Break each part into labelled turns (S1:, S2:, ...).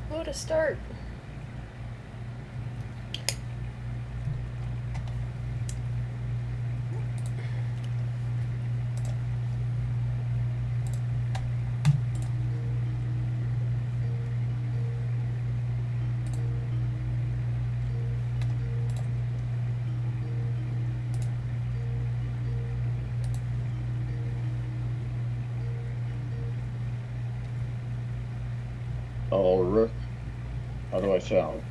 S1: What a start.
S2: Oh, Rook, how do I sound?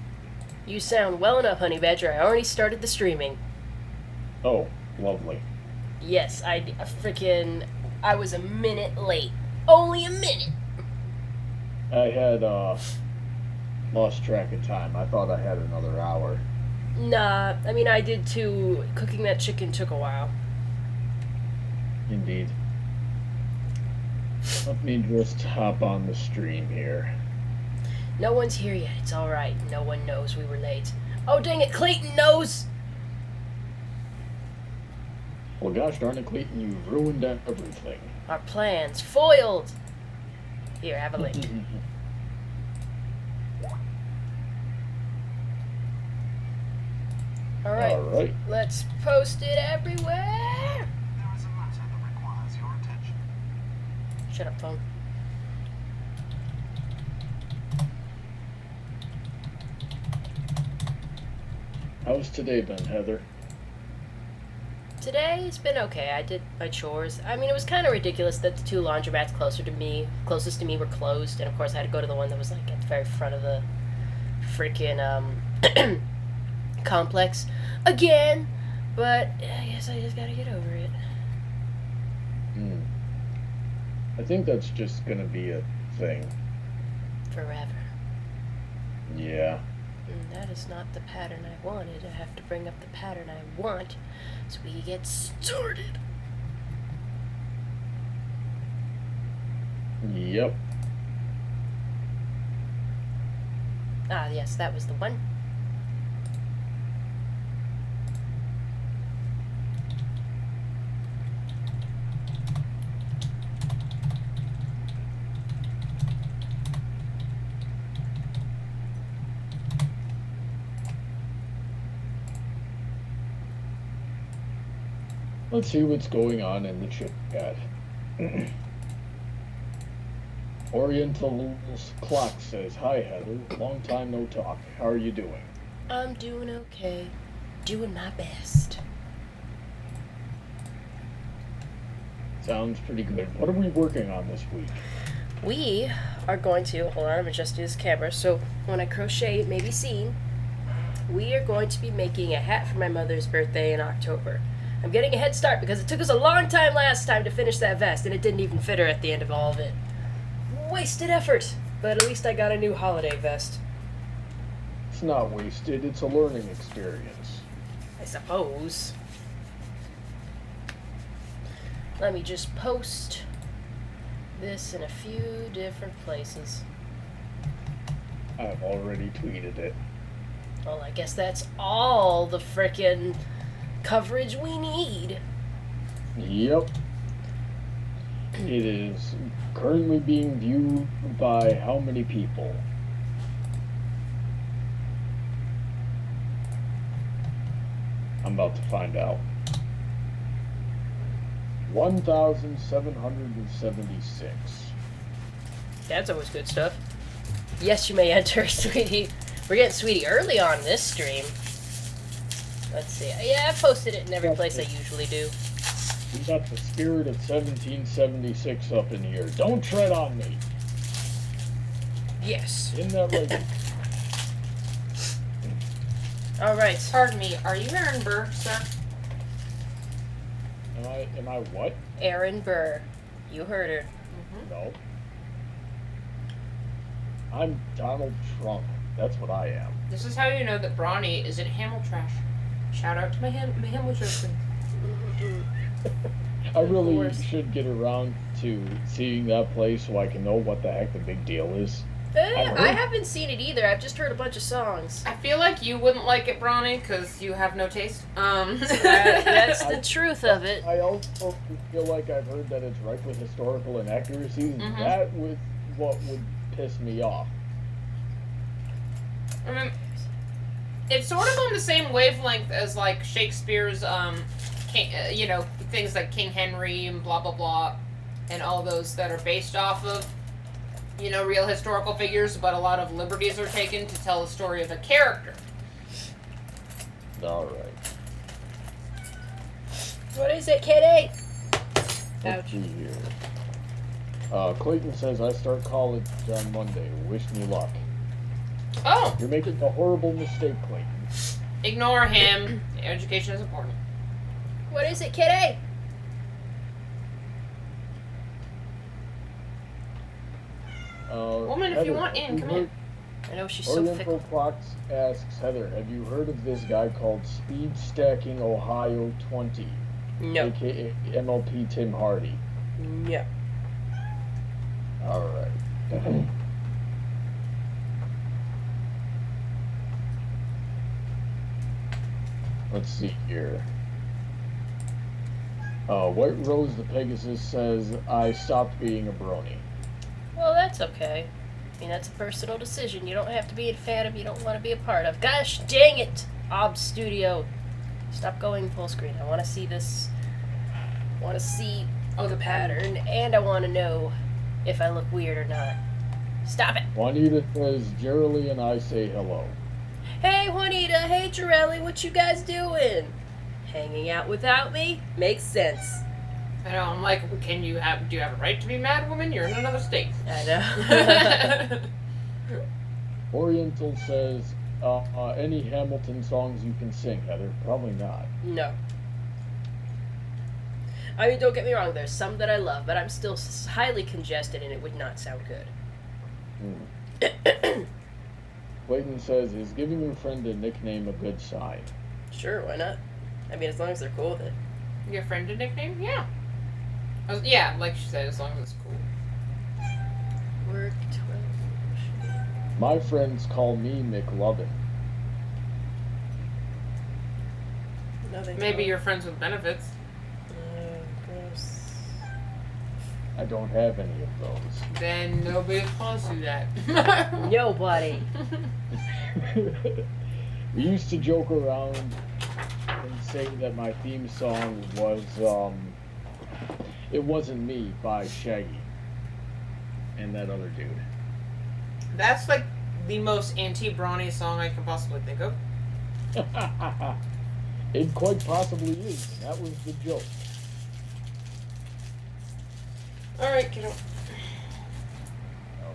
S1: You sound well enough, Honey Badger. I already started the streaming.
S2: Oh, lovely.
S1: Yes, I was a minute late. Only a minute.
S2: I had lost track of time. I thought I had another hour.
S1: Nah, I mean, I did too. Cooking that chicken took a while.
S2: Indeed. Let me just hop on the stream here.
S1: No one's here yet. It's alright. No one knows we were late. Oh, dang it, Clayton knows!
S2: Well, gosh darn it, Clayton, you ruined everything.
S1: Our plans foiled! Here, have a link. Alright,
S2: Alright.
S1: let's post it everywhere!
S3: There is a matter that requires your attention.
S1: Shut up, phone.
S2: How's today been, Heather?
S1: Today it's been okay. I did my chores. I mean, it was kind of ridiculous that the two laundromats closest to me, were closed, and of course I had to go to the one that was like at the very front of the freaking complex again. But I guess I just gotta get over it.
S2: I think that's just gonna be a thing.
S1: Forever.
S2: Yeah.
S1: And that is not the pattern I wanted. I have to bring up the pattern I want so we get started.
S2: Yep.
S1: Ah, yes, that was the one.
S2: Let's see what's going on in the chat. Oriental's clock says, "Hi Heather, long time no talk. How are you doing?"
S1: I'm doing okay. Doing my best.
S2: Sounds pretty good. What are we working on this week?
S1: We are going to, hold on, I'm adjusting this camera so when I crochet it may be seen. We are going to be making a hat for my mother's birthday in October. I'm getting a head start because it took us a long time last time to finish that vest and it didn't even fit her at the end of all of it. Wasted effort, but at least I got a new holiday vest.
S2: It's not wasted, it's a learning experience.
S1: I suppose. Let me just post this in a few different places.
S2: I've already tweeted it.
S1: Well, I guess that's all the frickin' coverage we need.
S2: Yep. It is currently being viewed by how many people? I'm about to find out. 1,776.
S1: That's always good stuff. Yes, you may enter, sweetie. We're getting sweetie early on this stream. Let's see. Yeah, I posted it in every place I usually do.
S2: We got the spirit of 1776 up in here. Don't tread on me.
S1: Yes.
S2: In that right.
S1: All right.
S4: Pardon me, are you Aaron Burr, sir?
S2: Am I what?
S1: Erin Burr. You heard her.
S2: No. I'm Donald Trump. That's what I am.
S4: This is how you know that Brawny isn't Hamel trash. Shout out to my Hamel Tristan.
S2: I really should get around to seeing that place so I can know what the heck the big deal is.
S1: I haven't seen it either. I've just heard a bunch of songs.
S4: I feel like you wouldn't like it, Brawny, because you have no taste.
S1: That's the truth of it.
S2: I also feel like I've heard that it's rife with historical inaccuracies.
S4: Mhm.
S2: That was what would piss me off.
S4: I mean, it's sort of on the same wavelength as like Shakespeare's, things like King Henry and blah blah blah, and all those that are based off of, real historical figures, but a lot of liberties are taken to tell the story of a character.
S2: All right.
S1: What is it, kitty?
S2: Let's see here. Clayton says, I start college on Monday. Wish me luck.
S4: Oh,
S2: You're making a horrible mistake, Clayton.
S4: ignore him. Education is important.
S1: What is it, kitty?
S4: Woman, if you want in, come in.
S1: I know she's so
S2: Oriental
S1: fickle.
S2: Fox asks Heather, have you heard of this guy called Speed Stacking Ohio 20?
S1: No.
S2: AKA MLP Tim Hardy.
S1: No.
S2: Alright. Let's see here. White Rose the Pegasus says, I stopped being a brony.
S1: Well, that's okay. I mean, that's a personal decision. You don't have to be a fan of, you don't want to be a part of. Gosh dang it, Ob Studio. Stop going full screen. I want to see this. I want to see the pattern, and I want to know if I look weird or not. Stop it.
S2: Juanita says, Geraldine and I say hello.
S1: Hey, Juanita. Hey, Jarelli. What you guys doing? Hanging out without me? Makes sense.
S4: I know. I'm like, do you have a right to be mad, woman? You're in another state.
S1: I know.
S2: Oriental says, any Hamilton songs you can sing, Heather? Probably not.
S1: No. I mean, don't get me wrong, there's some that I love, but I'm still highly congested and it would not sound good.
S2: Clayton says, is giving your friend a nickname a good sign?
S1: Sure, why not? I mean, as long as they're cool with it.
S4: Your friend a nickname? Yeah. Yeah, like she said, as long as it's cool.
S1: Work 12.
S2: My friends call me McLovin.
S1: No, they
S4: Maybe
S1: don't.
S4: you're friends with benefits.
S1: Gross.
S2: I don't have any of those.
S4: Then nobody calls you that.
S1: Nobody.
S2: We used to joke around and say that my theme song was, It Wasn't Me by Shaggy and that other dude.
S4: That's like the most anti-Brawny song I can possibly think of.
S2: It quite possibly is. That was the joke.
S4: Alright, kiddo.
S2: Now,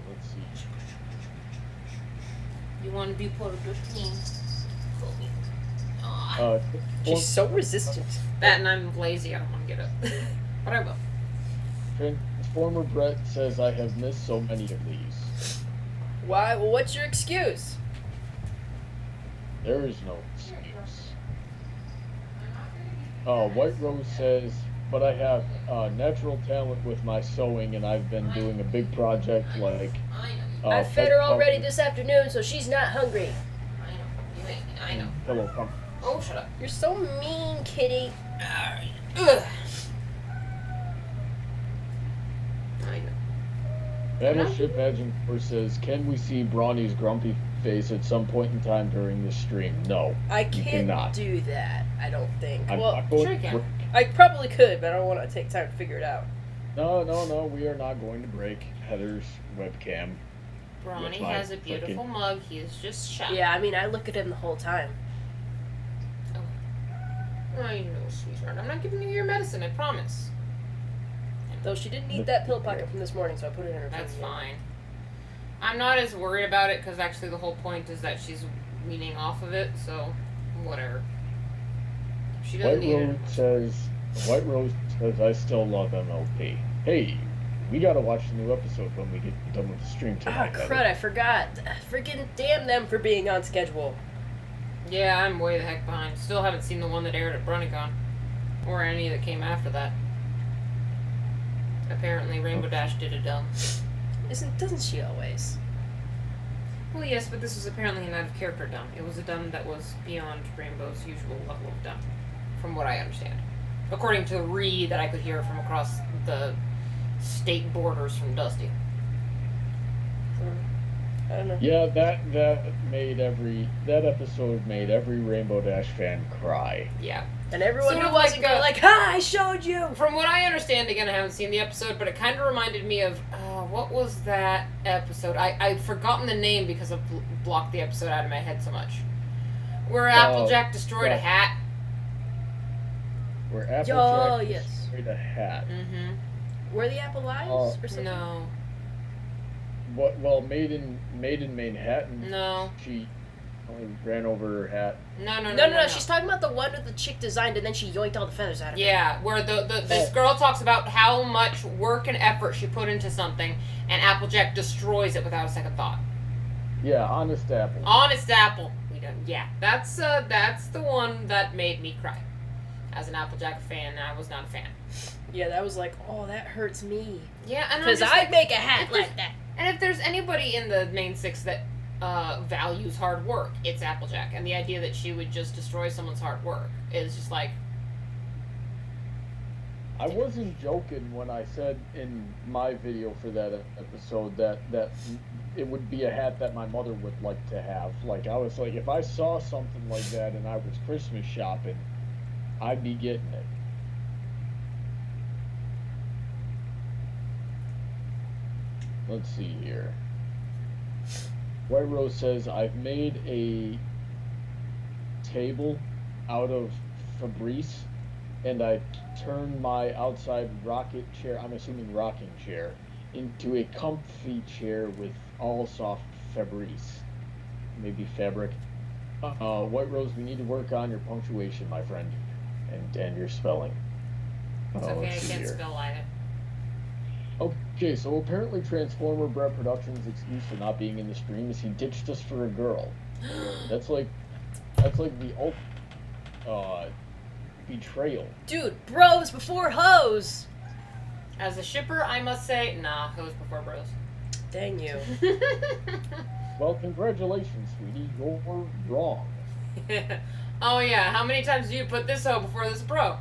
S2: let's see.
S4: You want to be part of this team?
S1: She's so resistant.
S4: That and I'm lazy, I don't want to get up. But I will.
S2: Transformer Brett says, I have missed so many of these.
S1: Why? Well, what's your excuse?
S2: There is no excuse. White Rose says, but I have natural talent with my sewing, and I've been doing a big project like...
S1: I fed her already this afternoon, so she's not hungry.
S4: I know.
S2: Hello, come.
S4: Oh, shut up.
S1: You're so mean, kitty.
S4: Ugh. I know.
S2: Battleship Agent 4 says, can we see Brawny's grumpy face at some point in time during this stream? No.
S1: I
S2: you
S1: can't
S2: cannot.
S1: do that, I don't think.
S2: I'm
S1: Well,
S2: not going
S4: sure you
S2: to
S4: can.
S2: break.
S1: I probably could, but I don't want to take time to figure it out.
S2: No, we are not going to break Heather's webcam.
S4: Brawny
S2: With my
S4: has a beautiful
S2: frickin-
S4: mug. He is just shy.
S1: Yeah, I mean, I look at him the whole time.
S4: I know, sweetheart. I'm not giving you your medicine, I promise.
S1: Though she didn't eat that pill pocket from this morning, so I put it in her
S4: That's
S1: tummy.
S4: fine. I'm not as worried about it because actually the whole point is that she's weaning off of it, so whatever. She doesn't need it.
S2: White Rose says, I still love MLP. Hey, we gotta watch the new episode when we get done with the stream
S1: Ah,
S2: tonight.
S1: crud, I forgot. Freaking damn them for being on schedule.
S4: Yeah, I'm way the heck behind. Still haven't seen the one that aired at BronyCon. Or any that came after that. Apparently Rainbow Dash did a dumb.
S1: Doesn't she always?
S4: Well, yes, but this was apparently an out-of-character dumb. It was a dumb that was beyond Rainbow's usual level of dumb, from what I understand. According to Ree that I could hear from across the state borders from Dusty.
S1: I don't know.
S2: Yeah, that episode made every Rainbow Dash fan cry.
S4: Yeah.
S1: And everyone
S4: Sort
S1: who
S4: of
S1: wasn't
S4: like
S1: going like, ha, I showed you!
S4: From what I understand, again, I haven't seen the episode, but it kind of reminded me of, what was that episode? I've forgotten the name because I've blocked the episode out of my head so much. Where Applejack destroyed a hat.
S2: Where Applejack
S1: yes.
S2: destroyed a hat.
S4: Mm-hmm.
S1: Were the apple eyes or something?
S4: No.
S2: What? Well, Maiden Manhattan.
S4: No.
S2: She only ran over her hat.
S4: No.
S1: She's talking about the one that the chick designed and then she yoinked all the feathers out of it.
S4: Yeah, where this girl talks about how much work and effort she put into something, and Applejack destroys it without a second thought.
S2: Yeah, Honest Apple.
S4: Honest Apple. Yeah, that's the one that made me cry. As an Applejack fan, I was not a fan.
S1: Yeah, that was like, oh, that hurts me.
S4: Yeah, and
S1: because I'd make a hat like that.
S4: And if there's anybody in the main six that values hard work, it's Applejack. And the idea that she would just destroy someone's hard work is just like...
S2: I wasn't joking when I said in my video for that episode that it would be a hat that my mother would like to have. Like, I was like, if I saw something like that and I was Christmas shopping, I'd be getting it. Let's see here. White Rose says, I've made a table out of Febreze, and I turned my outside rocket chair, I'm assuming rocking chair, into a comfy chair with all soft Febreze. Maybe fabric. White Rose, we need to work on your punctuation, my friend, and your spelling.
S4: It's okay, I can't spell either.
S2: Okay, so apparently Transformer Brett Productions' excuse for not being in the stream is he ditched us for a girl. That's like the ultimate betrayal.
S1: Dude, bros before hoes.
S4: As a shipper, I must say, nah, hoes before bros.
S1: Dang you.
S2: Well, congratulations, sweetie. You're wrong.
S4: Oh yeah, how many times do you put this hoe before this bro?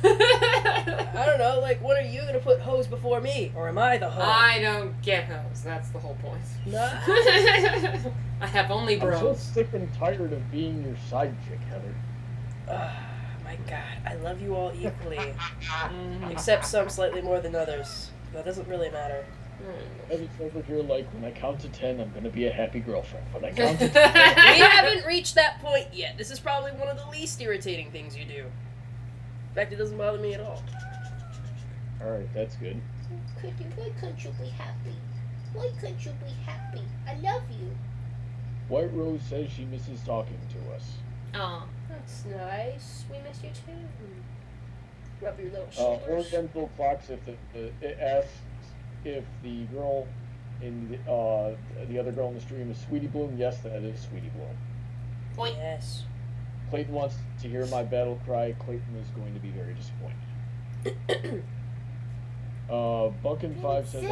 S1: I don't know, like, when are you gonna put hoes before me? Or am I the hoe?
S4: I don't get hoes, that's the whole point.
S1: No.
S4: I have only bros.
S2: I'm so sick and tired of being your side chick, Heather.
S1: My god, I love you all equally. Except some slightly more than others. That doesn't really matter.
S2: Heather's over here like, when I count to 10, I'm gonna be a happy girlfriend. When I count to 10...
S1: We haven't reached that point yet. This is probably one of the least irritating things you do. In fact, it doesn't bother me at all.
S2: Alright, that's good.
S5: Why couldn't you be happy? Why couldn't you be happy? I love you.
S2: White Rose says she misses talking to us.
S4: Aw.
S1: That's nice. We miss you too. Rub your little shoulders.
S2: Oriental Fox, if it asks if the girl in the other girl in the stream is Sweetie Bloom. Yes, that is Sweetie Bloom.
S4: Boy.
S1: Yes.
S2: Clayton wants to hear my battle cry. Clayton is going to be very disappointed. Bunkin5 says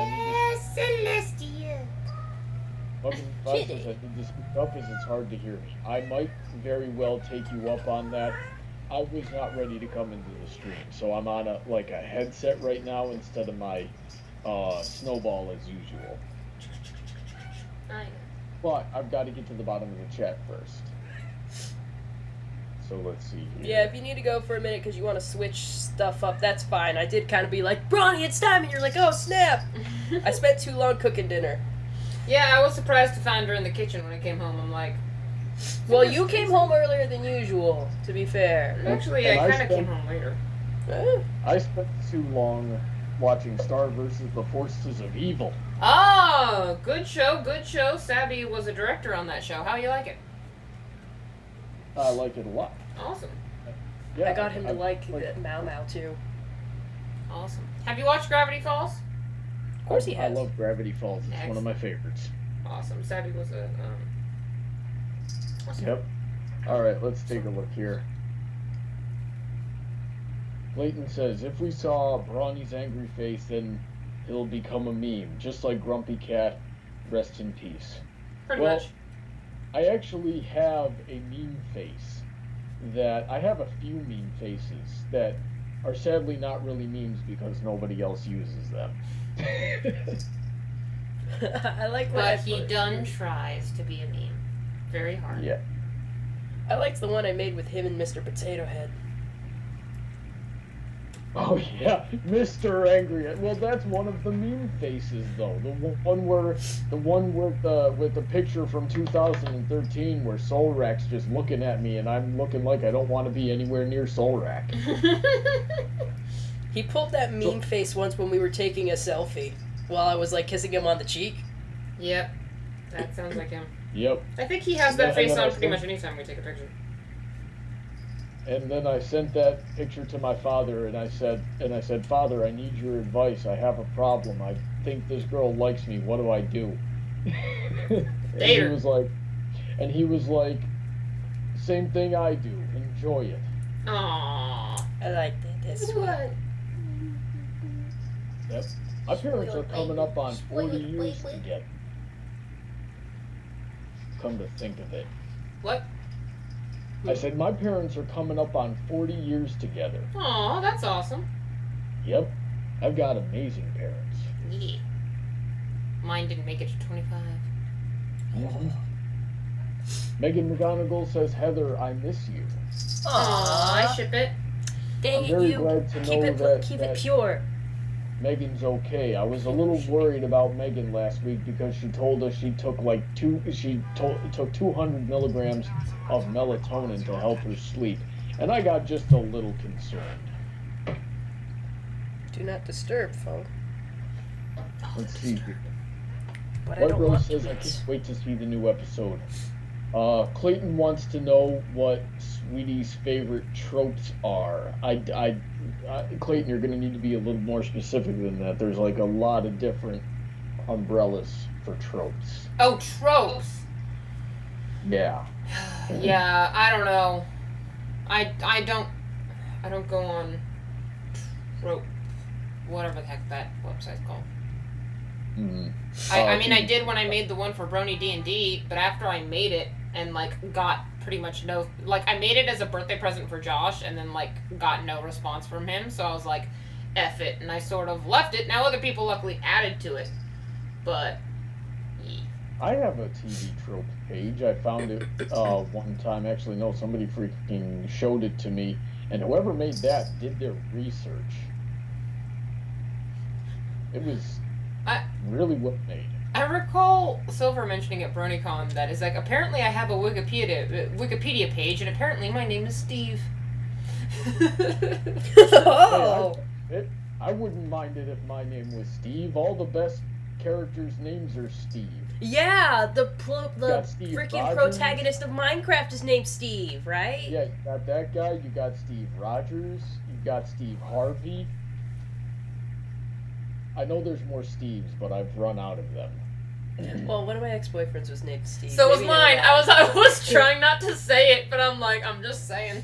S5: Celestia.
S2: Bunkin5 says I need to speak up as it's hard to hear me. I might very well take you up on that. I was not ready to come into the stream, so I'm on a headset right now instead of my snowball as usual.
S4: I know.
S2: But I've got to get to the bottom of the chat first. So let's see here.
S1: Yeah, if you need to go for a minute because you want to switch stuff up, that's fine. I did kind of be like, Bronny, it's time, and you're like, oh, snap. I spent too long cooking dinner.
S4: Yeah, I was surprised to find her in the kitchen when I came home. I'm like...
S1: Well, you came home earlier than usual, to be fair.
S4: Actually,
S2: And
S4: I
S2: I
S4: kind of came
S2: spent-
S4: home later.
S2: I spent too long watching Star versus the Forces of Evil.
S4: Oh, good show, good show. Sabby was a director on that show. How you like it?
S2: I like it a lot.
S4: Awesome.
S2: Yeah,
S1: I got him to like Mau Mau, too.
S4: Awesome. Have you watched Gravity Falls?
S1: Of course he
S2: I
S1: has.
S2: love Gravity Falls. It's one of
S4: Excellent.
S2: my favorites.
S4: Awesome. Sabby was a... awesome.
S2: Yep. Alright, let's take a look here. Clayton says, if we saw Brawny's angry face, then he'll become a meme, just like Grumpy Cat. Rest in peace.
S4: Pretty
S2: Well,
S4: much.
S2: I actually have a meme face that I have a few meme faces that are sadly not really memes because nobody else uses them.
S1: I like when I
S4: But he
S1: put-
S4: done tries to be a meme. Very hard.
S2: Yeah.
S1: I liked the one I made with him and Mr. Potato Head.
S2: Oh yeah, Mr. Angry. Well, that's one of the meme faces though. The one with the picture from 2013 where Solrak's just looking at me and I'm looking like I don't want to be anywhere near Solrak.
S1: He pulled that meme face once when we were taking a selfie while I was like kissing him on the cheek.
S4: Yep. That sounds like him.
S2: Yep.
S4: I think he has
S2: And
S4: that
S2: then
S4: face
S2: I
S4: on pretty
S2: sent-
S4: much anytime we take a picture.
S2: And then I sent that picture to my father and I said, Father, I need your advice. I have a problem. I think this girl likes me. What do I do? And
S4: Date her.
S2: he was like, same thing I do. Enjoy it.
S4: Aww.
S1: I liked it. That's sweet.
S5: What?
S2: Yep. My parents are coming up on 40
S5: Spoiled
S2: years
S5: baby.
S2: together. Come to think of it.
S4: What?
S2: I said, my parents are coming up on 40 years together.
S4: Aw, that's awesome.
S2: Yep. I've got amazing parents.
S4: Yeah. Mine didn't make it to 25.
S2: Megan McGonigal says, Heather, I miss you.
S4: Aw, I ship it.
S1: Dang
S2: I'm
S1: it,
S2: very
S1: you.
S2: glad to
S1: Keep
S2: know
S1: it,
S2: that-
S1: keep
S2: that-
S1: it pure.
S2: Megan's okay. I was a little worried about Megan last week because she told us she took took 200 milligrams of melatonin to help her sleep, and I got just a little concerned.
S1: Do not disturb, phone.
S2: Let's see.
S1: But I
S2: White
S1: don't
S2: Rose
S1: want
S2: says, I
S1: tweets.
S2: can't wait to see the new episode. Clayton wants to know what Sweetie's favorite tropes are. Clayton, you're going to need to be a little more specific than that. There's like a lot of different umbrellas for tropes.
S4: Oh, tropes.
S2: Yeah.
S4: Yeah, I don't know. I don't go on trope, whatever the heck that website's called.
S2: Mm-hmm.
S4: I mean, I did when I made the one for Brony D&D, but after I made it and got pretty much I made it as a birthday present for Josh and then got no response from him, so I was like, F it, and I sort of left it. Now other people luckily added to it, but yeah.
S2: I have a TV trope page. I found it one time. Actually, no, somebody freaking showed it to me, and whoever made that did their research. It was really well made.
S4: I recall Silver mentioning at BronyCon that is apparently I have a Wikipedia page, and apparently my name is Steve.
S1: Oh!
S2: I wouldn't mind it if my name was Steve. All the best characters' names are Steve.
S1: Yeah, the
S2: got Steve
S1: freaking
S2: Rogers.
S1: protagonist of Minecraft is named Steve, right?
S2: Yeah, you got that guy. You got Steve Rogers. You got Steve Harvey. I know there's more Steves, but I've run out of them.
S1: Well, one of my ex-boyfriends was named Steve.
S4: So was
S1: Maybe
S4: mine.
S1: another one.
S4: I was trying not to say it, but I'm just saying.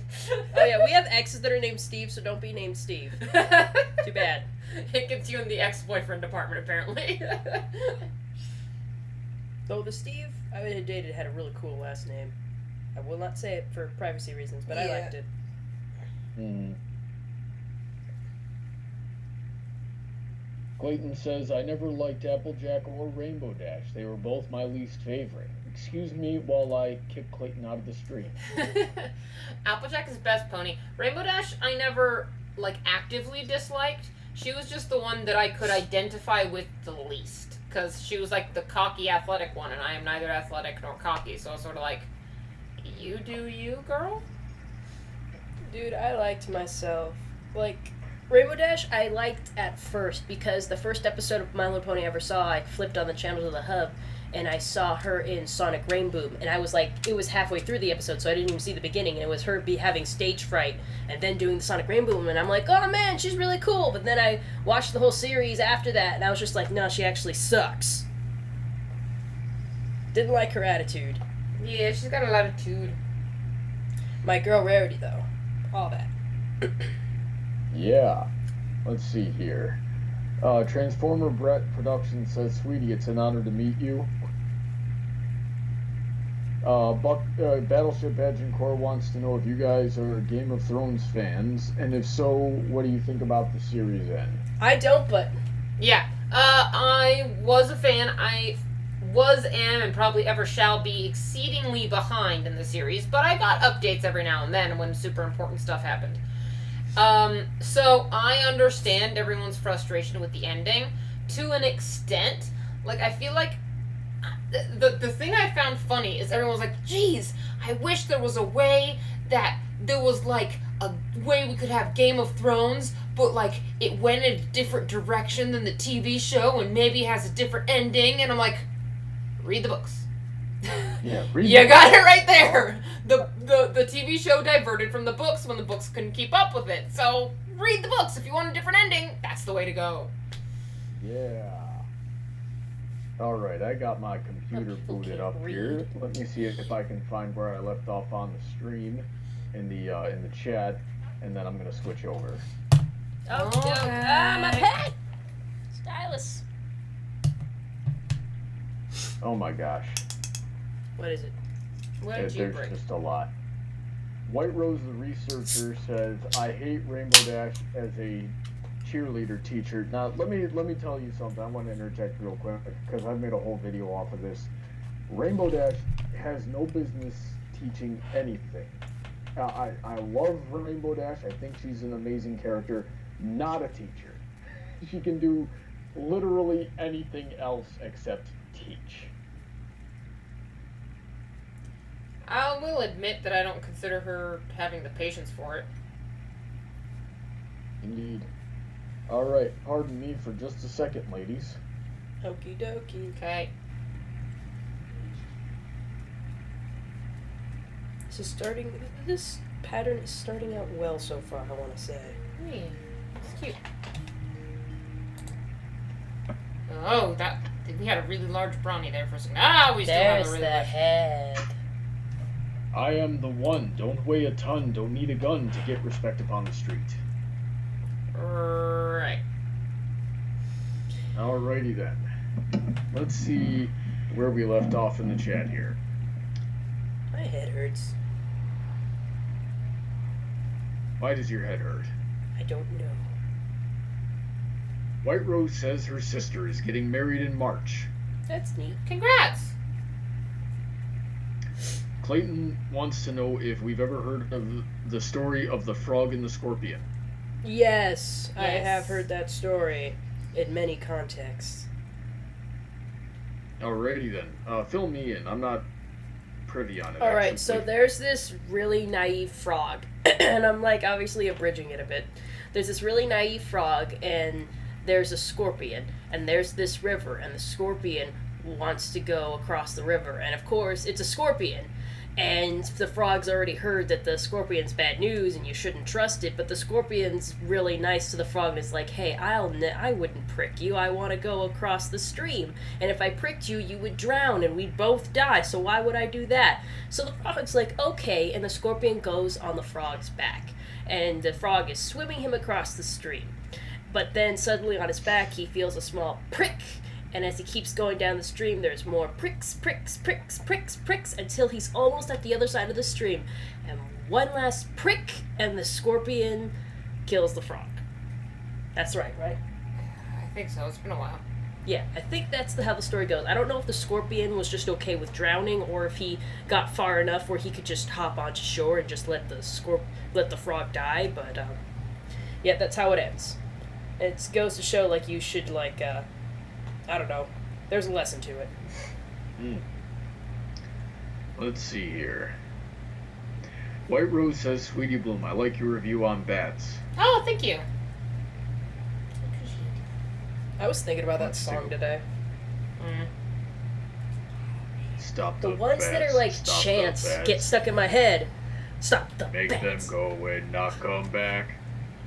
S1: Oh yeah, we have exes that are named Steve, so don't be named Steve. Too bad.
S4: It gets you in the ex-boyfriend department, apparently.
S1: Though the Steve I had dated had a really cool last name. I will not say it for privacy reasons, but I
S4: Yeah.
S1: liked it.
S2: Mm. Clayton says, I never liked Applejack or Rainbow Dash. They were both my least favorite. Excuse me while I kick Clayton out of the stream.
S4: Applejack is best pony. Rainbow Dash, I never actively disliked. She was just the one that I could identify with the least, because she was the cocky athletic one, and I am neither athletic nor cocky, so I was sort of you do you, girl.
S1: Dude, I liked myself. Rainbow Dash, I liked at first because the first episode of My Little Pony I ever saw, I flipped on the channels of the hub and I saw her in Sonic Rainboom, and I was it was halfway through the episode, so I didn't even see the beginning, and it was her having stage fright and then doing the Sonic Rainboom, and I'm like, oh man, she's really cool. But then I watched the whole series after that, and I was just like, no, she actually sucks. Didn't like her attitude.
S4: Yeah, she's got a lot of attitude.
S1: My girl Rarity, though, all that.
S2: Yeah. Let's see here. Transformer Brett Productions says, Sweetie, it's an honor to meet you. Battleship Agincourt wants to know if you guys are Game of Thrones fans, and if so, what do you think about the series end?
S1: I don't, but
S4: Yeah. I was a fan. I am, and probably ever shall be exceedingly behind in the series, but I got updates every now and then when super important stuff happened. So I understand everyone's frustration with the ending to an extent. Like, I feel like the thing I found funny is everyone's like, geez, I wish there was a way that there was like a way we could have Game of Thrones, but like it went in a different direction than the TV show and maybe has a different ending. And I'm like, read the books.
S2: Yeah,
S4: You got it right there. The TV show diverted from the books when the books couldn't keep up with it. So read the books if you want a different ending. That's the way to go.
S2: Yeah. Alright, I got my computer booted up here. Let me see if I can find where I left off on the stream in the chat, and then I'm gonna switch over.
S1: oh,
S4: Okay.
S1: my pen, stylus.
S2: Oh my gosh.
S1: What is it?
S4: What did you
S2: There's
S4: break?
S2: just a lot. White Rose the researcher says, I hate Rainbow Dash as a cheerleader teacher. Now let me tell you something. I want to interject real quick because I've made a whole video off of this. Rainbow Dash has no business teaching anything. I love Rainbow Dash. I think she's an amazing character. Not a teacher. She can do literally anything else except teach.
S4: I will admit that I don't consider her having the patience for it.
S2: Indeed. Alright, pardon me for just a second, ladies.
S1: Okie dokie.
S4: Okay.
S1: This pattern is starting out well so far, I want to say.
S4: Hey, it's cute. Oh, we had a really large brownie there for a second. We still have
S1: There's
S4: a really
S1: the
S4: large.
S1: head.
S2: I am the one. Don't weigh a ton. Don't need a gun to get respect upon the street.
S4: Right.
S2: Alrighty then. Let's see where we left off in the chat here.
S1: My head hurts.
S2: Why does your head hurt?
S1: I don't know.
S2: White Rose says her sister is getting married in March.
S1: That's neat.
S4: Congrats.
S2: Clayton wants to know if we've ever heard of the story of the frog and the scorpion.
S1: Yes, I
S4: Yes.
S1: have heard that story in many contexts.
S2: Alrighty then. Fill me in. I'm not privy on it.
S1: Alright,
S2: actually.
S1: so there's this really naive frog, and I'm like obviously abridging it a bit. There's this really naive frog, and there's a scorpion, and there's this river, and the scorpion wants to go across the river, and of course it's a scorpion. And the frog's already heard that the scorpion's bad news and you shouldn't trust it, but the scorpion's really nice to the frog and is like, hey, I wouldn't prick you, I want to go across the stream, and if I pricked you, you would drown and we'd both die, so why would I do that? So the frog's like, okay, and the scorpion goes on the frog's back, and the frog is swimming him across the stream. But then suddenly on his back he feels a small prick, and as he keeps going down the stream, there's more pricks, pricks, pricks, pricks, pricks, until he's almost at the other side of the stream. And one last prick, and the scorpion kills the frog. That's right?
S4: I think so. It's been a while.
S1: Yeah, I think that's how the story goes. I don't know if the scorpion was just okay with drowning, or if he got far enough where he could just hop onto shore and just let the frog die, but, yeah, that's how it ends. It goes to show, like, you should, like, I don't know. There's a lesson to it.
S2: Let's see here. White Rose says, Sweetie Bloom, I like your review on bats.
S4: Oh, thank you.
S1: I was thinking about that
S2: Let's
S1: song
S2: see.
S1: today.
S2: Stop
S1: The
S2: the
S1: ones
S2: bats,
S1: that are like
S2: stop the
S1: chants
S2: bats.
S1: get stuck in my head. Stop the
S2: Make
S1: bats.
S2: them go away, not come back.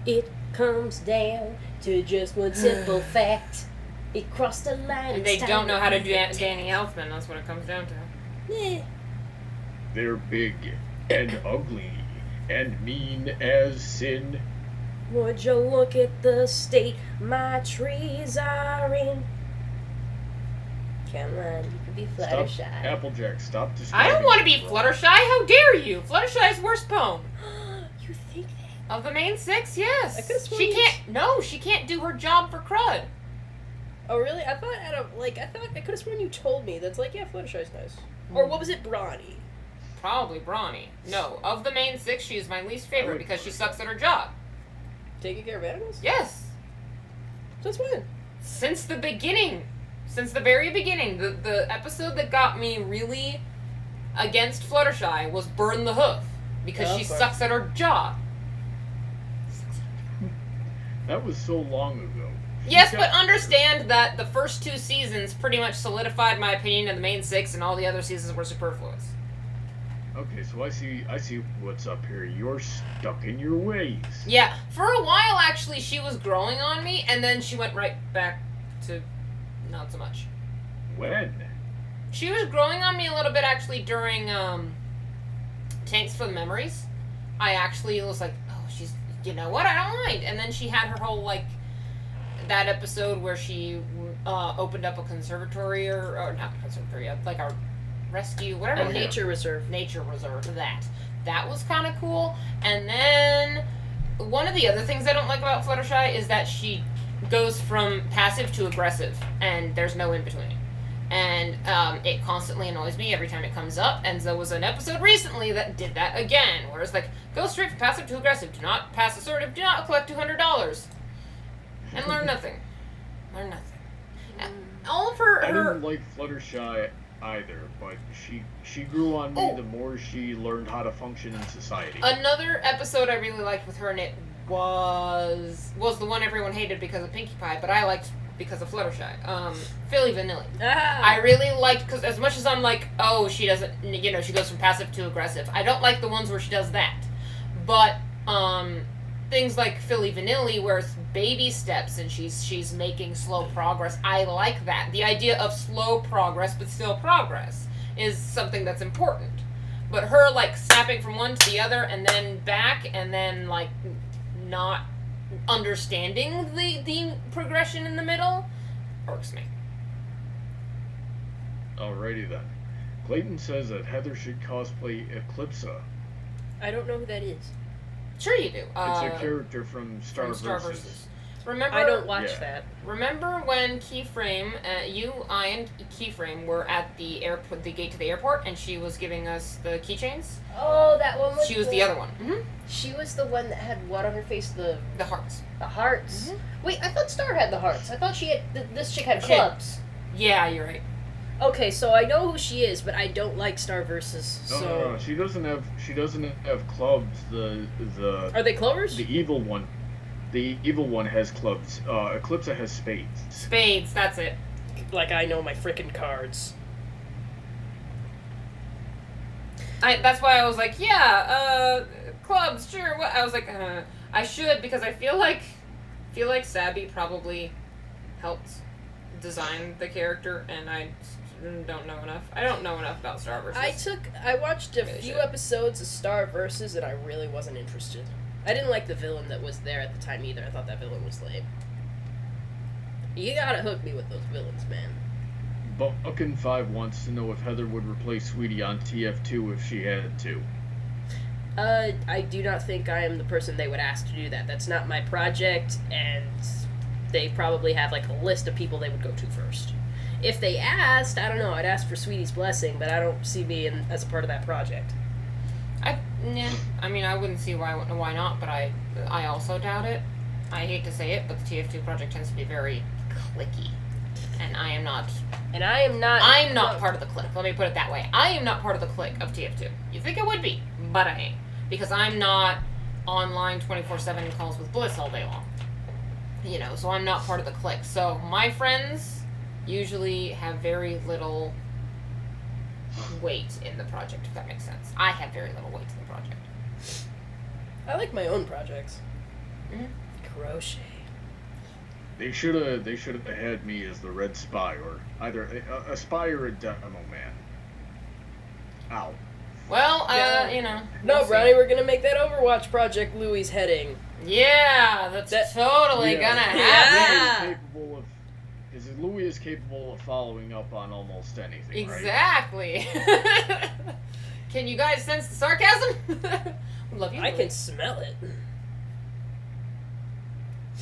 S1: It comes down to just one simple fact. It crossed the line.
S4: And they
S1: it's time
S4: don't know how to
S1: be
S4: do
S1: attacked.
S4: Danny Elfman. That's what it comes down to.
S1: Eh.
S2: They're big and ugly and mean as sin.
S1: Would you look at the state my trees are in? Come on, you can be
S2: Stop,
S1: Fluttershy.
S2: Applejack, stop
S4: I
S2: describing
S4: don't want to be
S2: me.
S4: Fluttershy. How dare you? Fluttershy's worst poem.
S1: You think that?
S4: Of the main 6,
S1: I
S4: yes.
S1: could've sworn
S4: She
S1: you-
S4: can't. No, she can't do her job for crud.
S1: Oh, really? I thought I could have sworn you told me. That's like, yeah, Fluttershy's nice. Or what was it, Brawny?
S4: Probably Brawny. No, of the main 6, she is my least favorite
S2: would
S4: because she
S2: prefer
S4: sucks at her job.
S1: Taking care of animals?
S4: Yes.
S1: Since when?
S4: Since the beginning. Since the very beginning. The episode that got me really against Fluttershy was Burn the Hoof. Because
S1: Oh,
S4: she
S1: of course.
S4: sucks at her job.
S2: That was so long ago.
S4: Yes,
S2: She
S4: but
S2: got-
S4: understand that the first 2 seasons pretty much solidified my opinion of the main 6 and all the other seasons were superfluous.
S2: Okay, so I see what's up here. You're stuck in your ways.
S4: Yeah, for a while actually she was growing on me and then she went right back to not so much.
S2: When?
S4: She was growing on me a little bit actually during Thanks for the Memories. I actually was like, oh, she's, you know what, I don't mind. And then she had her whole, like, that episode where she opened up a conservatory, or not conservatory, like a rescue, whatever.
S1: A nature reserve.
S4: Nature reserve, that was kind of cool. And then one of the other things I don't like about Fluttershy is that she goes from passive to aggressive and there's no in between, and it constantly annoys me every time it comes up. And there was an episode recently that did that again, where it's like, go straight from passive to aggressive, do not pass assertive, do not collect $200 and learn nothing. All of her
S2: I didn't like Fluttershy either, but she grew on me
S4: Oh.
S2: the more she learned how to function in society.
S4: Another episode I really liked with her in it was the one everyone hated because of Pinkie Pie, but I liked because of Fluttershy. Philly Vanilli.
S1: Ah!
S4: I really liked, because as much as I'm like, oh, she doesn't, you know, she goes from passive to aggressive. I don't like the ones where she does that. But things like Philly Vanilli, where it's baby steps and she's making slow progress. I like that. The idea of slow progress but still progress is something that's important. But her, like, snapping from one to the other and then back and then, like, not understanding the progression in the middle irks me.
S2: Alrighty then. Clayton says that Heather should cosplay Eclipsa.
S1: I don't know who that is.
S4: Sure you do.
S2: It's a character from Star
S4: Star
S2: Versus.
S4: Versus. Remember,
S1: I don't watch
S2: Yeah.
S1: that.
S4: Remember when Keyframe, I and Keyframe were at the airport, the gate to the airport, and she was giving us the keychains?
S1: Oh, that one was
S4: She was the other one. Mm-hmm.
S1: She was the one that had what on her face? The
S4: The hearts.
S1: hearts. Wait, I thought Star had the hearts. I thought she had this chick had
S4: She had-
S1: clubs.
S4: Yeah, you're right.
S1: Okay, so I know who she is, but I don't like Star Versus.
S2: No,
S1: So
S2: no, she doesn't have clubs. The
S1: are they clovers?
S2: evil one. The evil one has clubs. Eclipsa has spades.
S4: Spades, that's it.
S1: Like I know my frickin' cards.
S4: That's why I was like, yeah, clubs, sure. What? I was like, I should, because I feel like Sabby probably helped design the character, and I don't know enough. I don't know enough about Star Versus.
S1: I watched a
S4: Really
S1: few
S4: should.
S1: episodes of Star Versus, and I really wasn't interested. I didn't like the villain that was there at the time either. I thought that villain was lame. You gotta hook me with those villains, man.
S2: Buckin5 wants to know if Heather would replace Sweetie on TF2 if she had to.
S1: I do not think I am the person they would ask to do that. That's not my project, and they probably have like a list of people they would go to first. If they asked, I don't know, I'd ask for Sweetie's blessing, but I don't see me as a part of that project.
S4: I mean, I wouldn't see why not, but I also doubt it. I hate to say it, but the TF2 project tends to be very cliquey, and I am not.
S1: And I am not.
S4: I'm not part of the clique. Let me put it that way. I am not part of the clique of TF2. You think I would be, but I ain't, because I'm not online 24/7 calls with Bliss all day long. You know, so I'm not part of the clique. So my friends usually have very little weight in the project, if that makes sense. I have very little weight in the project.
S1: I like my own projects.
S4: Mhm.
S1: Crochet.
S2: They should have had me as the Red Spy, or either a spy or a demo man. Ow.
S4: Well,
S1: Yeah.
S4: you know.
S1: No,
S4: we'll see.
S1: Brownie, we're gonna make that Overwatch project Louie's heading.
S4: Yeah, that's
S1: That-
S4: totally
S2: Yeah.
S4: gonna
S1: Yeah.
S4: happen.
S2: Louis is is Louis is capable of following up on almost anything, right?
S4: Exactly. Can you guys sense the sarcasm? Love you.
S1: I
S4: Louis.
S1: can smell it.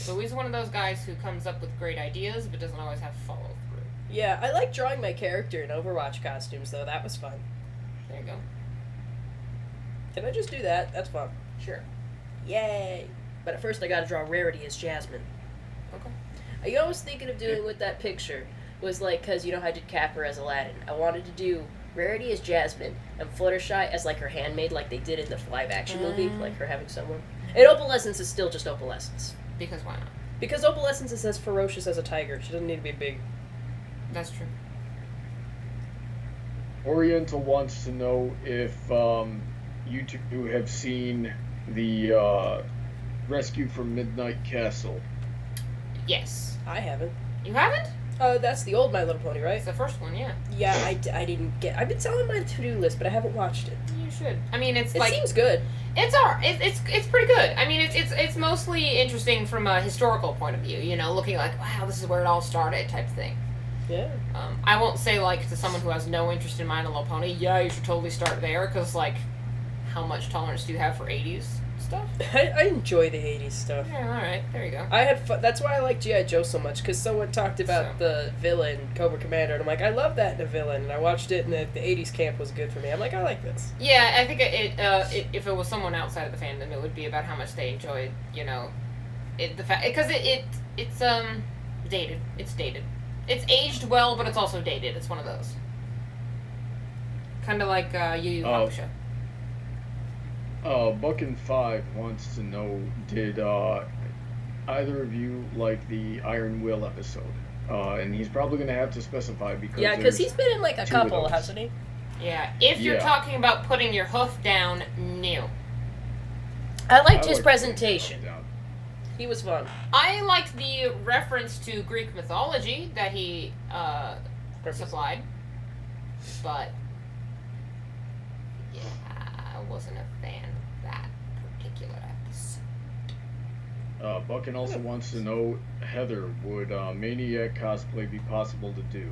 S4: Louis is one of those guys who comes up with great ideas but doesn't always have follow through.
S1: Yeah, I like drawing my character in Overwatch costumes, though. That was fun.
S4: There you go.
S1: Can I just do that? That's fun.
S4: Sure.
S1: Yay! But at first I gotta draw Rarity as Jasmine.
S4: Okay.
S1: You know what I was thinking of doing with that picture was like, because you know how I did Capper as Aladdin. I wanted to do Rarity as Jasmine and Fluttershy as like her handmaid, like they did in the live action movie, like her having someone. And Opalescence is still just Opalescence.
S4: Because why not?
S1: Because Opalescence is as ferocious as a tiger. She doesn't need to be big.
S4: That's true.
S2: Oriental wants to know if you two have seen the Rescue from Midnight Castle.
S4: Yes.
S1: I haven't.
S4: You haven't?
S1: That's the old My Little Pony, right?
S4: It's the first one, yeah.
S1: Yeah, I didn't get. I've been selling my to-do list, but I haven't watched it.
S4: You should. I mean, it's
S1: It
S4: like
S1: seems good.
S4: it's pretty good. I mean, it's mostly interesting from a historical point of view. You know, looking like, wow, this is where it all started, type thing.
S1: Yeah.
S4: I won't say like to someone who has no interest in My Little Pony, yeah, you should totally start there, because like, how much tolerance do you have for 80s stuff?
S1: I enjoy the 80s stuff.
S4: Yeah, all right, there you go.
S1: I had fun. That's why I like G.I. Joe so much, because someone talked about the villain, Cobra Commander, and I'm like, I love that in a villain, and I watched it, and the 80s camp was good for me. I'm like, I like this.
S4: Yeah, I think if it was someone outside of the fandom, it would be about how much they enjoyed, you know, the fact, because it's dated. It's dated. It's aged well, but it's also dated. It's one of those. Kind of like Yu Yu Hakusho.
S2: Buckin5 wants to know, did either of you like the Iron Will episode? And he's probably going to have to specify because
S1: Yeah, because he's been in like a
S2: two of
S1: couple,
S2: those.
S1: hasn't he?
S4: Yeah, if you're
S2: Yeah.
S4: talking about putting your hoof down, no.
S1: I liked
S2: I
S1: his
S2: like
S1: presentation.
S2: Buckin5 down.
S1: He was fun.
S4: I liked the reference to Greek mythology that he supplied, but yeah, I wasn't a fan of that particular episode.
S2: Buckin also wants to know, Heather, would Maniac cosplay be possible to do?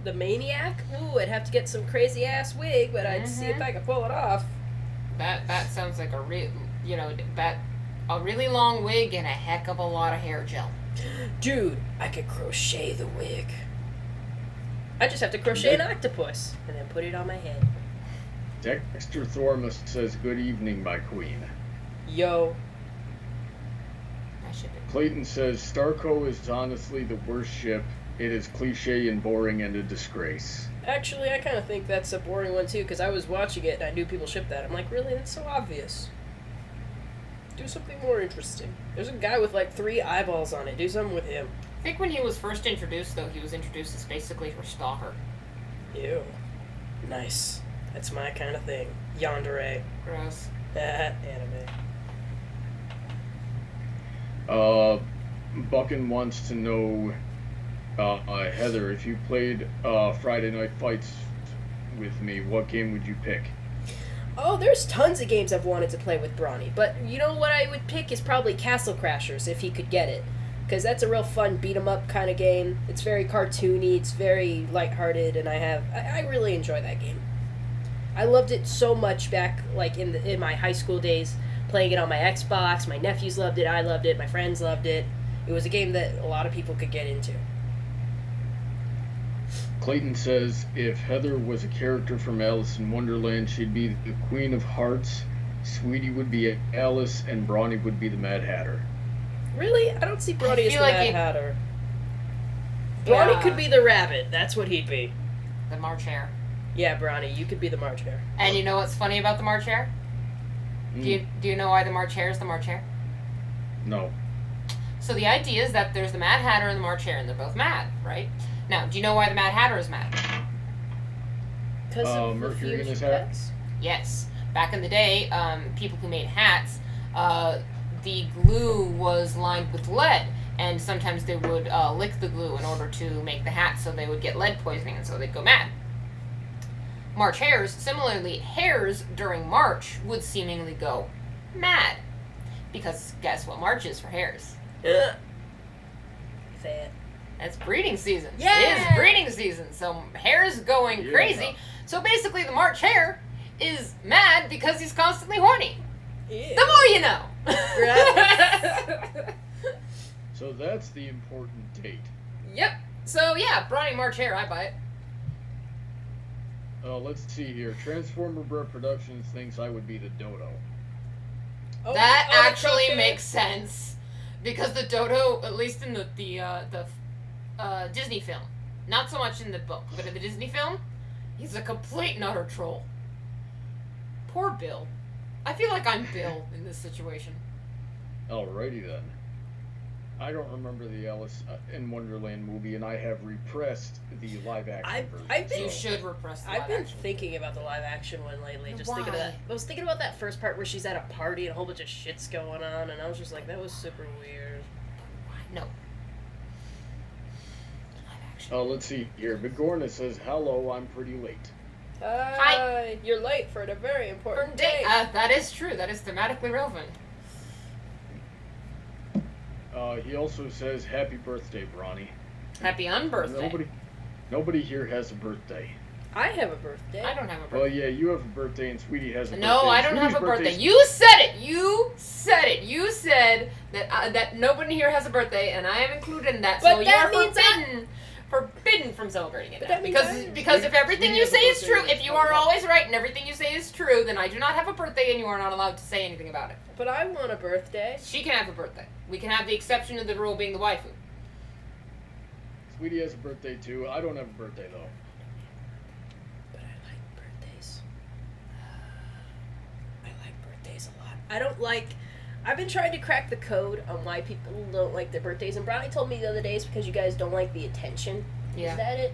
S1: The Maniac? Ooh, I'd have to get some crazy ass wig, but I'd see if I could pull it off.
S4: That sounds like a really long wig and a heck of a lot of hair gel.
S1: Dude, I could crochet the wig. I just have to crochet an octopus and then put it on my head.
S2: Dexter Thormus says, good evening, my queen.
S1: Yo.
S4: I should be.
S2: Clayton says, Starco is honestly the worst ship. It is cliche and boring and a disgrace.
S1: Actually, I kind of think that's a boring one too, because I was watching it and I knew people shipped that. I'm like, really? That's so obvious. Do something more interesting. There's a guy with like 3 eyeballs on it. Do something with him.
S4: I think when he was first introduced, though, he was introduced as basically her stalker.
S1: Ew. Nice. That's my kind of thing. Yandere.
S4: Gross.
S1: That anime.
S2: Buckin wants to know, Heather, if you played Friday Night Fights with me, what game would you pick?
S1: Oh, there's tons of games I've wanted to play with Brawny, but you know what I would pick is probably Castle Crashers if he could get it. Because that's a real fun beat-em-up kind of game. It's very cartoony, it's very lighthearted, and I really enjoy that game. I loved it so much back like in my high school days, playing it on my Xbox. My nephews loved it, I loved it, my friends loved it. It was a game that a lot of people could get into.
S2: Clayton says, if Heather was a character from Alice in Wonderland, she'd be the Queen of Hearts, Sweetie would be Alice, and Brawny would be the Mad Hatter.
S1: Really? I don't see Brawny as the
S4: feel like
S1: Mad
S4: it-
S1: Hatter. Brawny
S4: Yeah.
S1: could be the rabbit. That's what he'd be.
S4: The March Hare.
S1: Yeah, Brawny, you could be the March Hare.
S4: And you know what's funny about the March Hare? Do you know why the March Hare is the March Hare?
S2: No.
S4: So the idea is that there's the Mad Hatter and the March Hare, and they're both mad, right? Now, do you know why the Mad Hatter is mad?
S1: Because of the
S2: Mercury in
S1: fears
S2: his
S1: of
S2: hat?
S1: pets?
S4: Yes. Back in the day, people who made hats, the glue was lined with lead, and sometimes they would lick the glue in order to make the hat, so they would get lead poisoning, and so they'd go mad. March hares, similarly, hares during March would seemingly go mad. Because guess what March is for hares?
S1: Ugh. Fat.
S4: It's breeding season.
S1: Yeah!
S4: It is breeding season, so hair's going
S2: Yeah.
S4: crazy. So basically, the March hare is mad because he's constantly horny.
S1: Yeah.
S4: The more you know.
S2: So that's the important date.
S4: Yep. So yeah, Brawny March hare, I buy it.
S2: Let's see here. Transformer Bret Productions thinks I would be the dodo.
S1: Oh,
S4: That
S1: oh, the
S4: actually
S1: crocheting.
S4: makes sense because the dodo, at least in the Disney film, not so much in the book, but in the Disney film, he's a complete and utter troll. Poor Bill. I feel like I'm Bill in this situation.
S2: Alrighty then. I don't remember the Alice in Wonderland movie, and I have repressed the live action version.
S1: I've been-
S4: You should repress the
S1: I've
S4: live
S1: been
S4: action.
S1: thinking about the live action one lately. Just thinking of
S4: Why?
S1: that. I was thinking about that first part where she's at a party and a whole bunch of shit's going on, and I was just like, that was super weird.
S4: No. Live action.
S2: Let's see here. Bigorna says, "Hello, I'm pretty late."
S1: Hi. You're late for a very important day.
S4: That is true. That is thematically relevant.
S2: He also says, "Happy birthday, Brawny."
S4: Happy unbirthday.
S2: Nobody here has a birthday.
S1: I have a birthday.
S4: I don't have a birthday.
S2: Well, yeah, you have a birthday, and Sweetie has a birthday.
S4: No, I don't have a
S2: Sweetie's
S4: birthday.
S2: birthday's-
S4: You said it. You said it. You said that that nobody here has a birthday, and I am included in that.
S1: But
S4: so you
S1: that
S4: are
S1: means
S4: forbidden from celebrating it.
S1: But
S4: now.
S1: that means
S4: Because if everything
S2: Sweetie
S4: you
S2: has a
S4: say is
S2: birthday
S4: true,
S2: and
S4: if you
S2: it's
S4: are
S2: not
S4: always right and everything you say is true, then I do not have a birthday, and you are not allowed to say anything about it.
S1: But I want a birthday.
S4: She can have a birthday. We can have the exception of the rule being the waifu.
S2: Sweetie has a birthday too. I don't have a birthday though.
S1: But I like birthdays. I like birthdays a lot. I don't like. I've been trying to crack the code on why people don't like their birthdays, and Brownie told me the other day it's because you guys don't like the attention.
S4: Yeah.
S1: Is that it?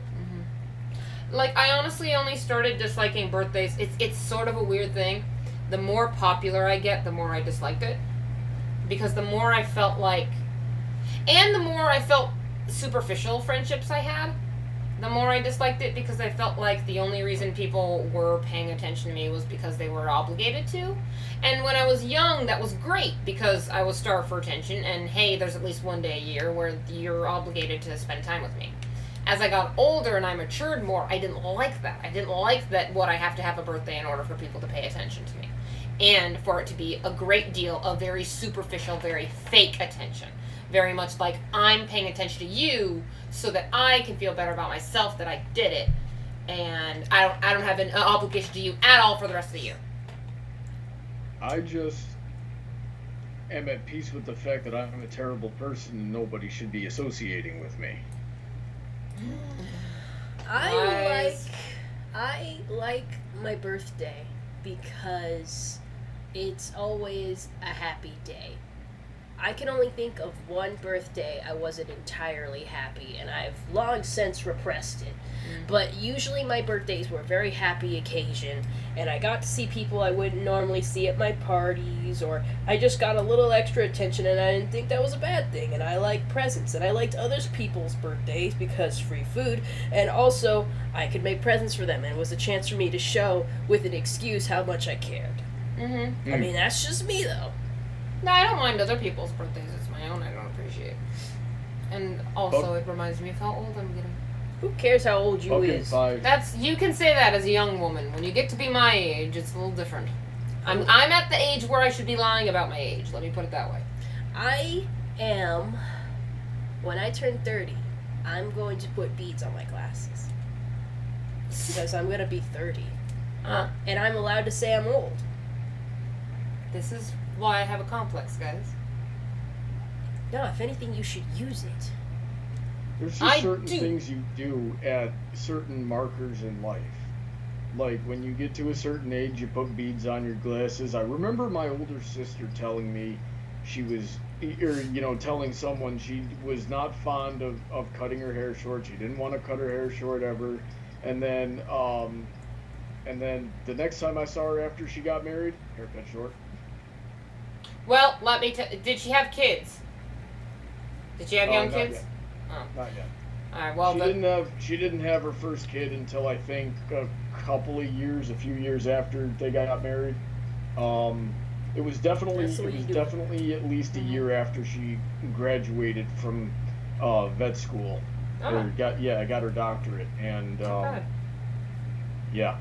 S4: Like, I honestly only started disliking birthdays. It's sort of a weird thing. The more popular I get, the more I disliked it. Because the more I felt like... And the more I felt superficial friendships I had, the more I disliked it because I felt like the only reason people were paying attention to me was because they were obligated to. And when I was young, that was great because I was starved for attention, and hey, there's at least one day a year where you're obligated to spend time with me. As I got older and I matured more, I didn't like that. I didn't like that I have to have a birthday in order for people to pay attention to me. And for it to be a great deal of very superficial, very fake attention. Very much like I'm paying attention to you so that I can feel better about myself that I did it. And I don't have an obligation to you at all for the rest of the year.
S2: I just am at peace with the fact that I'm a terrible person and nobody should be associating with me.
S4: Nice.
S1: I like my birthday because it's always a happy day. I can only think of one birthday I wasn't entirely happy, and I've long since repressed it. But usually my birthdays were a very happy occasion, and I got to see people I wouldn't normally see at my parties, or I just got a little extra attention, and I didn't think that was a bad thing. And I liked presents, and I liked other people's birthdays because free food, and also I could make presents for them, and it was a chance for me to show with an excuse how much I cared.
S4: Mm-hmm.
S1: I mean, that's just me, though.
S4: No, I don't mind other people's birthdays. It's my own I don't appreciate. And also, it reminds me of how old I'm getting.
S1: Who cares how old you
S2: Pumpkin
S1: is?
S2: 5.
S4: You can say that as a young woman. When you get to be my age, it's a little different. I'm at the age where I should be lying about my age. Let me put it that way.
S1: I am, when I turn 30, I'm going to put beads on my glasses. Because I'm going to be 30. And I'm allowed to say I'm old.
S4: This is why I have a complex, guys.
S1: No, if anything, you should use it.
S2: There's just
S4: I
S2: certain
S4: do.
S2: things you do at certain markers in life. Like when you get to a certain age, you put beads on your glasses. I remember my older sister telling me she was, or, telling someone she was not fond of cutting her hair short. She didn't want to cut her hair short ever. And then the next time I saw her after she got married, haircut short.
S4: Well, let me did she have kids? Did she have young
S2: Not
S4: kids?
S2: yet.
S4: Oh.
S2: Not yet.
S4: Alright, well,
S2: She didn't have her first kid until I think a few years after they got married. It was definitely
S1: That's what you do.
S2: definitely at least a year after she graduated from vet school.
S4: Oh.
S2: I got her doctorate, and
S4: Not bad.
S2: yeah.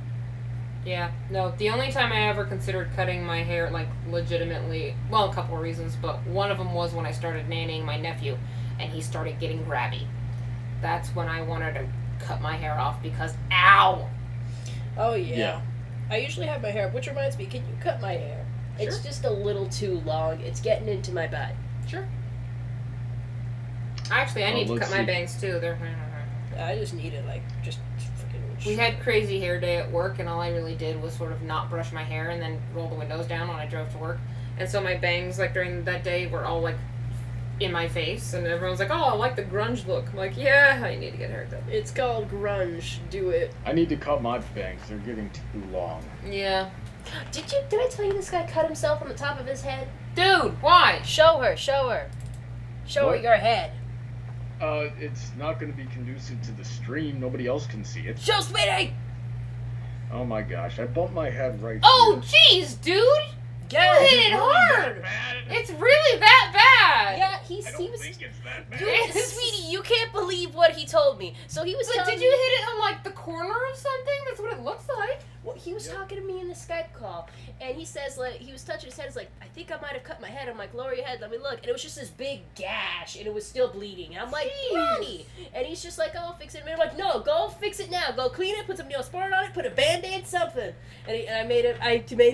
S4: Yeah, no, the only time I ever considered cutting my hair, like, legitimately, well, a couple of reasons, but one of them was when I started nannying my nephew, and he started getting grabby. That's when I wanted to cut my hair off because, ow!
S1: Oh, yeah.
S2: Yeah.
S1: I usually have my hair, which reminds me, can you cut my hair?
S4: Sure.
S1: It's just a little too long. It's getting into my butt.
S4: Sure. Actually, I need to
S2: let's
S4: cut my
S2: see.
S4: bangs, too. They're...
S1: I just need it, like, just freaking...
S4: We had crazy hair day at work, and all I really did was sort of not brush my hair and then roll the windows down when I drove to work. And so my bangs, like, during that day were all, like, in my face, and everyone's like, oh, I like the grunge look. I'm like, yeah, I need to get a haircut.
S1: It's called grunge. Do it.
S2: I need to cut my bangs. They're getting too long.
S4: Yeah.
S1: Did I tell you this guy cut himself on the top of his head?
S4: Dude, why?
S1: Show her. Show her
S2: What?
S1: your head.
S2: It's not going to be conducive to the stream. Nobody else can see it.
S1: Show Sweetie!
S2: Oh my gosh, I bumped my head right
S4: Oh,
S2: here.
S4: jeez, dude!
S1: Yeah,
S4: You hit it hard! It's really that bad!
S1: Yeah,
S2: I
S1: he
S2: don't
S1: was...
S2: think it's that bad.
S1: Dude, Sweetie, you can't believe what he told me. So he was
S4: But
S1: telling
S4: did you
S1: me...
S4: hit it on, like, the corner of something? That's what it looks like.
S1: Well, he was
S2: Yep.
S1: talking to me in the Skype call, and he says, like, he was touching his head. He's like, I think I might have cut my head. I'm like, lower your head, let me look. And it was just this big gash, and it was still bleeding. And I'm like,
S4: Jeez.
S1: Ronnie. And he's just like, oh, I'll fix it. And I'm like, no, go fix it now. Go clean it, put some Neosporin on it, put a Band-Aid, something. And I made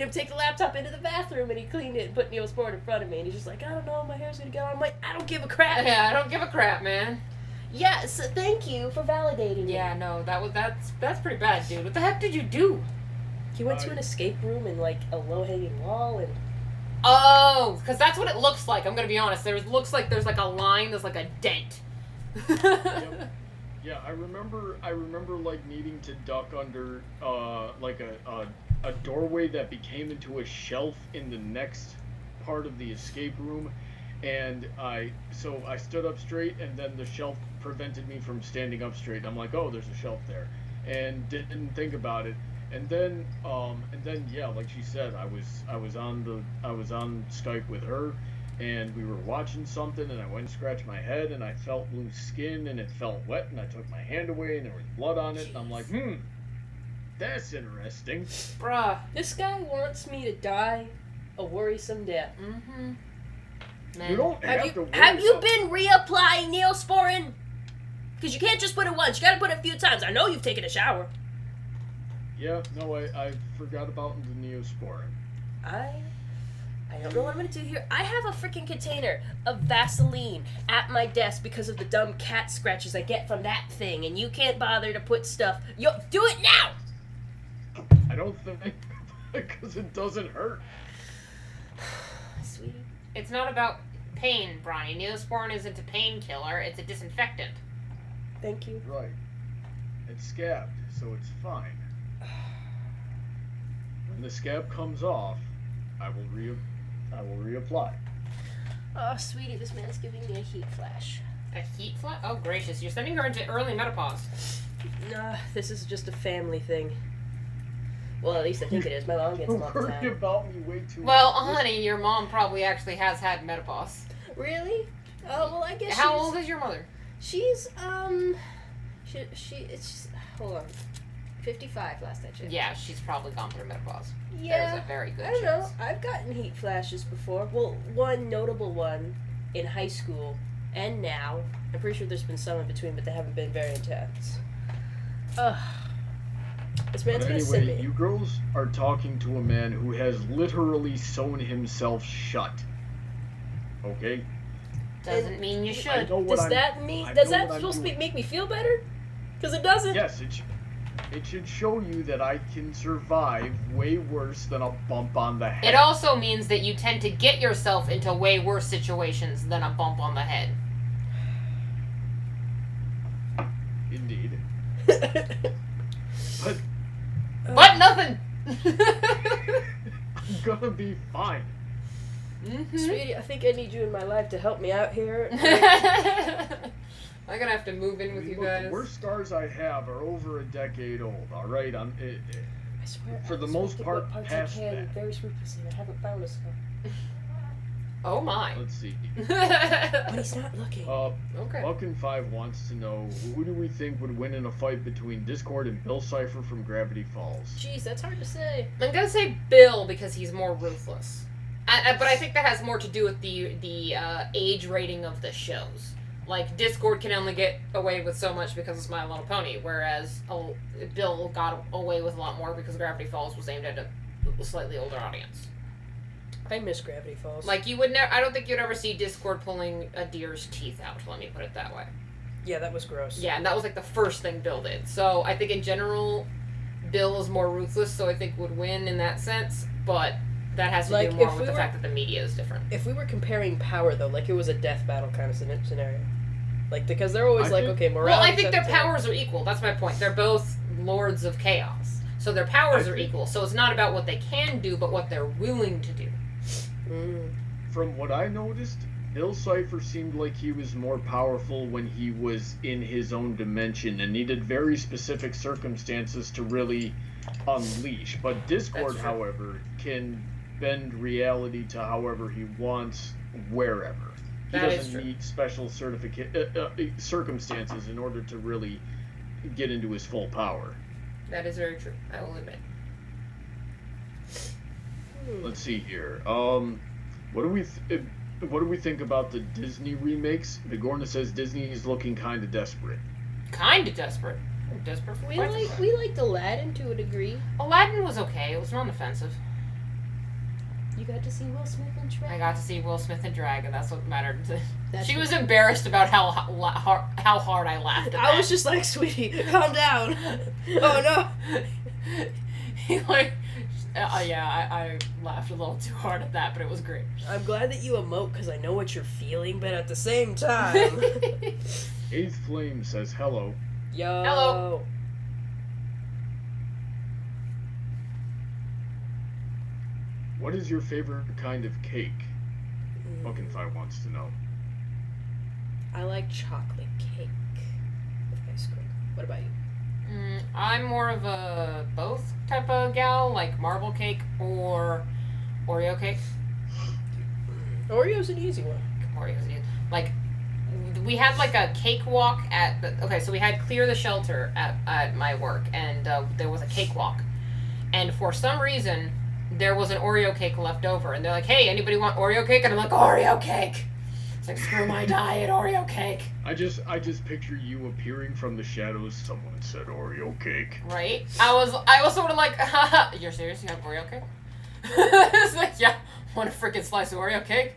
S1: him take the laptop into the bathroom, and he cleaned it and put Neosporin in front of me. And he's just like, I don't know, my hair's gonna go. I'm like, I don't give a crap.
S4: Yeah, I don't give a crap, man.
S1: Yeah, so thank you for validating
S4: Yeah,
S1: me.
S4: no, that's pretty bad, dude. What the heck did you do?
S1: He went to an escape room in, like, a low-hanging wall, and...
S4: Oh, because that's what it looks like. I'm gonna be honest. Looks like there's like a line. There's like a dent.
S2: Yep. Yeah, I remember like needing to duck under like a doorway that became into a shelf in the next part of the escape room, and I stood up straight, and then the shelf prevented me from standing up straight. I'm like, oh, there's a shelf there, and didn't think about it. And then yeah, like she said, I was on Skype with her, and we were watching something, and I went and scratched my head, and I felt loose skin, and it felt wet, and I took my hand away, and there was blood on it, and I'm like, that's interesting.
S4: Bruh.
S1: This guy wants me to die a worrisome death.
S4: Mm-hmm. Man.
S2: You don't have to worry
S1: Have you
S2: about-
S1: been reapplying Neosporin? Because you can't just put it once. You gotta put it a few times. I know you've taken a shower.
S2: Yeah, no, I forgot about the Neosporin.
S1: I don't know what I'm gonna do here. I have a freaking container of Vaseline at my desk because of the dumb cat scratches I get from that thing, and you can't bother to put stuff. Yo, do it now!
S2: I don't think because it doesn't hurt.
S1: Sweetie.
S4: It's not about pain, Bronny. Neosporin isn't a painkiller. It's a disinfectant.
S1: Thank you.
S2: Right. It's scabbed, so it's fine. When the scab comes off, I will reapply.
S1: Oh, sweetie, this man's giving me a heat flash.
S4: A heat flash? Oh, gracious. You're sending her into early menopause.
S1: Nah, this is just a family thing. Well, at least I think it is. My mom gets them all the
S2: Worry
S1: time.
S2: about me way too
S4: Well,
S2: much.
S4: honey, your mom probably actually has had menopause.
S1: Really? Oh, well, I guess
S4: How
S1: she's...
S4: old is your mother?
S1: She's, it's, hold on. 55 last I checked.
S4: Yeah, she's probably gone through menopause.
S1: Yeah.
S4: There's a very good
S1: I don't know.
S4: chance.
S1: I've gotten heat flashes before. Well, one notable one in high school and now. I'm pretty sure there's been some in between, but they haven't been very intense. Ugh. This man's
S2: But
S1: gonna send
S2: anyway,
S1: me.
S2: you girls are talking to a man who has literally sewn himself shut. Okay?
S4: Doesn't mean you
S2: I
S4: should.
S2: know what
S1: Does
S2: I'm,
S1: that mean?
S2: I
S1: Does
S2: know
S1: that
S2: what I'm
S1: supposed to
S2: doing.
S1: make me feel better? Because it doesn't.
S2: Yes, it should show you that I can survive way worse than a bump on the head.
S4: It also means that you tend to get yourself into way worse situations than a bump on the head.
S2: Indeed. But
S4: But nothing!
S2: I'm gonna be fine.
S4: Mm-hmm.
S1: Sweetie, I think I need you in my life to help me out here.
S4: I'm gonna have to move in
S2: I
S4: with
S2: mean,
S4: you
S2: look,
S4: guys.
S2: the worst scars I have are over a decade old, alright?
S1: I swear,
S2: For
S1: I
S2: the
S1: just
S2: most
S1: pick
S2: part,
S1: what parts
S2: past
S1: I can
S2: that.
S1: very ruthlessly. I haven't found a scar.
S4: Oh my.
S2: Let's see.
S1: But he's not looking.
S4: Okay.
S2: Buckin5 wants to know, who do we think would win in a fight between Discord and Bill Cipher from Gravity Falls?
S1: Jeez, that's hard to say.
S4: I'm gonna say Bill because he's more ruthless. But I think that has more to do with the age rating of the shows. Like, Discord can only get away with so much because of My Little Pony, whereas Bill got away with a lot more because Gravity Falls was aimed at a slightly older audience.
S1: I miss Gravity Falls.
S4: Like, you would never. I don't think you'd ever see Discord pulling a deer's teeth out. Let me put it that way.
S1: Yeah, that was gross.
S4: Yeah, and that was like the first thing Bill did. So I think in general, Bill is more ruthless. So I think would win in that sense. But that has to
S1: Like,
S4: do more
S1: if
S4: with
S1: we
S4: the
S1: were-
S4: fact that the media is different.
S1: If we were comparing power, though, like it was a death battle kind of scenario. Like, because they're always like, okay, morality.
S4: Well, I think their
S1: 7-10.
S4: powers are equal. That's my point. They're both lords of chaos. So their powers are equal. So it's not about what they can do, but what they're willing to do.
S2: From what I noticed, Bill Cipher seemed like he was more powerful when he was in his own dimension and needed very specific circumstances to really unleash. But Discord,
S4: That's true.
S2: however, can bend reality to however he wants, wherever. He
S4: That is
S2: doesn't
S4: true.
S2: need special circumstances in order to really get into his full power.
S4: That is very true. I will admit.
S2: Let's see here. What do we think about the Disney remakes? Bigorna says Disney is looking kind of desperate.
S4: Kind of desperate. Desperate for what?
S1: We liked Aladdin to a degree.
S4: Aladdin was okay. It was non-offensive.
S1: You got to see Will Smith and Shrek.
S4: I got to see Will Smith and drag, and that's what mattered.
S1: That's
S4: She was embarrassed about how hard I laughed at that.
S1: I was just like, sweetie, calm down. Oh no.
S4: He like, I laughed a little too hard at that, but it was great.
S1: I'm glad that you emote because I know what you're feeling, but at the same time.
S2: Eighth Flame says hello.
S1: Yo.
S4: Hello.
S2: What is your favorite kind of cake? Buckin5 wants to know.
S1: I like chocolate cake with ice cream. What about you?
S4: I'm more of a both type of gal, like marble cake or Oreo cake.
S1: Oreo's an easy one.
S4: Oreo's like, we had like a cakewalk at the, okay, so we had Clear the Shelter at my work, and there was a cakewalk, and for some reason there was an Oreo cake left over, and they're like, hey, anybody want Oreo cake? And I'm like, Oreo cake. It's like, screw my diet, Oreo cake.
S2: I just picture you appearing from the shadows. Someone said Oreo cake.
S4: Right? I was sort of like, haha, you're serious? You have Oreo cake? It's like, yeah, want a freaking slice of Oreo cake?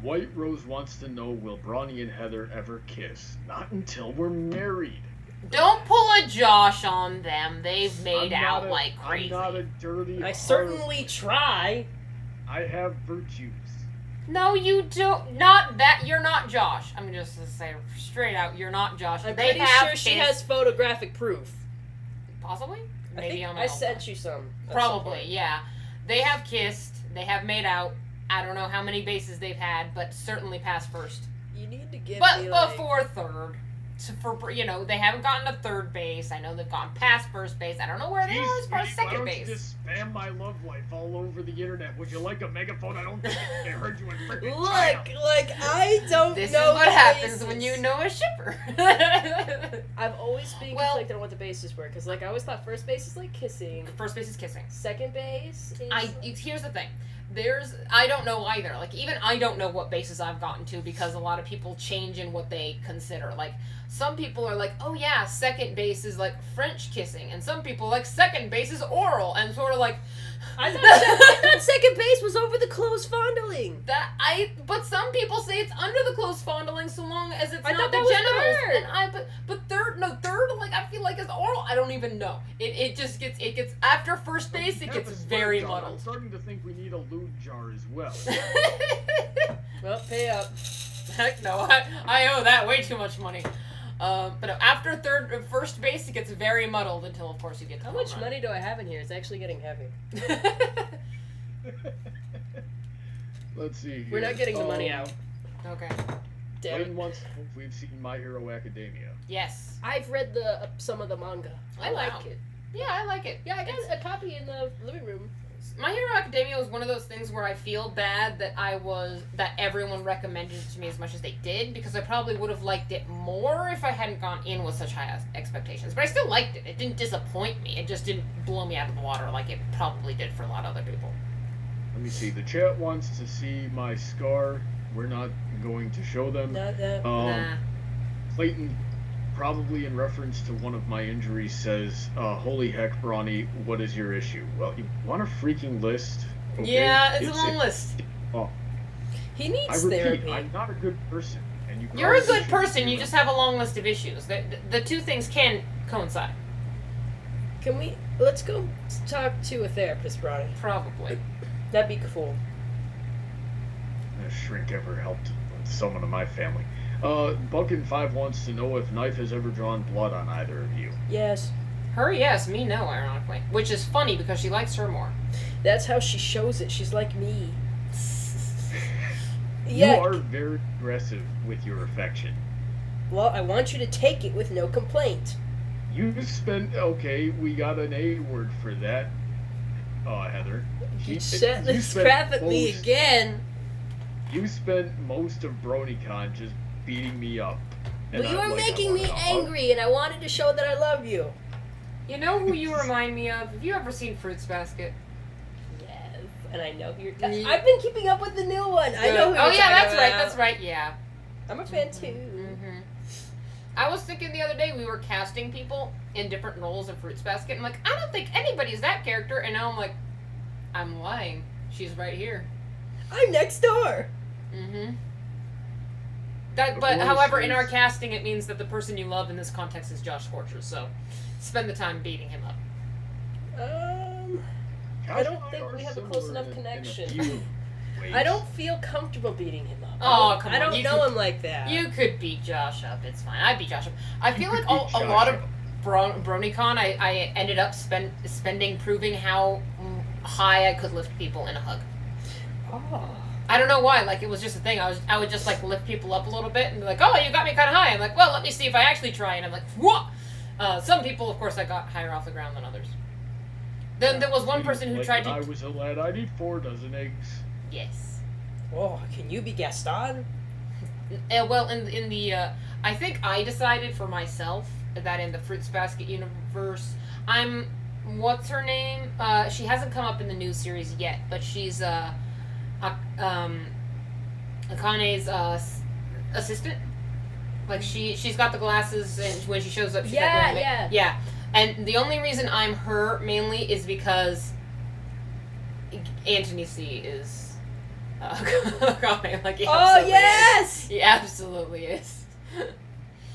S2: White Rose wants to know, will Bronny and Heather ever kiss? Not until we're married.
S4: Don't pull a Josh on them. They've made out like crazy.
S2: I'm not a dirty
S1: I certainly try.
S2: I have virtues.
S4: No, you don't. Not that. You're not Josh. I'm just gonna say straight out, you're not Josh.
S1: I'm
S4: They
S1: pretty
S4: have
S1: sure she
S4: kissed.
S1: has photographic proof.
S4: Possibly.
S1: I
S4: Maybe
S1: think
S4: on
S1: I sent you some. at some
S4: Probably,
S1: point.
S4: yeah. They have kissed. They have made out. I don't know how many bases they've had, but certainly past first.
S1: You need to give
S4: But
S1: me like...
S4: before third. For they haven't gotten to third base. I know they've gone past first base. I don't know where they are as far as
S2: Why
S4: second
S2: don't
S4: base.
S2: you just spam my love life all over the internet? Would you like a megaphone? I don't think they heard you in freaking
S1: Look,
S2: China.
S1: like, I don't
S4: This is
S1: know
S4: what
S1: the
S4: happens
S1: bases.
S4: when you know a shipper.
S1: I've always been
S4: Well-
S1: conflicted on what the bases were, because, like, I always thought first base is, like, kissing.
S4: First base is kissing.
S1: Second base is...
S4: Here's the thing. I don't know either. Like, even I don't know what bases I've gotten to because a lot of people change in what they consider. Like, some people are like, oh yeah, second base is like French kissing, and some people like second base is oral, and sort of like,
S1: I thought second base was over the close fondling.
S4: But some people say it's under the close fondling so long as it's
S1: I
S4: not
S1: thought
S4: the
S1: that was
S4: genitals.
S1: third.
S4: And but third, like I feel like it's oral. I don't even know. It just gets after first base, it
S2: Have
S4: gets
S2: a sperm
S4: very
S2: jar.
S4: mutter.
S2: I'm starting to think we need a lewd jar as well.
S1: Well, pay up.
S4: Heck no, I owe that way too much money. But after first base, it gets very muddled until, of course, you get to
S1: How
S4: home
S1: much
S4: run.
S1: money do I have in here? It's actually getting heavy.
S2: Let's see here.
S1: We're not getting the money out.
S4: Okay.
S1: Damn
S2: When
S1: it.
S2: once we've seen My Hero Academia.
S4: Yes.
S1: I've read some of the manga. I
S4: Oh,
S1: like
S4: wow.
S1: it.
S4: Yeah, I like it.
S1: Yeah, I got a copy in the living room.
S4: My Hero Academia was one of those things where I feel bad that that everyone recommended it to me as much as they did, because I probably would have liked it more if I hadn't gone in with such high expectations. But I still liked it. It didn't disappoint me. It just didn't blow me out of the water like it probably did for a lot of other people.
S2: Let me see. The chat wants to see my scar. We're not going to show them.
S4: Nah.
S2: Clayton, probably in reference to one of my injuries, says, holy heck, Brawny, what is your issue? Well, you want a freaking list? Okay?
S4: Yeah, it's a long list.
S2: Oh,
S1: He needs
S2: I repeat,
S1: therapy.
S2: I'm not a good person. And
S4: You're a
S2: probably
S4: good
S2: shouldn't
S4: person,
S2: do
S4: you
S2: that.
S4: just have a long list of issues. The two things can coincide.
S1: Let's go talk to a therapist, Bronny.
S4: Probably.
S1: That'd be cool.
S2: A shrink ever helped someone in my family. Buckin5 wants to know if Knife has ever drawn blood on either of you.
S1: Yes.
S4: Her, yes. Me, no, ironically. Which is funny because she likes her more.
S1: That's how she shows it. She's like me.
S2: You
S1: Yeah.
S2: are very aggressive with your affection.
S1: Well, I want you to take it with no complaint.
S2: Okay, we got an A word for that, Heather.
S1: You said this crap at me again.
S2: You spent most of BronyCon just beating me up. And
S1: Well, you
S2: I'm
S1: were
S2: like, I
S1: making me
S2: wanna hug.
S1: angry, and I wanted to show that I love you.
S4: You know who you remind me of? Have you ever seen Fruits Basket?
S1: Yes, and I know you're.
S4: Yeah.
S1: I've been keeping up with the new one. I know who you're
S4: Oh yeah,
S1: talking about.
S4: that's right, yeah.
S1: I'm a fan too.
S4: Mm-hmm. I was thinking the other day we were casting people in different roles in Fruits Basket. I'm like, I don't think anybody's that character. And now I'm like, I'm lying. She's right here.
S1: I'm next door.
S4: Mm-hmm. But however, in our casting, it means that the person you love in this context is Josh Scorcher. So spend the time beating him up.
S1: I don't think we have a close enough connection. I don't feel comfortable beating him up.
S4: Oh, come on.
S1: I don't know him like that.
S4: You could beat Josh up. It's fine. I beat Josh up. I feel like
S2: could beat
S4: a
S2: Josh
S4: lot of
S2: up.
S4: BronyCon, I ended up spending proving how high I could lift people in a hug.
S1: Oh.
S4: I don't know why. Like, it was just a thing. I would just like lift people up a little bit and be like, "Oh, you got me kind of high." I'm like, "Well, let me see if I actually try." And I'm like, "What?" Some people, of course, I got higher off the ground than others. Then there was one person who tried to.
S2: I was a lad. I'd eat 4 dozen eggs.
S4: Yes.
S1: Oh, can you be Gaston?
S4: Well, in the I think I decided for myself that in the Fruits Basket universe, I'm what's her name? She hasn't come up in the new series yet, but she's Akane's assistant. Like she's got the glasses, and when she shows up, she's like wearing it. Yeah. And the only reason I'm her mainly is because Anthony C is Akane. Like, he
S1: Oh,
S4: absolutely
S1: yes!
S4: is. He absolutely is.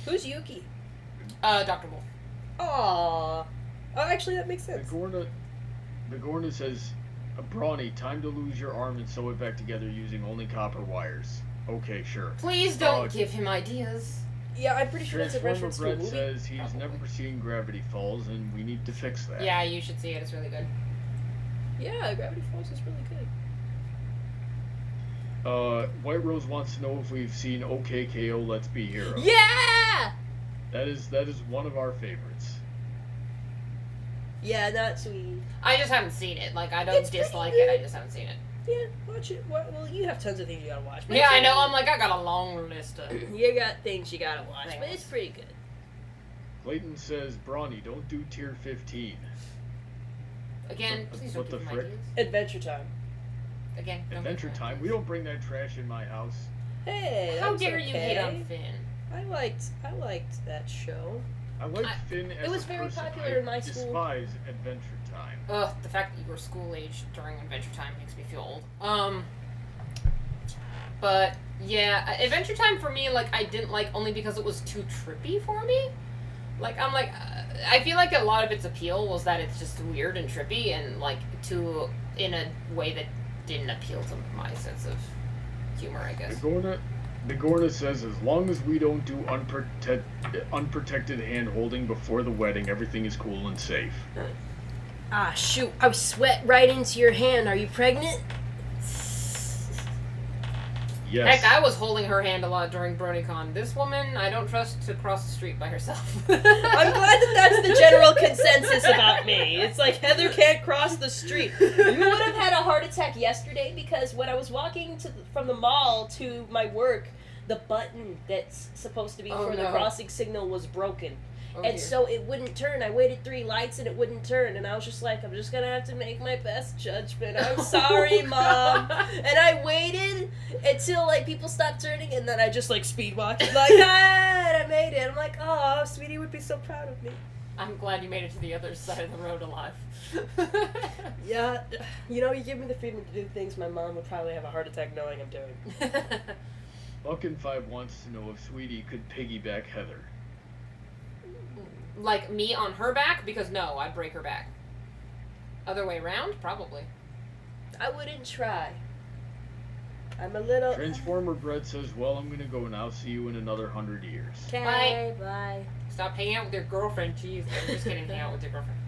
S1: Who's Yuki?
S4: Dr. Wolf.
S1: Aww. Oh, actually, that makes sense.
S2: Bigorna says, Brawny, time to lose your arm and sew it back together using only copper wires. Okay, sure.
S4: Please don't give him ideas.
S1: Yeah, I'm pretty sure that's a
S2: Transformer
S1: reference to a
S2: Brett
S1: movie.
S2: says he's never seen Gravity Falls, and we need to fix that.
S4: Yeah, you should see it. It's really good.
S1: Yeah, Gravity Falls is really good.
S2: White Rose wants to know if we've seen OKKO Let's Be Heroes.
S1: Yeah!
S2: That is one of our favorites.
S1: Yeah, not sweet.
S4: I just haven't seen it. Like, I don't
S1: It's pretty
S4: dislike
S1: good.
S4: it. I just haven't seen it.
S1: Yeah, watch it. Well, you have tons of things you gotta watch. But
S4: Yeah,
S1: it's
S4: I know.
S1: okay.
S4: I'm like, I got a long list of.
S1: You got things you gotta watch, but it's pretty good.
S2: Clayton says, Brawny, don't do tier 15.
S4: Again, please don't
S2: What the
S4: give him
S2: frick?
S4: ideas.
S1: Adventure Time.
S4: Again, don't
S2: Adventure
S4: give him
S2: Time.
S4: ideas.
S2: We don't bring that trash in my house.
S1: Hey,
S4: How
S1: that's
S4: dare you hate on
S1: okay.
S4: Finn?
S1: I liked that show.
S2: I like Finn as
S1: it was
S2: a
S1: very
S2: person.
S1: popular in my
S2: I
S1: school.
S2: despise Adventure Time.
S4: Ugh, the fact that you were school age during Adventure Time makes me feel old. But yeah, Adventure Time for me, like, I didn't like only because it was too trippy for me. Like, I'm like, I feel like a lot of its appeal was that it's just weird and trippy and like in a way that didn't appeal to my sense of humor, I guess.
S2: Bigorna says, as long as we don't do unprotected hand-holding before the wedding, everything is cool and safe.
S1: Ah, shoot. I sweat right into your hand. Are you pregnant?
S2: Yes.
S4: Heck, I was holding her hand a lot during BronyCon. This woman, I don't trust to cross the street by herself.
S1: I'm glad that that's the general consensus about me. It's like Heather can't cross the street. You would have had a heart attack yesterday because when I was walking from the mall to my work, the button that's supposed to be
S4: Oh,
S1: for the
S4: no.
S1: crossing signal was broken.
S4: Oh,
S1: And
S4: dear.
S1: so it wouldn't turn. I waited 3 lights and it wouldn't turn. And I was just like, I'm just going to have to make my best judgment. I'm sorry, Mom. And I waited until, like, people stopped turning. And then I just, like, speed walked. Like, I made it. I'm like, oh, Sweetie would be so proud of me.
S4: I'm glad you made it to the other side of the road alive.
S1: Yeah. You know, you give me the freedom to do things my mom would probably have a heart attack knowing I'm doing.
S2: Buckin5 wants to know if Sweetie could piggyback Heather.
S4: Like me on her back? Because no, I'd break her back. Other way around? Probably.
S1: I wouldn't try. I'm a little...
S2: Transformer Bread says, well, I'm gonna go now. See you in another 100 years.
S1: Okay, bye.
S4: Stop hanging out with your girlfriend. Jeez, I'm just kidding. Hang out with your girlfriend.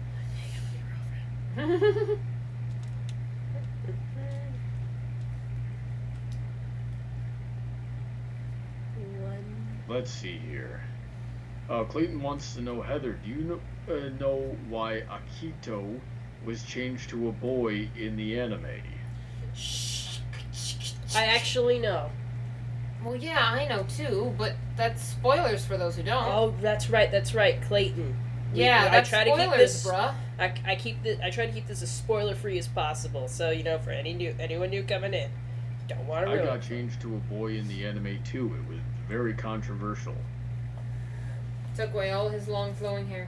S2: Let's see here. Clayton wants to know, Heather, do you know why Akito was changed to a boy in the anime?
S1: I actually know.
S4: Well, yeah, I know too, but that's spoilers for those who don't.
S1: Oh, that's right, Clayton.
S4: Yeah, that's
S1: I try
S4: spoilers,
S1: to keep this,
S4: bruh.
S1: I try to keep this as spoiler free as possible. So for anyone new coming in, don't want to
S2: I
S1: ruin.
S2: got changed to a boy in the anime too. It was very controversial.
S4: Took away all his long flowing hair.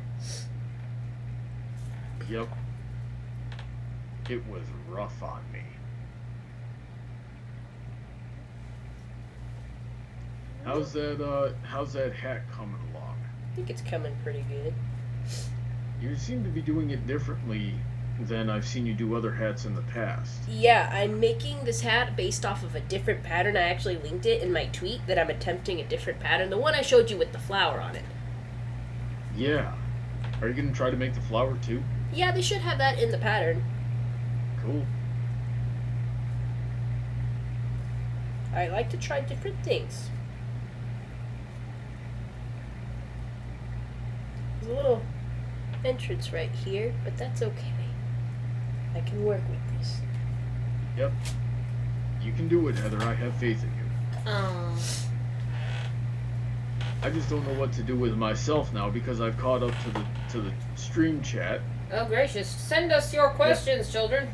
S2: Yep. It was rough on me. How's that hat coming along?
S1: I think it's coming pretty good.
S2: You seem to be doing it differently than I've seen you do other hats in the past.
S1: Yeah, I'm making this hat based off of a different pattern. I actually linked it in my tweet that I'm attempting a different pattern. The one I showed you with the flower on it.
S2: Yeah. Are you gonna try to make the flower too?
S1: Yeah, they should have that in the pattern.
S2: Cool.
S1: I like to try different things. There's a little entrance right here, but that's okay. I can work with this.
S2: Yep. You can do it, Heather. I have faith in you. I just don't know what to do with myself now because I've caught up to the stream chat.
S4: Oh, gracious. Send us your questions, children.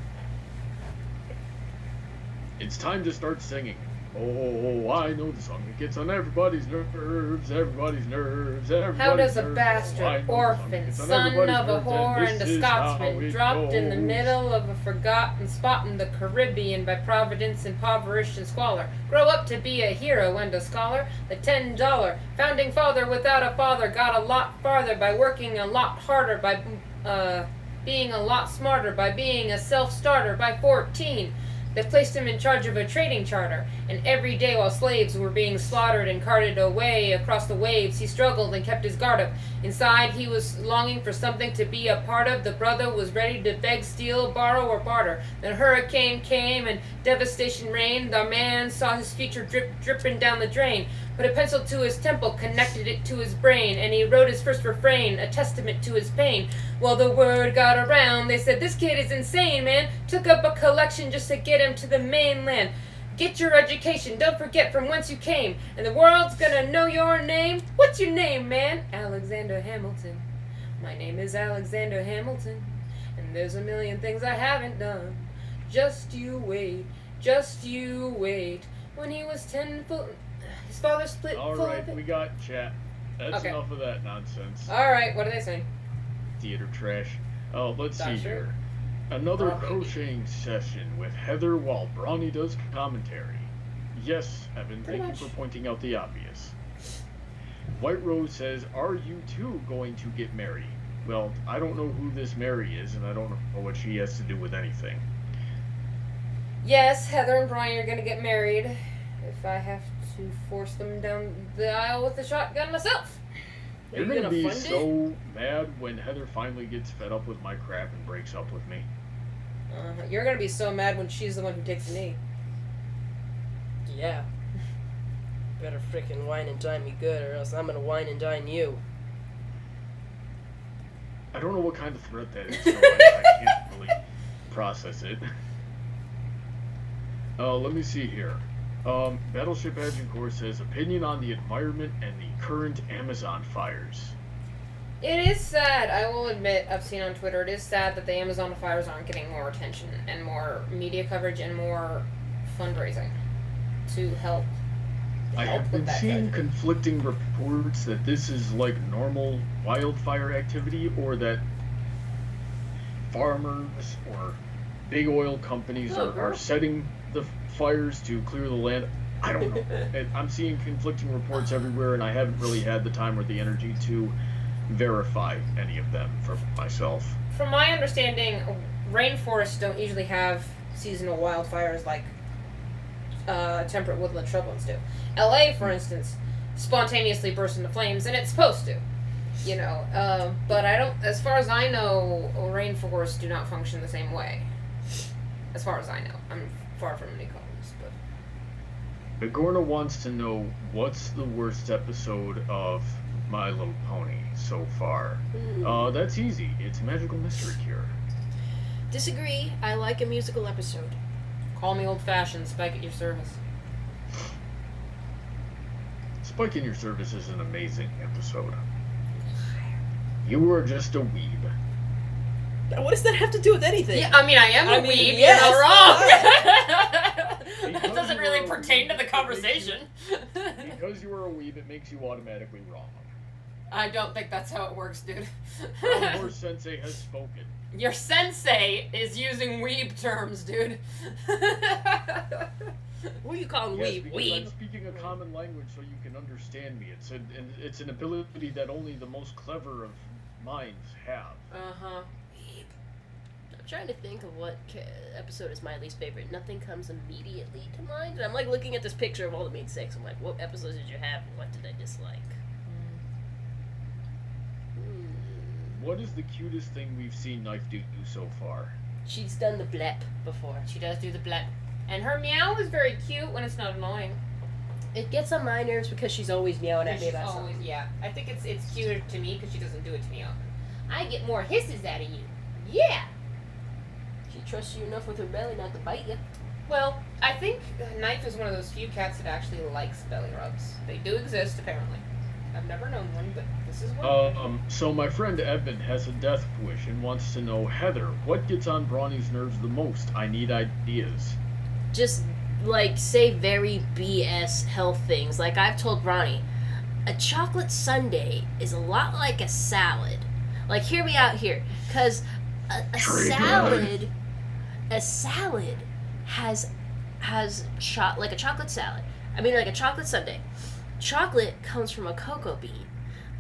S2: It's time to start singing. Oh, I know the song. It gets on everybody's nerves, everybody's nerves, everybody's
S4: How does a
S2: nerves.
S4: bastard,
S2: Oh, I know the song.
S4: orphan,
S2: It gets on
S4: son
S2: everybody's
S4: of a
S2: nerves,
S4: whore
S2: this
S4: and a
S2: is how
S4: Scotsman,
S2: it
S4: dropped in the
S2: goes.
S4: middle of a forgotten spot in the Caribbean by providence, impoverished and squalor, grow up to be a hero and a scholar, the $10 founding father without a father got a lot farther by working a lot harder, by being a lot smarter, by being a self-starter. By 14, they placed him in charge of a trading charter, and every day while slaves were being slaughtered and carted away across the waves, he struggled and kept his guard up. Inside, he was longing for something to be a part of. The brother was ready to beg, steal, borrow, or barter. Then a hurricane came and devastation reigned. The man saw his future dripping down the drain. Put a pencil to his temple, connected it to his brain, and he wrote his first refrain, a testament to his pain. Well, the word got around. They said, this kid is insane, man. Took up a collection just to get him to the mainland. Get your education, don't forget from whence you came, and the world's gonna know your name. What's your name, man? Alexander Hamilton. My name is Alexander Hamilton, and there's a million things I haven't done. Just you wait, just you wait. When he was 10 foot, his father split full
S2: Alright,
S4: of
S2: we got chat. That's
S4: Okay.
S2: enough of that nonsense.
S4: Alright, what are they saying?
S2: Theater trash. Oh, let's see
S4: Sure.
S2: here. Another
S4: Okay.
S2: crocheting session with Heather while Brawny does commentary. Yes, Evan,
S4: Pretty
S2: thank
S4: much.
S2: you for pointing out the obvious. White Rose says, are you too going to get married? Well, I don't know who this Mary is, and I don't know what she has to do with anything.
S4: Yes, Heather and Brian are gonna get married. If I have to force them down the aisle with a shotgun myself.
S1: Are
S2: You're
S1: you
S2: gonna be
S1: fund
S2: so mad when Heather finally gets fed up with my crap and breaks up with me.
S4: You're gonna be so mad when she's the one who takes the knee.
S1: Yeah. better frickin' wine and dine me good, or else I'm gonna wine and dine you.
S2: I don't know what kind of threat that is, so I can't really process it. Let me see here. Battleship Agincourt says, opinion on the environment and the current Amazon fires.
S4: It is sad, I will admit, I've seen on Twitter, it is sad that the Amazon fires aren't getting more attention and more media coverage and more fundraising to help.
S2: I have been seeing conflicting reports that this is like normal wildfire activity, or that farmers or big oil companies are setting the fires to clear the land. I don't know. I'm seeing conflicting reports everywhere, and I haven't really had the time or the energy to verify any of them for myself.
S4: From my understanding, rainforests don't usually have seasonal wildfires like temperate woodland shrublands do. LA, for instance, spontaneously bursts into flames, and it's supposed to, you know. But I don't, as far as I know, rainforests do not function the same way. As far as I know, I'm far from an ecologist, but.
S2: Bigorna wants to know what's the worst episode of My Little Pony so far. That's easy. It's Magical Mystery Cure.
S1: Disagree. I like a musical episode.
S4: Call me old-fashioned. Spike at your service.
S2: Spike in Your Service is an amazing episode. You were just a weeb.
S1: What does that have to do with anything?
S4: Yeah, I mean, I am a weeb.
S1: Yes.
S4: You're not wrong. That doesn't really pertain to the conversation.
S2: Because you were a weeb, it makes you automatically wrong.
S4: I don't think that's how it works, dude.
S2: Your sensei has spoken.
S4: Your sensei is using weeb terms, dude.
S1: What are you calling weeb?
S2: Because
S1: Weeb.
S2: I'm speaking a common language so you can understand me. It's an ability that only the most clever of minds have.
S4: Uh-huh.
S1: Weeb. I'm trying to think of what episode is my least favorite. Nothing comes immediately to mind. And I'm like looking at this picture of all the main six. I'm like, what episodes did you have and what did I dislike?
S2: What is the cutest thing we've seen Knife do so far?
S1: She's done the blep before.
S4: She does do the blep. And her meow is very cute when it's not annoying.
S1: It gets on my nerves because she's always meowing at me
S4: She's
S1: about
S4: always,
S1: something.
S4: yeah. I think it's cuter to me because she doesn't do it to me often. I get more hisses out of you. Yeah!
S1: She trusts you enough with her belly not to bite you.
S4: Well, I think Knife is one of those few cats that actually likes belly rubs. They do exist, apparently. I've never known one, but this is one.
S2: So my friend Evan has a death wish and wants to know, Heather, what gets on Brawny's nerves the most? I need ideas.
S1: Just, like, say very BS health things. Like, I've told Brawny, a chocolate sundae is a lot like a salad. Like, hear me out here. Because a salad has like a chocolate salad. I mean, like a chocolate sundae. Chocolate comes from a cocoa bean.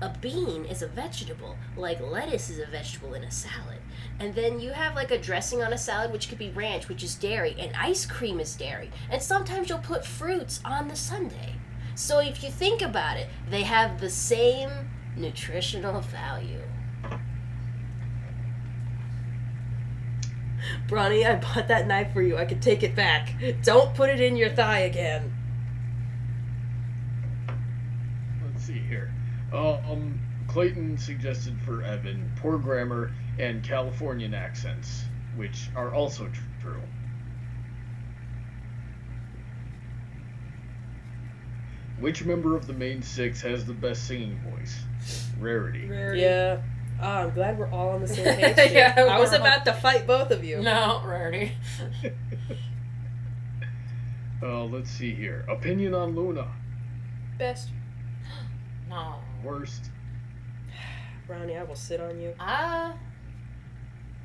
S1: A bean is a vegetable, like lettuce is a vegetable in a salad. And then you have like a dressing on a salad, which could be ranch, which is dairy, and ice cream is dairy. And sometimes you'll put fruits on the sundae. So if you think about it, they have the same nutritional value. Brawny, I bought that knife for you. I can take it back. Don't put it in your thigh again.
S2: Let's see here. Clayton suggested for Evan poor grammar and Californian accents, which are also true. Which member of the main six has the best singing voice? Rarity.
S1: Yeah. Oh, I'm glad we're all on the same page.
S4: Yeah,
S1: I was about to fight both of you.
S4: No, Rarity.
S2: Let's see here. Opinion on Luna.
S1: Best.
S4: No.
S2: Worst.
S1: Brawny, I will sit on you.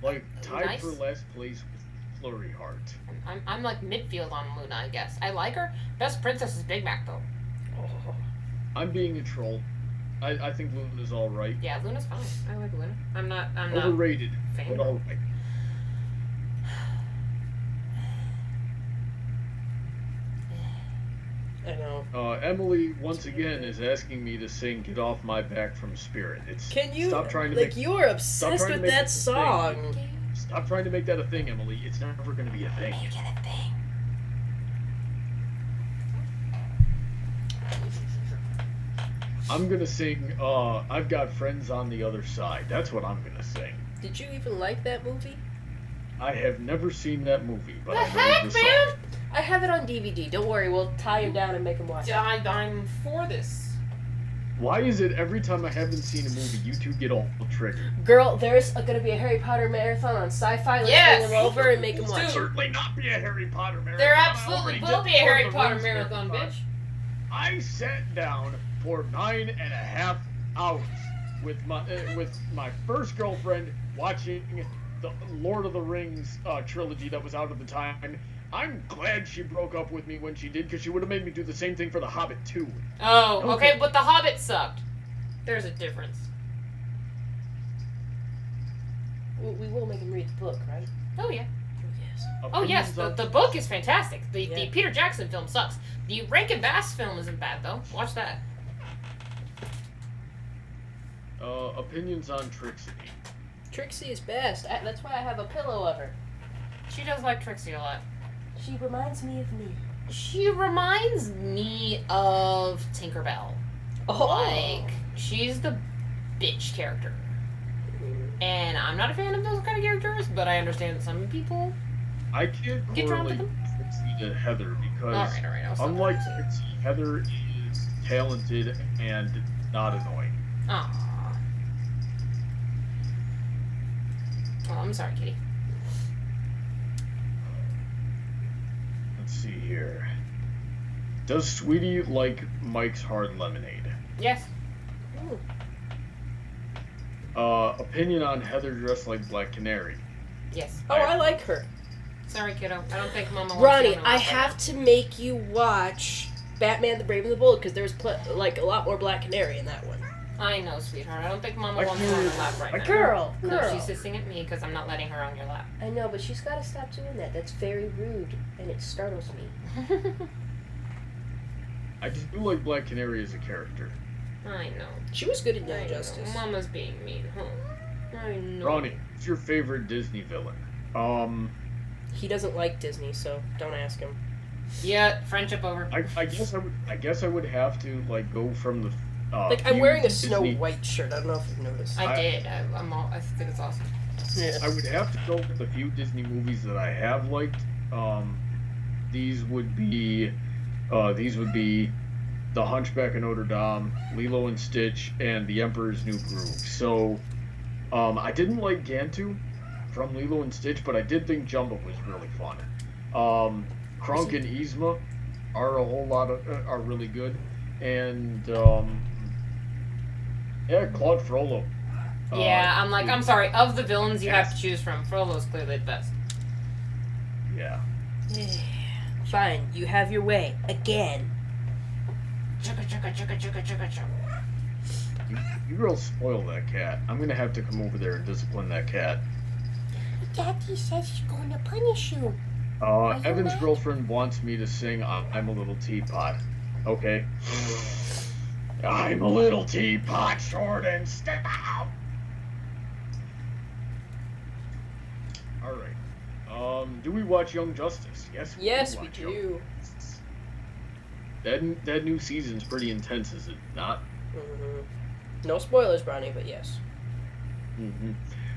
S2: Like, tied
S4: Nice.
S2: for last place with Flurry Heart.
S4: I'm like midfield on Luna, I guess. I like her. Best princess is Big Mac, though.
S1: Oh.
S2: I'm being a troll. I think Luna's alright.
S4: Yeah, Luna's fine. I like Luna. I'm not
S2: Overrated,
S4: fan.
S2: but alright.
S1: I know.
S2: Emily, once again, is asking me to sing Get Off My Back from Spirit.
S1: Can you,
S2: Stop trying to
S1: like,
S2: make,
S1: you are obsessed
S2: trying to
S1: with
S2: make
S1: that
S2: this a thing.
S1: song.
S2: Stop trying to make that a thing, Emily. It's never going to be a thing.
S1: Make it a thing.
S2: I'm gonna sing, I've Got Friends on the Other Side. That's what I'm gonna sing.
S1: Did you even like that movie?
S2: I have never seen that movie, but
S4: The
S2: I know
S4: heck,
S2: the song.
S4: man?
S1: I have it on DVD. Don't worry, we'll tie him down and make him watch it.
S4: I'm for this.
S2: Why is it every time I haven't seen a movie, you two get all triggered?
S1: Girl, there's going to be a Harry Potter marathon on Sci-Fi. Let's
S4: Yes!
S1: bring him over and make him watch
S4: Dude.
S1: it.
S2: Certainly not be a Harry Potter marathon.
S4: There
S2: I
S4: absolutely
S2: already
S4: will
S2: did
S4: be a
S2: Lord
S4: Harry
S2: of the
S4: Potter
S2: Rings
S4: marathon, bitch.
S2: I sat down for 9.5 hours with my first girlfriend watching the Lord of the Rings trilogy that was out at the time. I'm glad she broke up with me when she did, because she would have made me do the same thing for The Hobbit 2.
S4: Oh, okay,
S2: Okay.
S4: but The Hobbit sucked. There's a difference.
S1: We will make him read the book, right?
S4: Oh, yeah.
S1: Yes.
S4: Oh, yes, the book is fantastic. The
S1: Yeah.
S4: Peter Jackson film sucks. The Rankin Bass film isn't bad, though. Watch that.
S2: Opinions on Trixie.
S1: Trixie is best. That's why I have a pillow of her.
S4: She does like Trixie a lot.
S1: She reminds me of me.
S4: She reminds me of Tinkerbell.
S1: Oh.
S4: Like, she's the bitch character. And I'm not a fan of those kind of characters, but I understand that some people...
S2: I can't
S4: Get drawn to
S2: correlate
S4: them?
S2: Trixie to Heather because,
S4: Alright, I'll stop.
S2: unlike Trixie, Heather is talented and not annoying.
S4: Aww. Oh, I'm sorry, Kitty.
S2: Let's see here. Does Sweetie like Mike's hard lemonade?
S4: Yes.
S2: Opinion on Heather dressed like Black Canary.
S4: Yes.
S1: Oh, I like her.
S4: Sorry, kiddo. I don't think Mama wants
S1: Ronnie,
S4: you on her
S1: I
S4: lap
S1: have
S4: right
S1: to make you watch Batman the Brave and the Bold because there's like a lot more Black Canary in that one.
S4: now. I know, sweetheart. I don't think Mama
S2: Like
S4: wants you on
S2: you-
S4: her lap right
S2: like
S4: now.
S1: Girl.
S4: No, she's hissing at me because I'm not letting her on your lap.
S1: I know, but she's got to stop doing that. That's very rude, and it startles me.
S2: I do like Black Canary as a character.
S4: I know.
S1: She was good in
S4: I
S1: Young
S4: know.
S1: Justice.
S4: Mama's being mean, huh? I know.
S2: Ronnie, who's your favorite Disney villain?
S1: He doesn't like Disney, so don't ask him.
S4: Yeah, friendship over.
S2: I guess I would have to like go from the
S1: Like, I'm
S2: few
S1: wearing a
S2: Disney-
S1: Snow White shirt. I don't know if you've noticed.
S4: I did. I think it's awesome.
S1: Yeah.
S2: I would have to go with the few Disney movies that I have liked. These would be The Hunchback of Notre Dame, Lilo and Stitch, and The Emperor's New Groove. So, I didn't like Gantu from Lilo and Stitch, but I did think Jumbo was really fun. Kronk and Yzma are really good, and Claude Frollo.
S4: Yeah, I'm sorry. Of the villains you have
S2: Yes.
S4: to choose from, Frollo's clearly the best.
S2: Yeah.
S1: Fine, you have your way. Again.
S4: Chugga chugga chugga chugga chugga chugga.
S2: You girls spoil that cat. I'm gonna have to come over there and discipline that cat.
S5: Daddy says he's going to punish you. you
S2: Evan's
S5: mad?
S2: girlfriend wants me to sing I'm a Little Teapot. Okay. I'm a little teapot, short and stout. Alright. Do we watch Young Justice? Yes,
S1: We
S2: watch Young
S1: do.
S2: Justice. That new season's pretty intense, is it not?
S1: No spoilers, Bronny, but yes.
S2: Mm-hmm.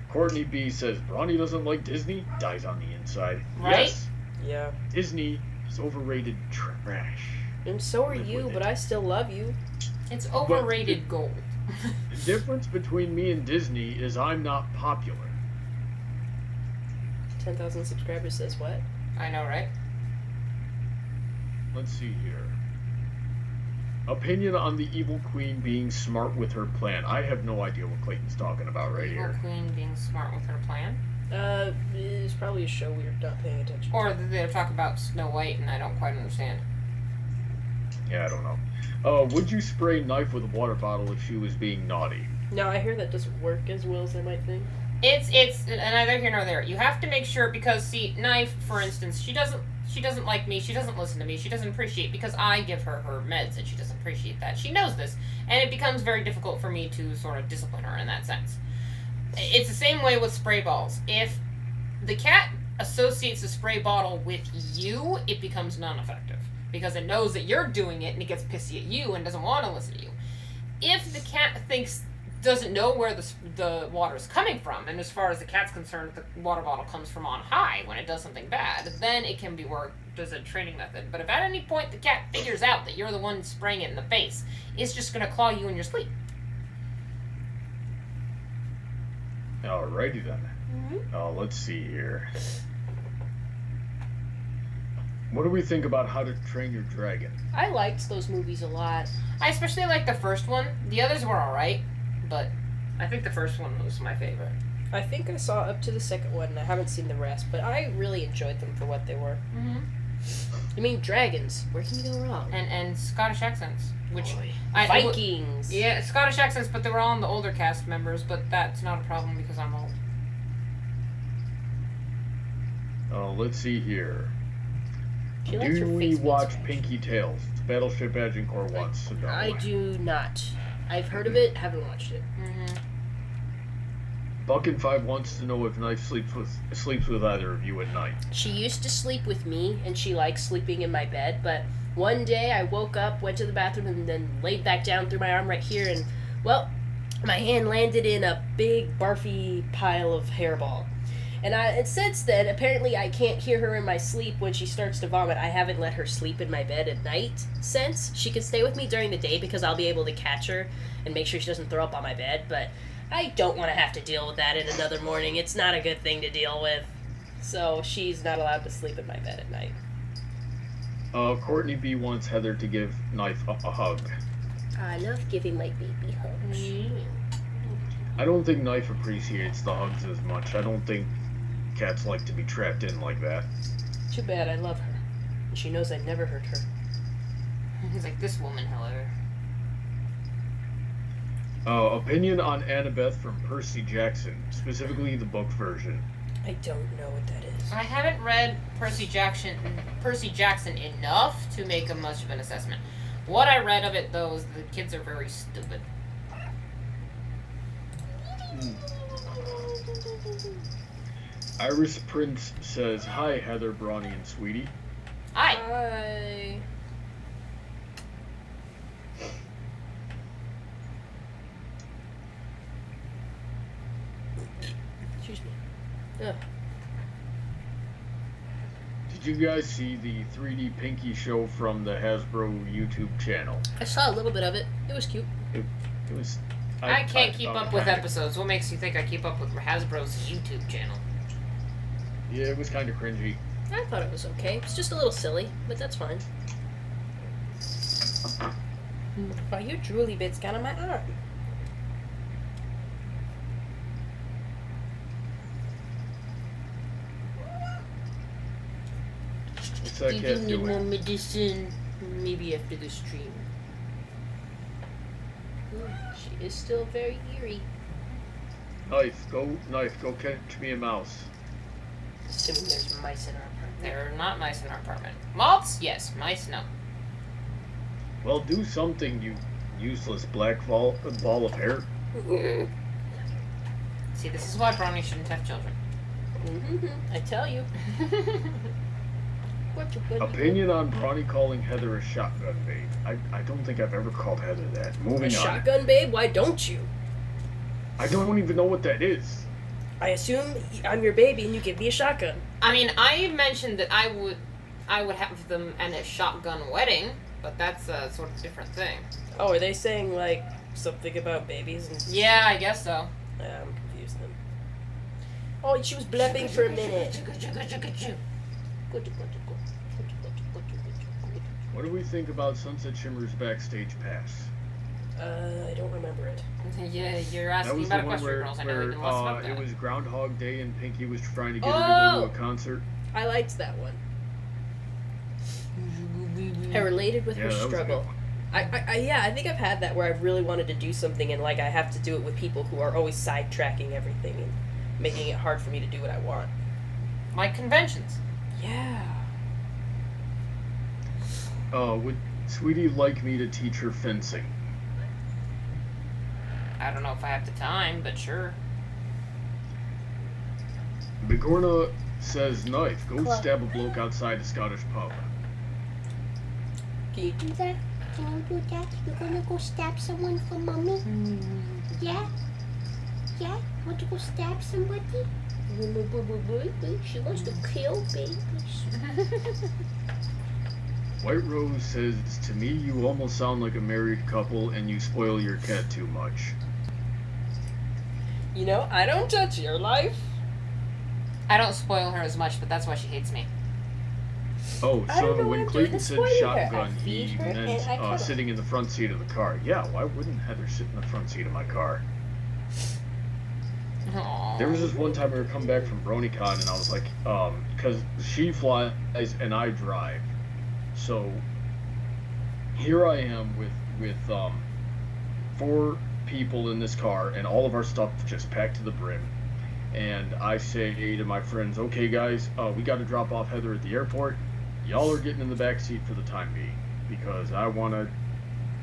S2: Courtney B says, Bronny doesn't like Disney, dies on the inside.
S4: Right?
S2: Yes,
S1: Yeah.
S2: Disney is overrated trash.
S1: And so are
S2: Live
S1: you,
S2: with
S1: but
S2: it.
S1: I still love you.
S4: It's overrated gold.
S2: The difference between me and Disney is I'm not popular.
S1: 10,000 subscribers says what?
S4: I know, right?
S2: Let's see here. Opinion on the evil queen being smart with her plan. I have no idea what Clayton's talking about right
S4: Evil
S2: here.
S4: Queen being smart with her plan.
S1: It's probably a show we're not paying attention to.
S4: Or they're talking about Snow White, and I don't quite understand.
S2: Yeah, I don't know. Would you spray knife with a water bottle if she was being naughty?
S1: No, I hear that doesn't work as well as I might think.
S4: It's neither here nor there. You have to make sure because see, Knife, for instance, she doesn't like me. She doesn't listen to me. She doesn't appreciate because I give her her meds, and she doesn't appreciate that. She knows this, and it becomes very difficult for me to sort of discipline her in that sense. It's the same way with spray balls. If the cat associates a spray bottle with you, it becomes non-effective because it knows that you're doing it, and it gets pissy at you and doesn't want to listen to you. if the cat doesn't know where the water is coming from, and as far as the cat's concerned, the water bottle comes from on high when it does something bad, then it can be worked as a training method. But if at any point the cat figures out that you're the one spraying it in the face, it's just going to claw you in your sleep.
S2: Alrighty then. Let's see here. What do we think about How to Train Your Dragon?
S1: I liked those movies a lot.
S4: I especially like the first one. The others were alright, but I think the first one was my favorite.
S1: I think I saw up to the second one, and I haven't seen the rest, but I really enjoyed them for what they were.
S4: Mm-hmm.
S1: I mean, dragons. Where can you go wrong?
S4: And Scottish accents, which
S1: Vikings.
S4: Yeah, Scottish accents, but they were all in the older cast members. But that's not a problem because I'm old.
S2: Let's see here.
S1: She likes her
S2: Do we
S1: face
S2: watch
S1: scratched.
S2: Pinky Tales? Battleship Agincourt wants to know.
S1: I do not. I've heard of it, haven't watched it.
S4: Mm-hmm.
S2: Buckin5 wants to know if Knife sleeps with either of you at night.
S1: She used to sleep with me, and she likes sleeping in my bed, but one day I woke up, went to the bathroom, and then laid back down through my arm right here, and, well, my hand landed in a big, barfy pile of hairball. And since then, apparently I can't hear her in my sleep when she starts to vomit. I haven't let her sleep in my bed at night since. She can stay with me during the day because I'll be able to catch her and make sure she doesn't throw up on my bed, but I don't want to have to deal with that in another morning. It's not a good thing to deal with. So she's not allowed to sleep in my bed at night.
S2: Courtney B wants Heather to give Knife a hug.
S1: I love giving my baby hugs.
S2: I don't think Knife appreciates the hugs as much. I don't think cats like to be trapped in like that.
S1: Too bad, I love her. And she knows I never hurt her.
S4: He's like, this woman, however.
S2: Opinion on Annabeth from Percy Jackson, specifically the book version.
S1: I don't know what that is.
S4: I haven't read Percy Jackson enough to make much of an assessment. What I read of it, though, is the kids are very stupid.
S2: Iris Prince says, "Hi, Heather, Brawny, and Sweetie."
S4: Hi.
S1: Hi. Excuse me. Ugh.
S2: Did you guys see the 3D Pinky show from the Hasbro YouTube channel?
S1: I saw a little bit of it. It was cute.
S2: It was.
S4: I can't keep
S2: thought
S4: up with
S2: kinda-
S4: episodes. What makes you think I keep up with Hasbro's YouTube channel?
S2: Yeah, it was kind of cringy.
S1: I thought it was okay. It's just a little silly, but that's fine. Wow, your drooly bit's got on my arm.
S2: What's that
S1: Do
S2: cat
S1: you need
S2: doing?
S1: more medicine? Maybe after the stream. She is still very eerie.
S2: Knife, go catch me a mouse.
S1: Assuming there's mice in our apartment.
S4: There are not mice in our apartment. Moths? Yes. Mice? No.
S2: Well, do something, you useless black ball of hair.
S4: See, this is why Brownie shouldn't have children.
S1: I tell you. What you gonna
S2: Opinion on Brawny calling Heather a shotgun babe. I don't think I've ever called Heather that.
S1: do?
S2: Moving
S1: A
S2: on.
S1: shotgun babe? Why don't you?
S2: I don't even know what that is.
S1: I assume I'm your baby and you give me a shotgun.
S4: I mean, I mentioned that I would have them in a shotgun wedding, but that's a sort of different thing.
S1: Oh, are they saying like something about babies? And...
S4: Yeah, I guess so.
S1: Yeah, I'm confused then. Oh, she was blepping for a minute.
S2: What do we think about Sunset Shimmer's backstage pass?
S1: I don't remember it.
S4: Yeah, you're
S2: That
S4: asking
S2: was the
S4: about
S2: one
S4: Equestria
S2: where,
S4: Girls. I know even less about that.
S2: it was Groundhog Day and Pinky was trying to get her to go to a concert.
S1: I liked that one. I related with
S2: Yeah,
S1: her
S2: that was a good
S1: struggle.
S2: one.
S1: I think I've had that where I've really wanted to do something and like I have to do it with people who are always sidetracking everything and making it hard for me to do what I want.
S4: Like conventions.
S1: Yeah.
S2: Would Sweetie like me to teach her fencing?
S4: I don't know if I have the time, but sure.
S2: Bigorna says, "Knife, go
S1: Club.
S2: stab a bloke outside a Scottish pub."
S1: Can you do that?
S5: Can you do that? You're gonna go stab someone for mommy? Yeah? Yeah? Want to go stab somebody? She wants to kill babies.
S2: White Rose says, to me, you almost sound like a married couple and you spoil your cat too much.
S1: You know, I don't touch your life.
S4: I don't spoil her as much, but that's why she hates me.
S2: Oh,
S1: I don't
S2: so
S1: know what
S2: when
S1: I'm
S2: Clayton
S1: doing
S2: said
S1: to spoil her. I
S2: shotgun,
S1: feed
S2: he
S1: her and I cuddle.
S2: meant sitting in the front seat of the car. Yeah, why wouldn't Heather sit in the front seat of my car?
S4: Aww.
S2: There was this one time we were coming back from BronyCon, and I was like, because she flies and I drive. So here I am with 4 people in this car, and all of our stuff just packed to the brim. And I say to my friends, okay guys, we got to drop off Heather at the airport. Y'all are getting in the back seat for the time being, because I want to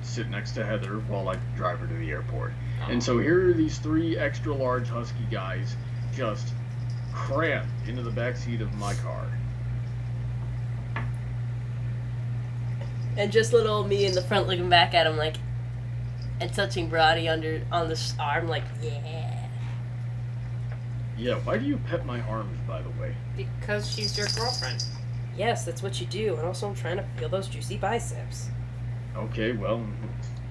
S2: sit next to Heather while I drive her to the airport. And so here are these 3 extra large husky guys just crammed into the back seat of my car.
S1: And just little me in the front looking back at him like, and touching Brody on the arm like, yeah.
S2: Yeah, why do you pet my arms, by the way?
S4: Because she's your girlfriend.
S1: Yes, that's what you do. And also I'm trying to feel those juicy biceps.
S2: Okay, well,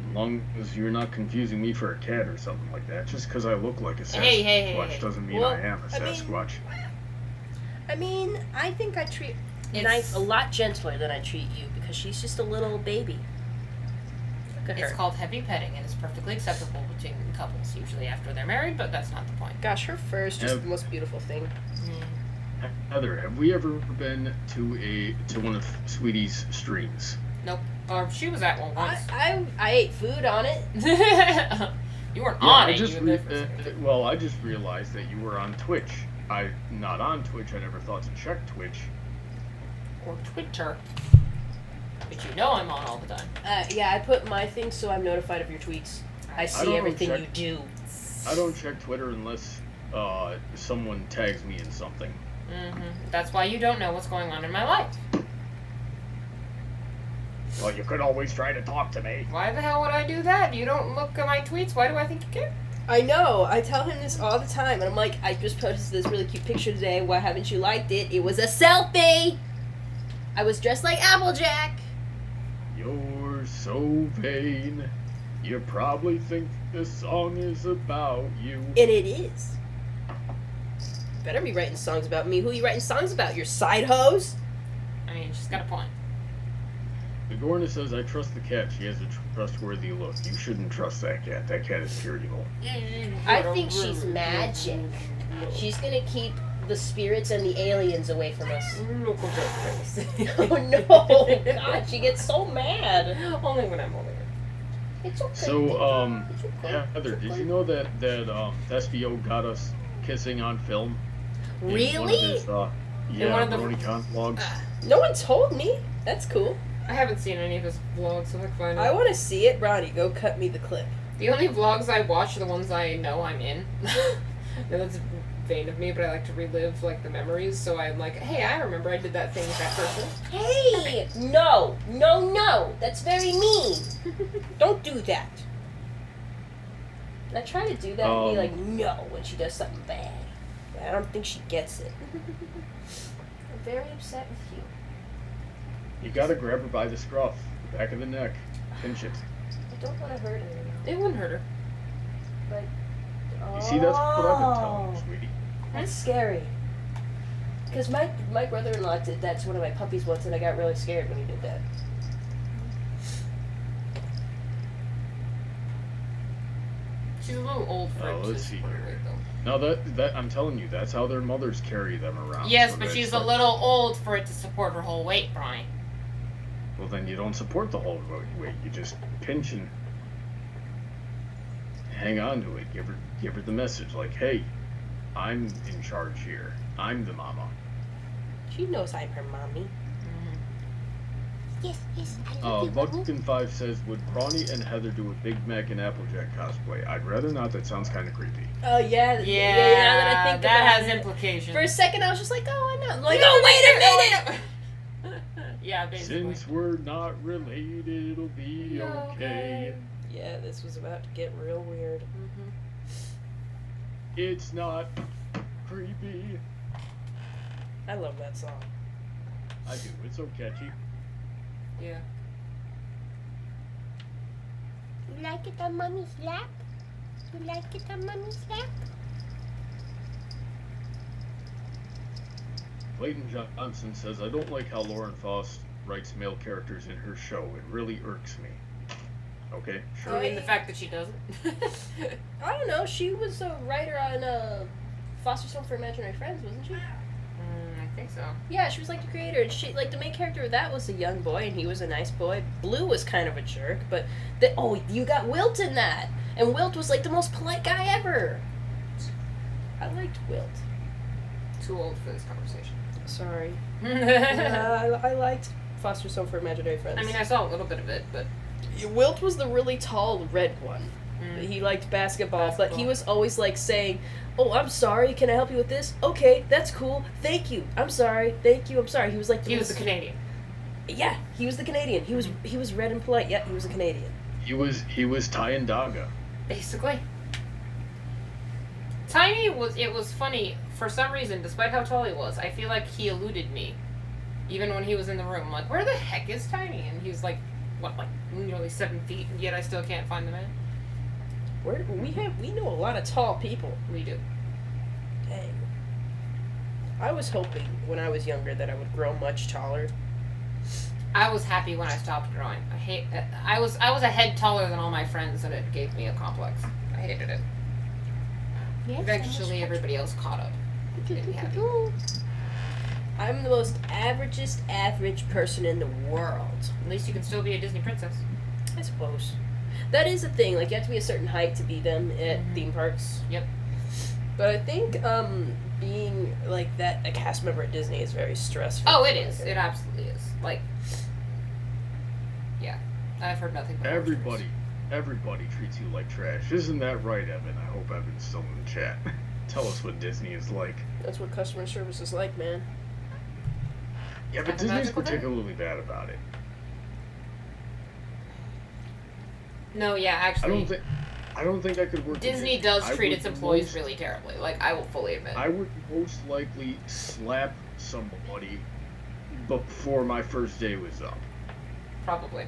S2: as long as you're not confusing me for a cat or something like that, just because I look like a Sasquatch
S4: Hey.
S2: doesn't mean
S1: Well,
S2: I am a
S1: I mean-
S2: Sasquatch.
S1: I mean, I think I treat
S4: It's-
S1: Knife a lot gentler than I treat you because she's just a little baby. Look at
S4: It's
S1: her.
S4: called heavy petting, and it's perfectly acceptable between couples, usually after they're married, but that's not the point.
S1: Gosh, her fur is just
S2: Have-
S1: the most beautiful thing.
S2: Heather, have we ever been to one of Sweetie's streams?
S4: Nope. Or she was at one once.
S1: I ate food on it.
S4: You weren't
S2: Yeah,
S4: on
S2: I
S4: it.
S2: just
S4: You were there for a second.
S2: well, I just realized that you were on Twitch. I'm not on Twitch. I never thought to check Twitch.
S4: Or Twitter. But you know I'm on all the time.
S1: Yeah, I put my thing so I'm notified of your tweets. I see
S2: don't
S1: everything
S2: check-
S1: you do.
S2: I don't check Twitter unless someone tags me in something.
S4: That's why you don't know what's going on in my life.
S2: Well, you could always try to talk to me.
S4: Why the hell would I do that? You don't look at my tweets. Why do I think you care?
S1: I know. I tell him this all the time, and I'm like, I just posted this really cute picture today. Why haven't you liked it? It was a selfie. I was dressed like Applejack.
S2: You're so vain. You probably think this song is about you.
S1: And it is. Better be writing songs about me. Who you writing songs about? Your side hoes?
S4: I mean, she's got a point.
S2: Nagorna says, I trust the cat. She has a trustworthy look. You shouldn't trust that cat. That cat is pure evil.
S1: I think she's magic. She's gonna keep the spirits and the aliens away from us.
S4: Look at her face.
S1: Oh no! God, she gets so mad.
S4: Only when I'm holding her.
S1: It's okay.
S2: So,
S1: It's okay.
S2: Heather, did you know that SVO got us kissing on film? In one of
S1: Really?
S2: his,
S4: one
S2: yeah,
S4: of the-
S2: BronyCon vlogs.
S1: No one told me. That's cool.
S4: I haven't seen any of his vlogs, so I find
S1: I want to see it. Ronnie, go cut me the clip.
S4: The only vlogs I watch are the ones I know I'm in. No, that's vain of me, but I like to relive like the memories. So I'm like, hey, I remember I did that thing with that person.
S1: Hey! No. That's very mean. Don't do that. I try to do that and be like, no, when she does something bad. But I don't think she gets it. I'm very upset with you.
S2: You gotta grab her by the scruff, the back of the neck, pinch it.
S1: I don't want to hurt her.
S4: It wouldn't hurt her.
S1: But
S2: You see, that's what I've been telling
S1: Oh.
S2: you, sweetie.
S1: That's scary. Because my brother-in-law did that to one of my puppies once, and I got really scared when he did that.
S4: She's a little old for
S2: Oh,
S4: it
S2: let's
S4: to
S2: see
S4: support her
S2: here.
S4: weight, though.
S2: Now that I'm telling you, that's how their mothers carry them around.
S4: Yes,
S2: so
S4: but
S2: that's
S4: she's a
S2: like-
S4: little old for it to support her whole weight, Brian.
S2: Well, then you don't support the whole weight. You just pinch and hang on to it. Give her the message, like, hey, I'm in charge here. I'm the mama.
S1: She knows I'm her mommy.
S5: Yes, I love you, Mama.
S2: Buckin5 says, would Brawny and Heather do a Big Mac and Applejack cosplay? I'd rather not. That sounds kind of creepy.
S1: Oh, yeah.
S4: Yeah,
S1: Now that I think
S4: that
S1: about
S4: has
S1: it.
S4: implications.
S1: For a second, I was just like, oh, I know. I'm like, oh, wait a minute!
S4: Yeah, basically.
S2: Since we're not related, it'll be okay.
S1: Yeah, this was about to get real weird.
S4: Mm-hmm.
S2: It's not creepy.
S1: I love that song.
S2: I do. It's so catchy.
S4: Yeah.
S5: You like it on mommy's lap? You like it on mommy's lap?
S2: Clayton Johnson says, I don't like how Lauren Faust writes male characters in her show. It really irks me. Okay, sure.
S4: I mean, the fact that she doesn't.
S1: I don't know. She was a writer on Foster's Home for Imaginary Friends, wasn't she?
S4: I think so.
S1: Yeah, she was like the creator. And she like the main character of that was a young boy, and he was a nice boy. Blue was kind of a jerk, but you got Wilt in that, and Wilt was like the most polite guy ever. I liked Wilt.
S4: Too old for this conversation.
S1: Sorry.
S4: I
S1: I liked Foster's Home for Imaginary Friends.
S4: mean, I saw a little bit of it, but
S1: Wilt was the really tall red one. He liked basketball, but he was always like saying, "Oh, I'm sorry. Can I help you with this? Okay, that's cool. Thank you. I'm sorry. Thank you. I'm sorry." He was like
S4: he was the Canadian.
S1: Yeah, he was the Canadian. He was red and polite. Yeah, he was a Canadian.
S2: He was Ty and Daga.
S4: Basically. Tiny it was funny, for some reason, despite how tall he was, I feel like he eluded me. Even when he was in the room. I'm like, where the heck is Tiny? And he was like, what, like nearly 7 feet, and yet I still can't find the man?
S1: We know a lot of tall people.
S4: We do.
S1: Dang. I was hoping when I was younger that I would grow much taller.
S4: I was happy when I stopped growing. I was a head taller than all my friends, and it gave me a complex. I hated it.
S5: Yes,
S4: Eventually, everybody else caught up. Made me happy.
S1: I'm the most average person in the world.
S4: At least you can still be a Disney princess.
S1: I suppose. That is a thing. Like, you have to be a certain height to be them at theme parks.
S4: Yep.
S1: But I think being like that a cast member at Disney is very stressful.
S4: Oh, it is. It absolutely is. Like, yeah. I've heard nothing but
S2: Everybody treats you like trash. Isn't that right, Evan? I hope Evan's still in the chat. Tell us what Disney is like.
S1: That's what customer service is like, man.
S2: Yeah, but
S4: Have a
S2: Disney's
S4: magical day?
S2: particularly bad about it.
S4: No, yeah, actually.
S2: I don't think I could work.
S4: Disney
S2: with
S4: does
S2: I
S4: treat
S2: would
S4: its employees
S2: most-
S4: really terribly. Like, I will fully admit.
S2: I would most likely slap somebody before my first day was up.
S4: Probably.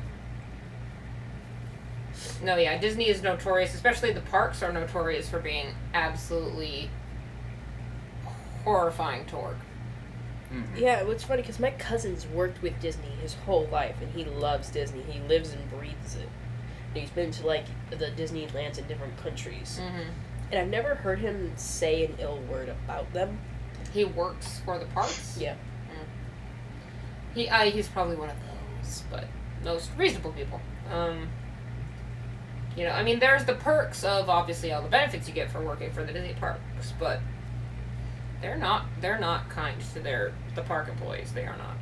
S4: No, yeah, Disney is notorious, especially the parks are notorious for being absolutely horrifying to work.
S2: Mm-hmm.
S1: Yeah, it's funny because my cousin's worked with Disney his whole life, and he loves Disney. He lives and breathes it. And he's been to like the Disneylands in different countries, and I've never heard him say an ill word about them.
S4: He works for the parks?
S1: Yeah.
S4: He's probably one of those, but most reasonable people. You know, I mean, there's the perks of obviously all the benefits you get for working for the Disney parks, but they're not kind to the park employees. They are not.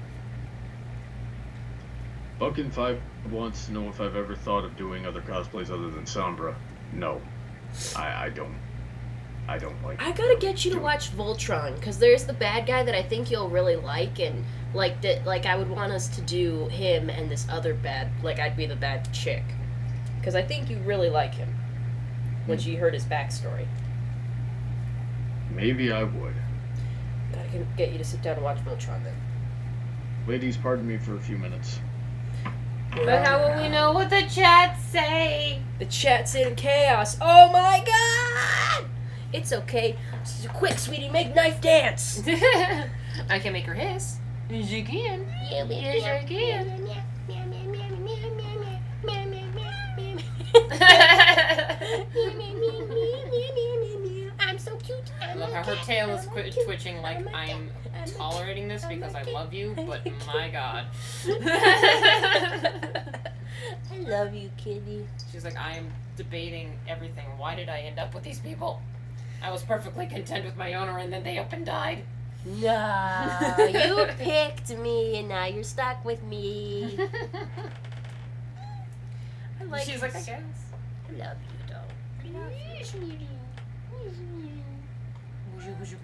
S2: Buckin5 wants to know if I've ever thought of doing other cosplays other than Sombra. No, I don't. I don't like.
S1: I gotta get you to watch Voltron, because there's the bad guy that I think you'll really like, and like that. Like I would want us to do him and this other bad. Like I'd be the bad chick, because I think you really like him. Once you heard his backstory,
S2: Maybe I would.
S1: gotta get you to sit down and watch Voltron then.
S2: Ladies, pardon me for a few minutes.
S4: But how will we know what the chats say?
S1: The chat's in chaos. Oh my god! It's okay. Quick, sweetie, make knife dance.
S4: I can make her hiss. She can. Yes, I can.
S5: I'm so cute.
S4: I love how her tail is twitching like I'm tolerating this because I love you, but my god.
S1: I love you, kitty.
S4: She's like, I am debating everything. Why did I end up with these people? I was perfectly content with my owner and then they up and died.
S1: No, you picked me and now you're stuck with me. I like
S4: She's like, I guess.
S1: I love you, though.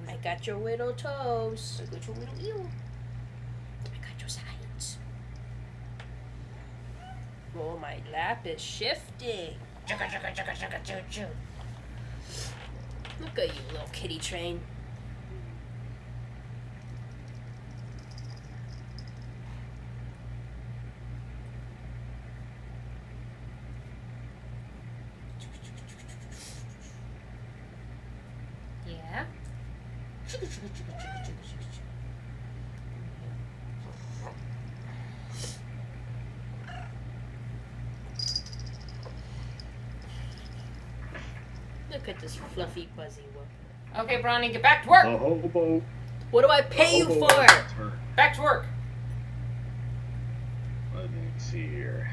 S1: I got your little toes. I got your sides. Oh, my lap is shifting. Chugga, chugga, chugga, chugga, choo, choo. Look at you, little kitty train.
S4: Yeah.
S1: Look at this fluffy, fuzzy whoop.
S4: Okay, Bronny, get back to work.
S2: The hobo.
S1: What do I pay you
S2: hobo
S1: for?
S2: has returned.
S4: Back to work.
S2: Let me see here.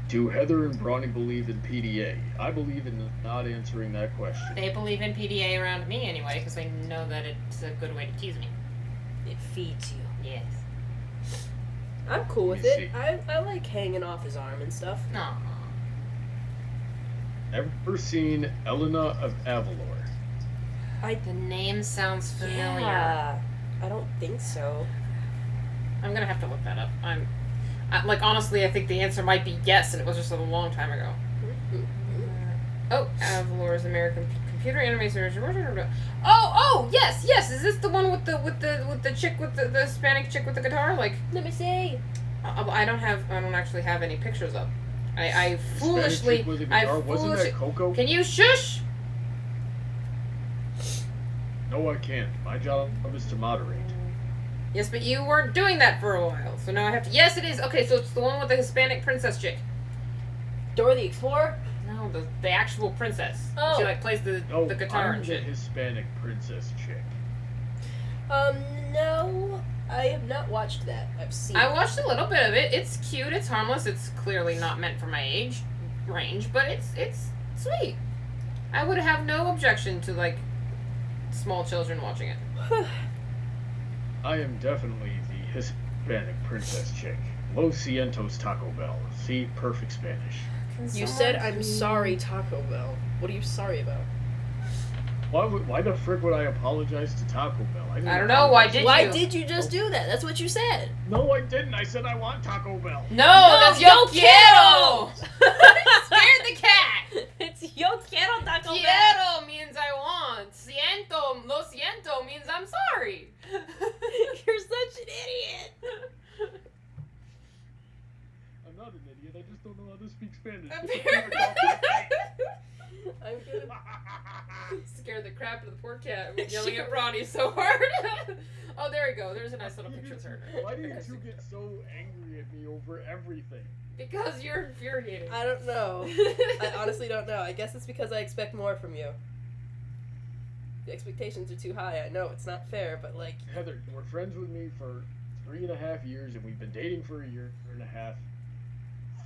S2: Do Heather and Bronny believe in PDA? I believe in not answering that question.
S4: They believe in PDA around me anyway, because they know that it's a good way to tease me.
S1: It feeds you.
S4: Yes.
S1: I'm cool with
S2: Let me
S1: it.
S2: see.
S1: I like hanging off his arm and stuff.
S4: Aw.
S2: Ever seen Elena of Avalor?
S4: The name sounds familiar.
S1: Yeah. I don't think so.
S4: I'm gonna have to look that up. Like, honestly, I think the answer might be yes, and it was just a long time ago. Oh, Avalor's American computer animation. Oh, yes. Is this the one with the chick with the Hispanic chick with the guitar? Like,
S1: Let me see.
S4: I don't actually have any pictures up. I
S2: Hispanic
S4: foolishly,
S2: chick with a guitar? Wasn't that Coco?
S4: Can you shush?
S2: No, I can't. My job is to moderate.
S4: Yes, but you weren't doing that for a while, so now I have to. Yes, it is. Okay, so it's the one with the Hispanic princess chick.
S1: Dora the Explorer?
S4: No, the actual princess.
S1: Oh.
S4: She like plays the guitar
S2: I'm
S4: and
S2: the
S4: shit.
S2: Hispanic princess chick.
S1: No. I have not watched that. I've seen
S4: I
S1: it.
S4: watched a little bit of it. It's cute. It's harmless. It's clearly not meant for my age range, but it's sweet. I would have no objection to like small children watching it.
S2: I am definitely the Hispanic princess chick. Los Cientos Taco Bell. See, perfect Spanish.
S1: You said I'm sorry, Taco Bell. What are you sorry about?
S2: Why the frick would I apologize to Taco Bell?
S4: I don't know. Why did
S1: Why
S4: you?
S1: did you just do that? That's what you said.
S2: No, I didn't. I said I want Taco Bell.
S4: No, that's
S1: yo
S4: yo quiero. Scared the cat.
S1: It's yo quiero Taco Bell.
S4: Quiero means I want. Lo siento means I'm sorry.
S1: You're such an idiot.
S2: I'm not an idiot. I just don't know how to speak Spanish.
S1: I'm gonna...
S4: Scared the crap out of the poor cat with yelling at Bronny so hard. Oh, there we go. There's a nice little picture of her.
S2: Why do you two get so angry at me over everything?
S4: Because you're infuriating.
S1: I don't know. I honestly don't know. I guess it's because I expect more from you. The expectations are too high. I know it's not fair, but like...
S2: Heather, you were friends with me for 3.5 years, and we've been dating for a year and a half.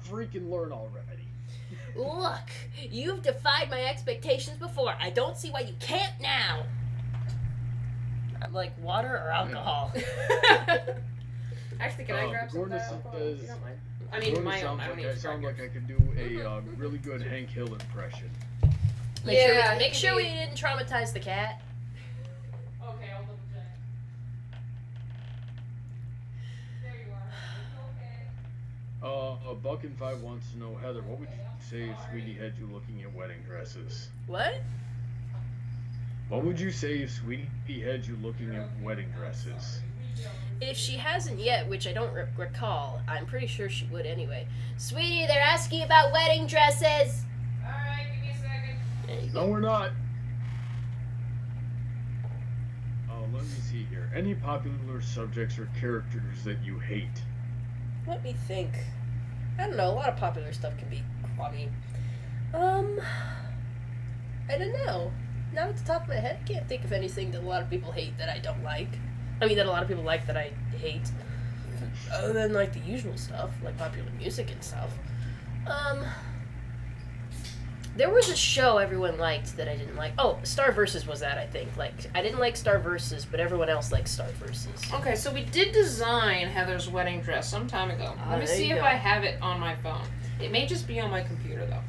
S2: Freaking learn already.
S1: Look, you've defied my expectations before. I don't see why you can't now. I'm like water or alcohol.
S4: Actually, can I grab some of
S2: Gordon
S4: that alcohol,
S2: says-
S4: if you don't mind? I mean,
S2: Gordon
S4: my own.
S2: sounds
S4: I don't
S2: like
S4: need
S2: I
S4: to
S2: sound
S4: grab
S2: like I
S4: yours.
S2: could do a really good Hank Hill impression.
S4: Yeah,
S1: Make sure we didn't traumatize the cat.
S4: Okay, I'll double check. There you are. Okay.
S2: Buck and Five wants to know, Heather, what would you say if Sweetie had you looking at wedding dresses?
S1: What?
S2: What would you say if Sweetie had you looking at wedding dresses?
S1: If she hasn't yet, which I don't recall, I'm pretty sure she would anyway. Sweetie, they're asking about wedding dresses.
S4: Alright, give me a second.
S1: There you
S2: No,
S1: go.
S2: we're not. Let me see here. Any popular subjects or characters that you hate?
S1: Let me think. I don't know. A lot of popular stuff can be crummy. I don't know. Not at the top of my head, I can't think of anything that a lot of people hate that I don't like. I mean, that a lot of people like that I hate. Other than, like, the usual stuff, like popular music and stuff. There was a show everyone liked that I didn't like. Oh, Star Versus was that, I think. Like, I didn't like Star Versus, but everyone else liked Star Versus.
S4: Okay, so we did design Heather's wedding dress some time ago.
S1: Ah,
S4: Let me
S1: there
S4: see
S1: you
S4: if
S1: go.
S4: I have it on my phone. It may just be on my computer, though.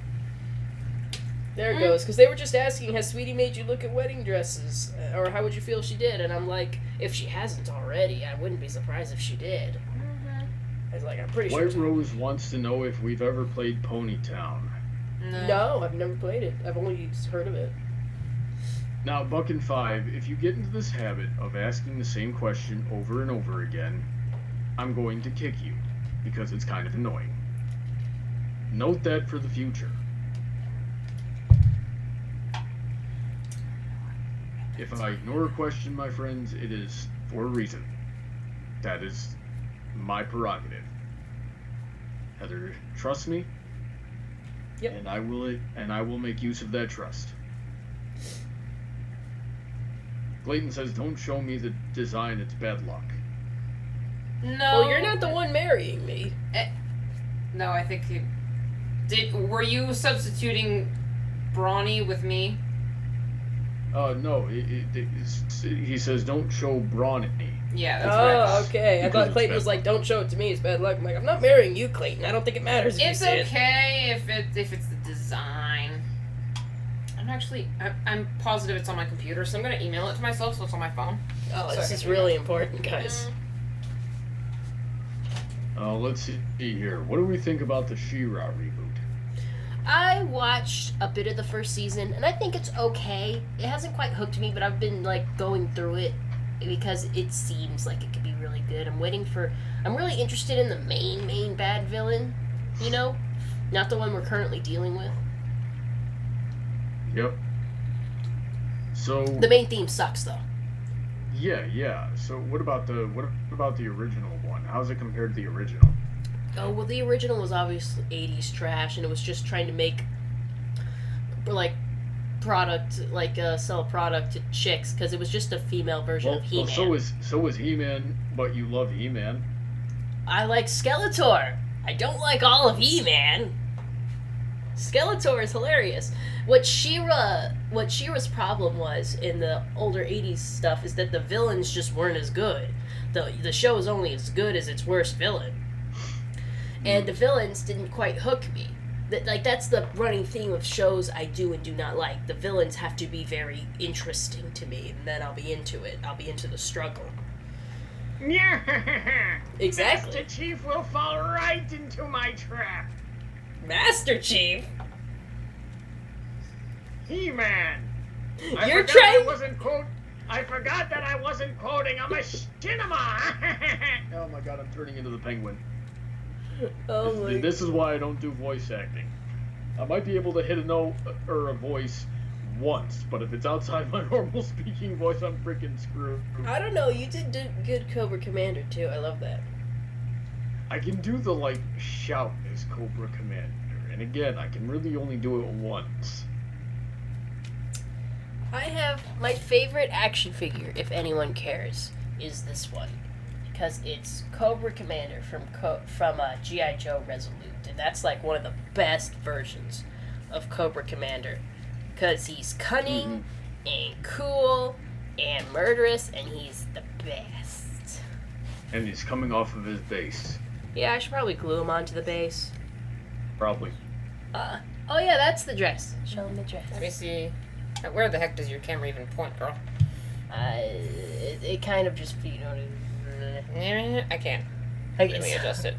S1: There it goes, because they were just asking, has Sweetie made you look at wedding dresses? Or how would you feel if she did? And I'm like, if she hasn't already, I wouldn't be surprised if she did. I was like, I'm pretty sure.
S2: White Rose wants to know if we've ever played Ponytown.
S1: No, I've never played it. I've only heard of it.
S2: Now, Buck and Five, if you get into this habit of asking the same question over and over again, I'm going to kick you, because it's kind of annoying. Note that for the future. If I ignore a question, my friends, it is for a reason. That is my prerogative. Heather, trust me.
S1: Yep.
S2: And I will make use of that trust. Clayton says, "Don't show me the design. It's bad luck."
S4: No.
S1: Well, you're not the one marrying me.
S4: No, I think you did. Were you substituting Brawny with me?
S2: No. He says, "Don't show Brawny."
S4: Yeah, that's what I
S1: Oh,
S4: thought.
S1: okay. I
S2: Because
S1: thought
S2: it's
S1: Clayton
S2: bad
S1: was like, "Don't show it to me. It's bad luck." I'm like, I'm not marrying you, Clayton. I don't think it matters if
S4: It's
S1: you say it.
S4: okay if it's the design. I'm positive it's on my computer, so I'm gonna email it to myself so it's on my phone.
S1: Oh,
S4: So I
S1: this
S4: can
S1: is
S4: do
S1: really
S4: that.
S1: important, guys.
S2: Let's see here. What do we think about the She-Ra reboot?
S1: I watched a bit of the first season, and I think it's okay. It hasn't quite hooked me, but I've been like going through it because it seems like it could be really good. I'm really interested in the main bad villain, you know? Not the one we're currently dealing with.
S2: Yep. So
S1: The main theme sucks, though.
S2: yeah. So what about the original one? How's it compared to the original?
S1: Oh, well, the original was obviously 80s trash, and it was just trying to make, like, sell product to chicks, because it was just a female version of He-Man.
S2: So is He-Man, but you love He-Man.
S1: I like Skeletor. I don't like all of He-Man. Skeletor is hilarious. What She-Ra's problem was in the older 80s stuff is that the villains just weren't as good. The show is only as good as its worst villain. And the villains didn't quite hook me. That's the running theme of shows I do and do not like. The villains have to be very interesting to me, and then I'll be into it. I'll be into the struggle. Exactly.
S2: Master Chief will fall right into my trap.
S1: Master Chief?
S2: He-Man.
S1: You're trying...
S2: I forgot that I wasn't quoting a machinima. Oh my god, I'm turning into the Penguin.
S1: Oh my...
S2: This is why I don't do voice acting. I might be able to hit a note or a voice once, but if it's outside my normal speaking voice, I'm freaking screwed.
S1: I don't know, you did do good Cobra Commander too, I love that.
S2: I can do the, shout as Cobra Commander, and again, I can really only do it once.
S1: I have my favorite action figure, if anyone cares, is this one. Because it's Cobra Commander from G.I. Joe Resolute. And that's like one of the best versions of Cobra Commander. Because he's cunning and cool and murderous, and he's the best.
S2: And he's coming off of his base.
S1: Yeah, I should probably glue him onto the base.
S2: Probably.
S1: Oh yeah, that's the dress. Show him the dress.
S4: Let me see. Where the heck does your camera even point, girl?
S1: It kind of just,
S4: I can't.
S1: I
S4: Let me adjust it.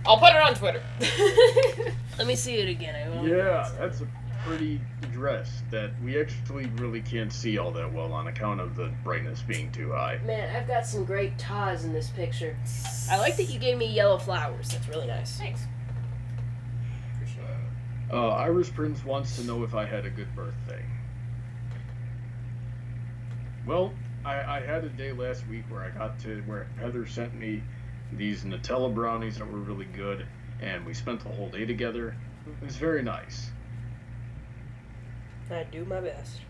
S4: I'll put it on Twitter.
S1: Let me see it again.
S2: Yeah, that's a pretty dress that we actually really can't see all that well on account of the brightness being too high.
S1: Man, I've got some great ties in this picture. I like that you gave me yellow flowers. That's really nice.
S4: Thanks. Appreciate it.
S2: Irish Prince wants to know if I had a good birthday. Well, I had a day last week where where Heather sent me these Nutella brownies that were really good, and we spent the whole day together. It was very nice.
S1: I do my best.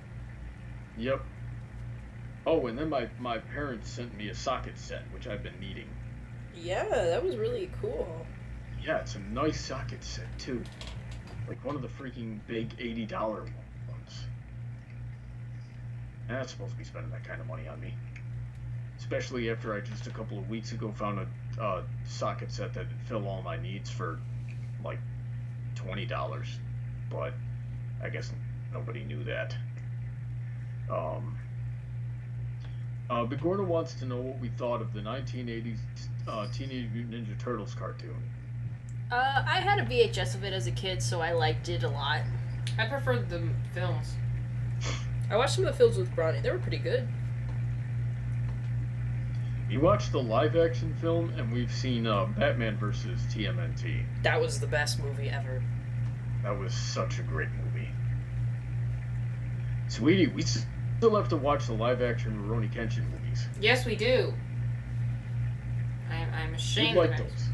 S2: Yep. Oh, and then my parents sent me a socket set, which I've been needing.
S1: Yeah, that was really cool.
S2: Yeah, it's a nice socket set, too. Like one of the freaking big $80 ones. I'm not supposed to be spending that kind of money on me. Especially after I just a couple of weeks ago found a socket set that would fill all my needs for like $20. But I guess nobody knew that. Bigorna wants to know what we thought of the 1980s Teenage Mutant Ninja Turtles cartoon?
S1: I had a VHS of it as a kid, so I liked it a lot.
S4: I preferred the films.
S1: I watched some of the films with Bronny. They were pretty good.
S2: You watched the live-action film, and we've seen Batman vs. TMNT.
S1: That was the best movie ever.
S2: That was such a great movie. Sweetie, we still have to watch the live-action Rurouni Kenshin movies.
S4: Yes, we do. I'm ashamed
S2: You'd like
S4: of it.
S2: those.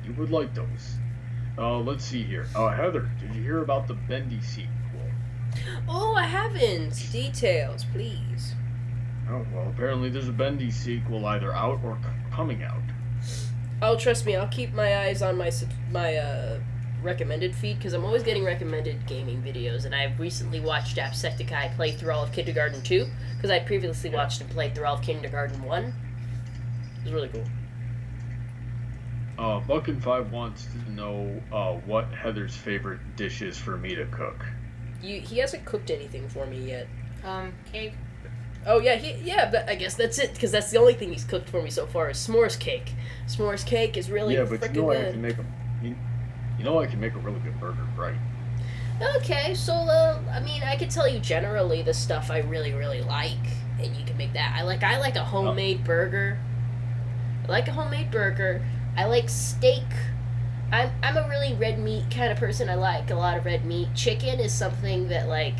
S2: You would like those. Let's see here. Heather, did you hear about the Bendy sequel?
S1: Oh, I haven't. Details, please.
S2: Oh, well, apparently there's a Bendy sequel either out or coming out.
S1: Oh, trust me, I'll keep my eyes on my recommended feed, because I'm always getting recommended gaming videos, and I've recently watched Jacksepticeye play through all of Kindergarten 2, because I previously watched him play through all of Kindergarten 1. It was really cool.
S2: Buck5 wants to know what Heather's favorite dish is for me to cook.
S1: He hasn't cooked anything for me yet.
S4: Cake.
S1: Oh yeah, but I guess that's it, because that's the only thing he's cooked for me so far is s'mores cake. S'mores cake is really
S2: yeah, but
S1: freaking
S2: you know
S1: good.
S2: I can make a I can make a really good burger, right?
S1: Okay, so I mean, I could tell you generally the stuff I really like, and you can make that. I like a homemade burger. I like a homemade burger. I like steak. I'm a really red meat kind of person. I like a lot of red meat. Chicken is something that, like,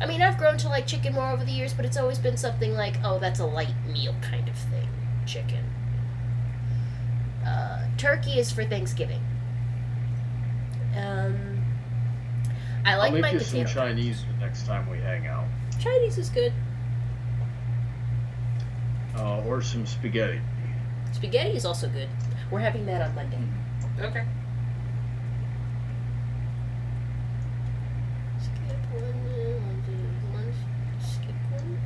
S1: I mean, I've grown to like chicken more over the years, but it's always been something like, oh, that's a light meal kind of thing. Chicken. Turkey is for Thanksgiving. I like
S2: I'll make
S1: my
S2: you
S1: potato.
S2: some Chinese the next time we hang out.
S1: Chinese is good.
S2: Or some spaghetti.
S1: Spaghetti is also good. We're having that on Monday.
S4: Okay.
S1: Skip one,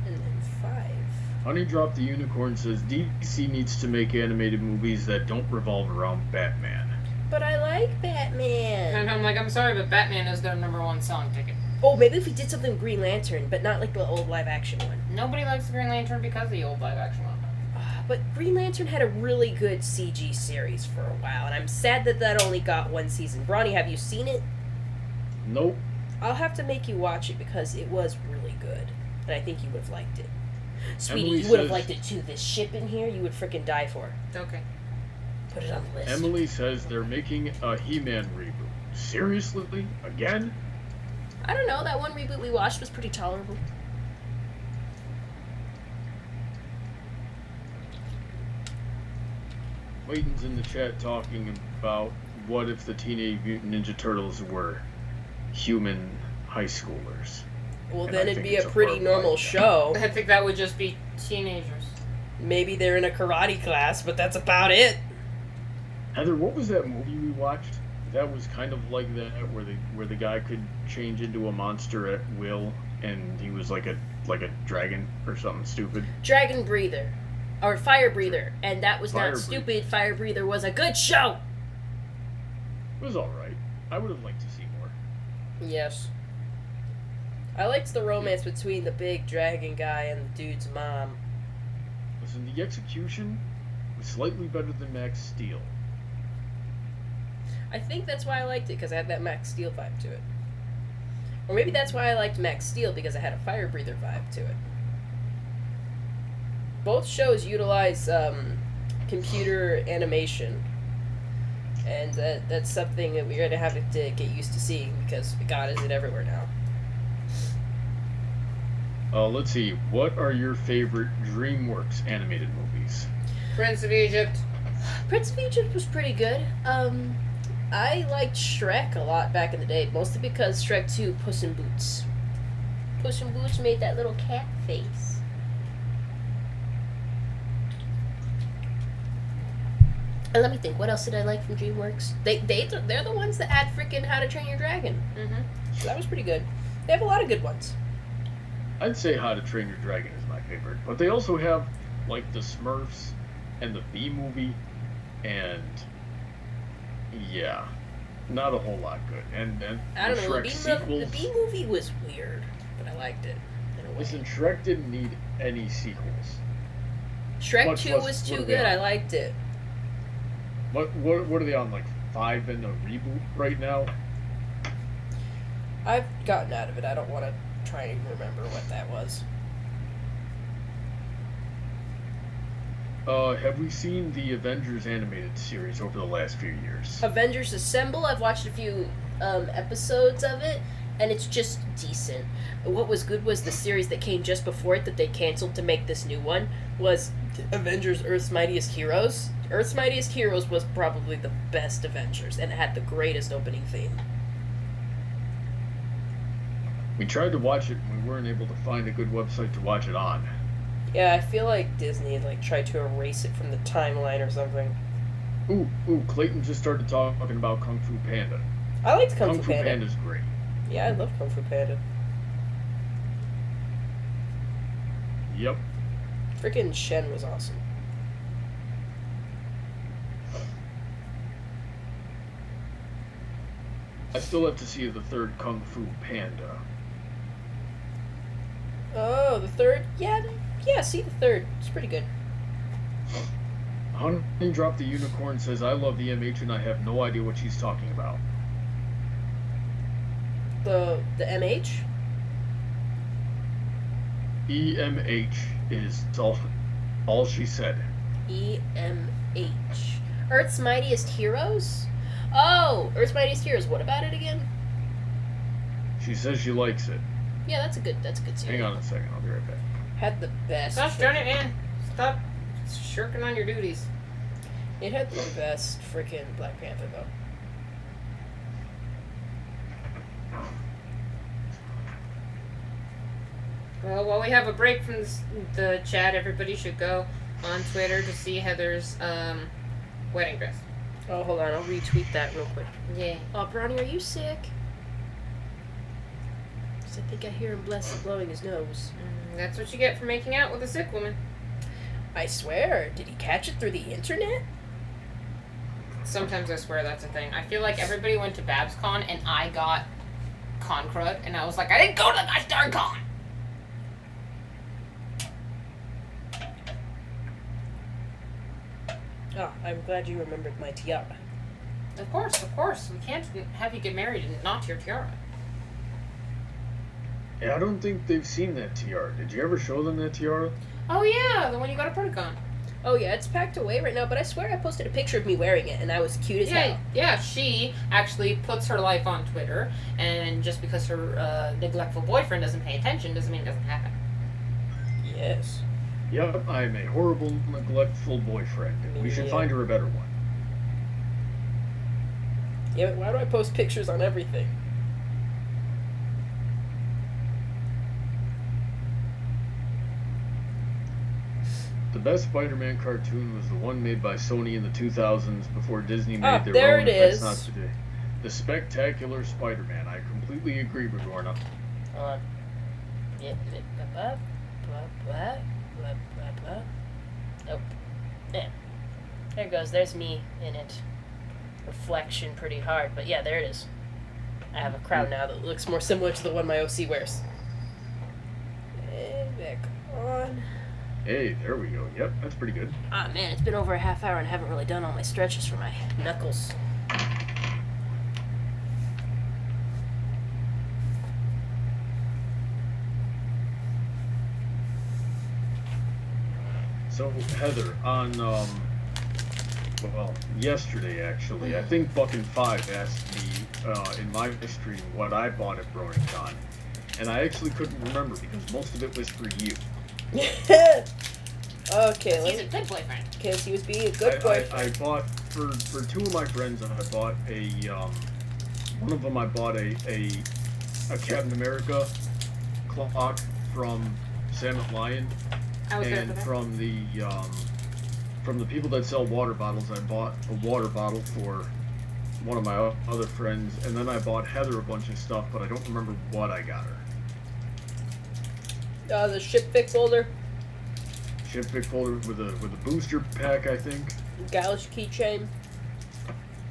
S1: and then 5.
S2: Honey Drop the Unicorn says DC needs to make animated movies that don't revolve around Batman.
S1: But I like Batman.
S4: And I'm like, I'm sorry, but Batman is their #1 selling ticket.
S1: Oh, maybe if we did something with Green Lantern, but not like the old live action one.
S4: Nobody likes the Green Lantern because of the old live action one.
S1: But Green Lantern had a really good CG series for a while, and I'm sad that that only got 1 season. Bronny, have you seen it?
S2: Nope.
S1: I'll have to make you watch it because it was really good, and I think you would have liked it. Sweetie,
S2: Emily
S1: you would have
S2: says-
S1: liked it too. This ship in here, you would frickin' die for.
S4: Okay.
S1: Put it on the list.
S2: Emily says they're making a He-Man reboot. Seriously? Again?
S1: I don't know, that one reboot we watched was pretty tolerable.
S2: Layton's in the chat talking about what if the Teenage Mutant Ninja Turtles were human high schoolers.
S1: Well,
S2: And
S1: then
S2: I
S1: it'd
S2: think
S1: be a
S2: it's a
S1: pretty
S2: horrible
S1: normal
S2: idea.
S1: show.
S4: I think that would just be teenagers.
S1: Maybe they're in a karate class, but that's about it.
S2: Heather, what was that movie we watched? That was kind of like that, where the guy could change into a monster at will, and he was like a dragon or something stupid.
S1: Dragon Breather. Or Fire Breather. And that was
S2: Fire
S1: not stupid. Fire Breather was a good show!
S2: It was all right. I would have liked to see more.
S1: Yes. I liked the romance between the big dragon guy and the dude's mom.
S2: Listen, the execution was slightly better than Max Steel.
S1: I think that's why I liked it, because it had that Max Steel vibe to it. Or maybe that's why I liked Max Steel, because it had a Fire Breather vibe to it. Both shows utilize computer animation. And that's something that we're going to have to get used to seeing, because, God, is it everywhere now.
S2: Let's see. What are your favorite DreamWorks animated movies?
S4: Prince of Egypt.
S1: Prince of Egypt was pretty good. I liked Shrek a lot back in the day, mostly because Shrek 2, Puss in Boots. Puss in Boots made that little cat face. And let me think, what else did I like from DreamWorks? They're the ones that had freaking How to Train Your Dragon.
S4: Mm-hmm.
S1: So that was pretty good. They have a lot of good ones.
S2: I'd say How to Train Your Dragon is my favorite, but they also have like the Smurfs and the Bee Movie, and yeah, not a whole lot good. And
S1: I don't know,
S2: Shrek
S1: the
S2: sequels.
S1: Bee Movie was weird, but I liked it in a way.
S2: Listen, Shrek didn't need any sequels.
S1: Shrek
S2: What
S1: 2
S2: plus-
S1: was
S2: what
S1: too
S2: are they
S1: good. I
S2: on?
S1: liked it.
S2: What are they on, like 5 in the reboot right now?
S1: I've gotten out of it. I don't want to try and even remember what that was.
S2: Have we seen the Avengers animated series over the last few years?
S1: Avengers Assemble. I've watched a few episodes of it, and it's just decent. What was good was the series that came just before it that they canceled to make this new one was Avengers Earth's Mightiest Heroes. Earth's Mightiest Heroes was probably the best Avengers, and it had the greatest opening theme.
S2: We tried to watch it and we weren't able to find a good website to watch it on.
S1: Yeah, I feel like Disney tried to erase it from the timeline or something.
S2: Ooh, Clayton just started talking about Kung Fu Panda.
S1: I liked Kung Fu
S2: Fu
S1: Panda.
S2: Panda's great.
S1: Yeah, I love Kung Fu Panda.
S2: Yep.
S1: Freaking Shen was awesome.
S2: I still have to see the third Kung Fu Panda.
S1: Oh, the third? Yeah, see the third. It's pretty good.
S2: Honey Drop the Unicorn says, I love the MH and I have no idea what she's talking about.
S1: The MH?
S2: EMH is all she said.
S1: EMH. Earth's Mightiest Heroes? Oh, Earth's Mightiest Heroes. What about it again?
S2: She says she likes it.
S1: Yeah, that's a good series.
S2: Hang on a second, I'll be right back.
S1: Had the best.
S4: Stop doing it, man. Stop shirking on your duties.
S1: It had the best freaking Black Panther though.
S4: Well, while we have a break from the chat, everybody should go on Twitter to see Heather's wedding dress.
S1: Oh, hold on. I'll retweet that real quick.
S4: Yeah.
S1: Oh, Bronny, are you sick? 'Cause I think I hear him blowing his nose.
S4: That's what you get for making out with a sick woman.
S1: I swear. Did he catch it through the internet?
S4: Sometimes I swear that's a thing. I feel like everybody went to BabsCon and I got con crud, and I was like, I didn't go to the gosh darn con!
S1: Oh, I'm glad you remembered my tiara.
S4: Of course. We can't have you get married and not your tiara.
S2: Yeah, I don't think they've seen that tiara. Did you ever show them that tiara?
S4: Oh yeah, the one you got at Protocon.
S1: Oh yeah, it's packed away right now, but I swear I posted a picture of me wearing it, and I was cute as hell.
S4: Yeah, she actually puts her life on Twitter, and just because her neglectful boyfriend doesn't pay attention doesn't mean it doesn't happen.
S1: Yes.
S2: Yep, I'm a horrible, neglectful boyfriend. We should
S1: Yeah.
S2: find her a better one.
S1: Yeah, but why do I post pictures on everything?
S2: The best Spider-Man cartoon was the one made by Sony in the 2000s before Disney made their
S1: there
S2: own.
S1: it
S2: That's
S1: is.
S2: not today. The Spectacular Spider-Man. I completely agree with Lorna.
S1: Hold on. Yeah, blah, blah, blah, blah, blah, blah. Nope. Yeah. There it goes. There's me in it. Reflection pretty hard, but yeah, there it is. I have a crown now that looks more similar to the one my OC wears. And back on.
S2: Hey, there we go. Yep, that's pretty good.
S1: Ah, man, it's been over a half hour and I haven't really done all my stretches for my knuckles.
S2: So, Heather, on, well, yesterday actually, I think Buckin5 asked me in my stream what I bought at BronyCon. And I actually couldn't remember because most of it was for you.
S1: Okay,
S4: He's a good boyfriend.
S1: because he was being a good boyfriend.
S2: I bought for two of my friends. I bought a one of them. I bought a Captain America clock from Salmon Lion,
S4: I was there
S2: and
S4: for that.
S2: from the people that sell water bottles. I bought a water bottle for one of my other friends, and then I bought Heather a bunch of stuff, but I don't remember what I got her.
S1: The ship pick folder,
S2: Ship pick folder with a booster pack, I think.
S1: Galish keychain,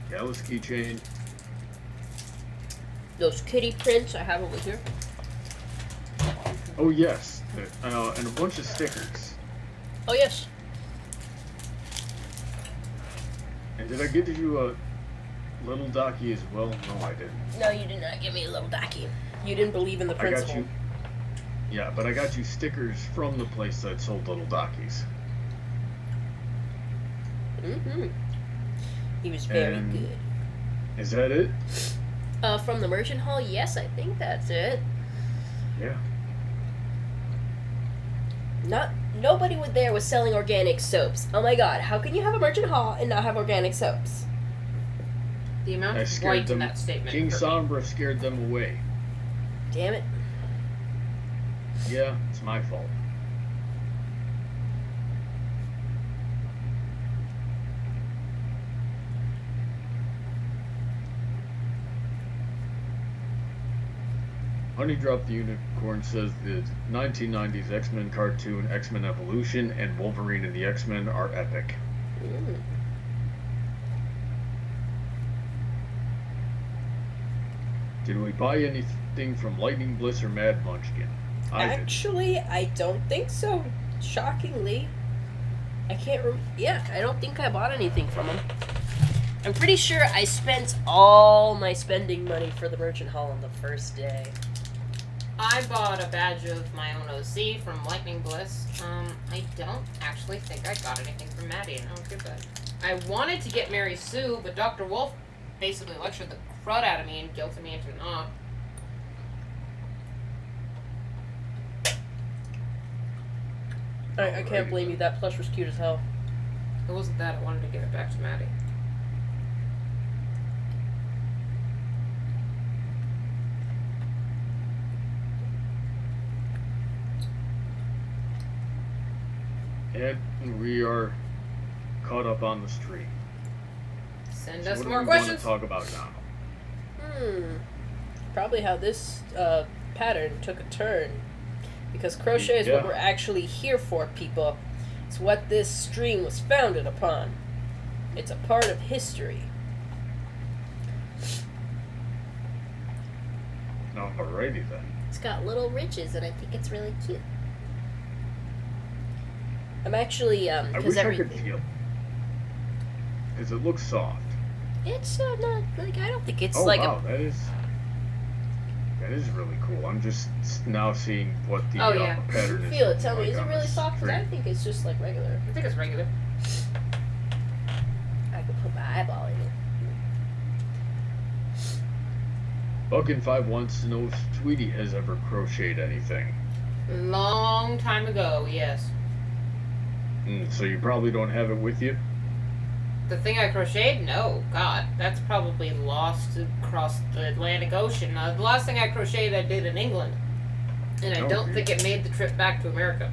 S2: Gallus keychain.
S1: those kitty prints, I have over here.
S2: Oh yes, and a bunch of stickers.
S1: Oh yes,
S2: And did I give you a little docky as well? No, I didn't.
S1: No, you did not give me a little docky. You didn't believe in the
S2: I
S1: principle.
S2: got you. Yeah, but I got you stickers from the place that sold little dockies.
S1: Mm-hmm. He was very
S2: And
S1: good.
S2: Is that it?
S1: From the merchant hall, yes, I think that's it.
S2: Yeah.
S1: Nobody there was selling organic soaps. Oh my god, how can you have a merchant hall and not have organic soaps?
S4: The amount
S2: I
S4: of
S2: scared
S4: white
S2: them.
S4: in that statement.
S2: King
S4: hurt me.
S2: Sombra scared them away.
S1: Damn it.
S2: Yeah, it's my fault. Honeydrop the Unicorn says the 1990s X-Men cartoon X-Men Evolution and Wolverine and the X-Men are epic.
S1: Mm.
S2: Did we buy anything from Lightning Bliss or Mad Munchkin? I did.
S1: Actually, I don't think so. Shockingly. I can't yeah, I don't think I bought anything from him. I'm pretty sure I spent all my spending money for the merchant hall on the first day.
S4: I bought a badge of my own OC from Lightning Bliss. I don't actually think I got anything from Maddie, and I'll give that. I wanted to get Mary Sue, but Dr. Wolf basically lectured the crud out of me and guilted me into not.
S1: I can't blame you, that plush was cute as hell.
S4: It wasn't that, I wanted to give it back to Maddie.
S2: And we are caught up on the stream.
S4: Send
S2: So
S4: us
S2: what do
S4: more
S2: we want
S4: questions.
S2: to talk about now?
S1: Probably how this pattern took a turn. Because crochet is what
S2: Yeah.
S1: we're actually here for, people. It's what this stream was founded upon. It's a part of history.
S2: Alrighty then.
S5: It's got little ridges, and I think it's really cute.
S1: I'm actually,
S2: I
S1: because
S2: wish I could
S1: everything.
S2: feel. Because it looks soft.
S1: It's not, like, I don't think it's
S2: Oh
S1: like
S2: wow, that is really cool. I'm just now seeing what the
S4: Oh, yeah.
S2: pattern is.
S1: feel it. Tell me,
S2: like
S1: is it
S2: on
S1: really
S2: the
S1: soft? 'Cause I
S2: stream.
S1: think it's just like regular.
S4: I think it's regular.
S1: I could put my eyeball in it.
S2: Buckin5 wants to know if Sweetie has ever crocheted anything.
S4: Long time ago, yes.
S2: So you probably don't have it with you?
S4: The thing I crocheted? No, God, that's probably lost across the Atlantic Ocean. The last thing I crocheted I did in England. And I
S2: Oh,
S4: don't
S2: geez.
S4: think it made the trip back to America.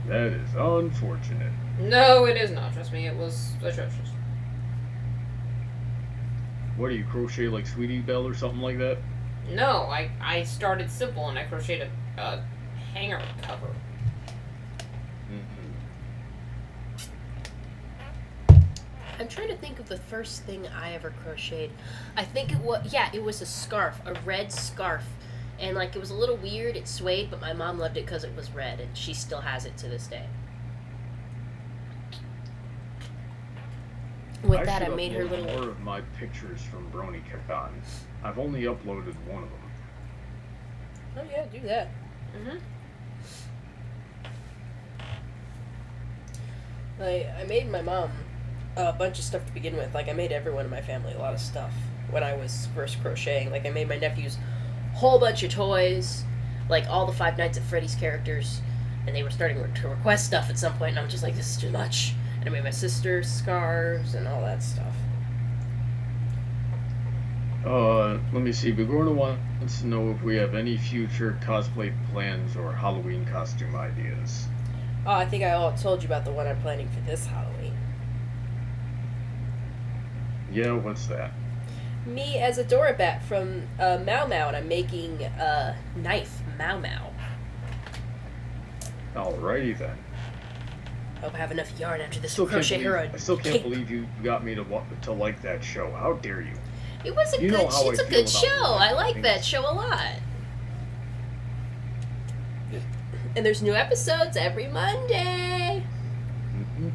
S2: That is unfortunate.
S4: No, it is not. Trust me, it was atrocious.
S2: What do you crochet like Sweetie Belle or something like that?
S4: No, I started simple and I crocheted a hanger cover.
S1: I'm trying to think of the first thing I ever crocheted. I think it was, yeah, it was a scarf, a red scarf. And, like, it was a little weird, it swayed, but my mom loved it because it was red, and she still has it to this day. With that, I
S2: should
S1: made her
S2: upload
S1: little...
S2: more of my pictures from BronyCon. I've only uploaded one of them.
S1: Oh, yeah, do that.
S4: Mm-hmm.
S1: I made my mom a bunch of stuff to begin with. Like, I made everyone in my family a lot of stuff when I was first crocheting. Like, I made my nephews a whole bunch of toys, like all the Five Nights at Freddy's characters, and they were starting to request stuff at some point, and I'm just like, this is too much. And I made my sister scarves and all that stuff.
S2: Let me see. Bigorna wants to know if we have any future cosplay plans or Halloween costume ideas.
S1: Oh, I think I told you about the one I'm planning for this Halloween.
S2: Yeah, what's that?
S1: Me as a Dorabat from Mau Mau, and I'm making a knife, Mau Mau.
S2: Alrighty then.
S1: Hope I have enough yarn after this
S2: Still
S1: to
S2: can't
S1: crochet her a
S2: believe, I still can't
S1: cape.
S2: believe you got me to like that show. How dare you?
S1: It was a
S2: You know
S1: good.
S2: how I
S1: It's a
S2: feel
S1: good
S2: about
S1: show. I like
S2: things.
S1: that show a lot. And there's new episodes every Monday.
S2: Mhm.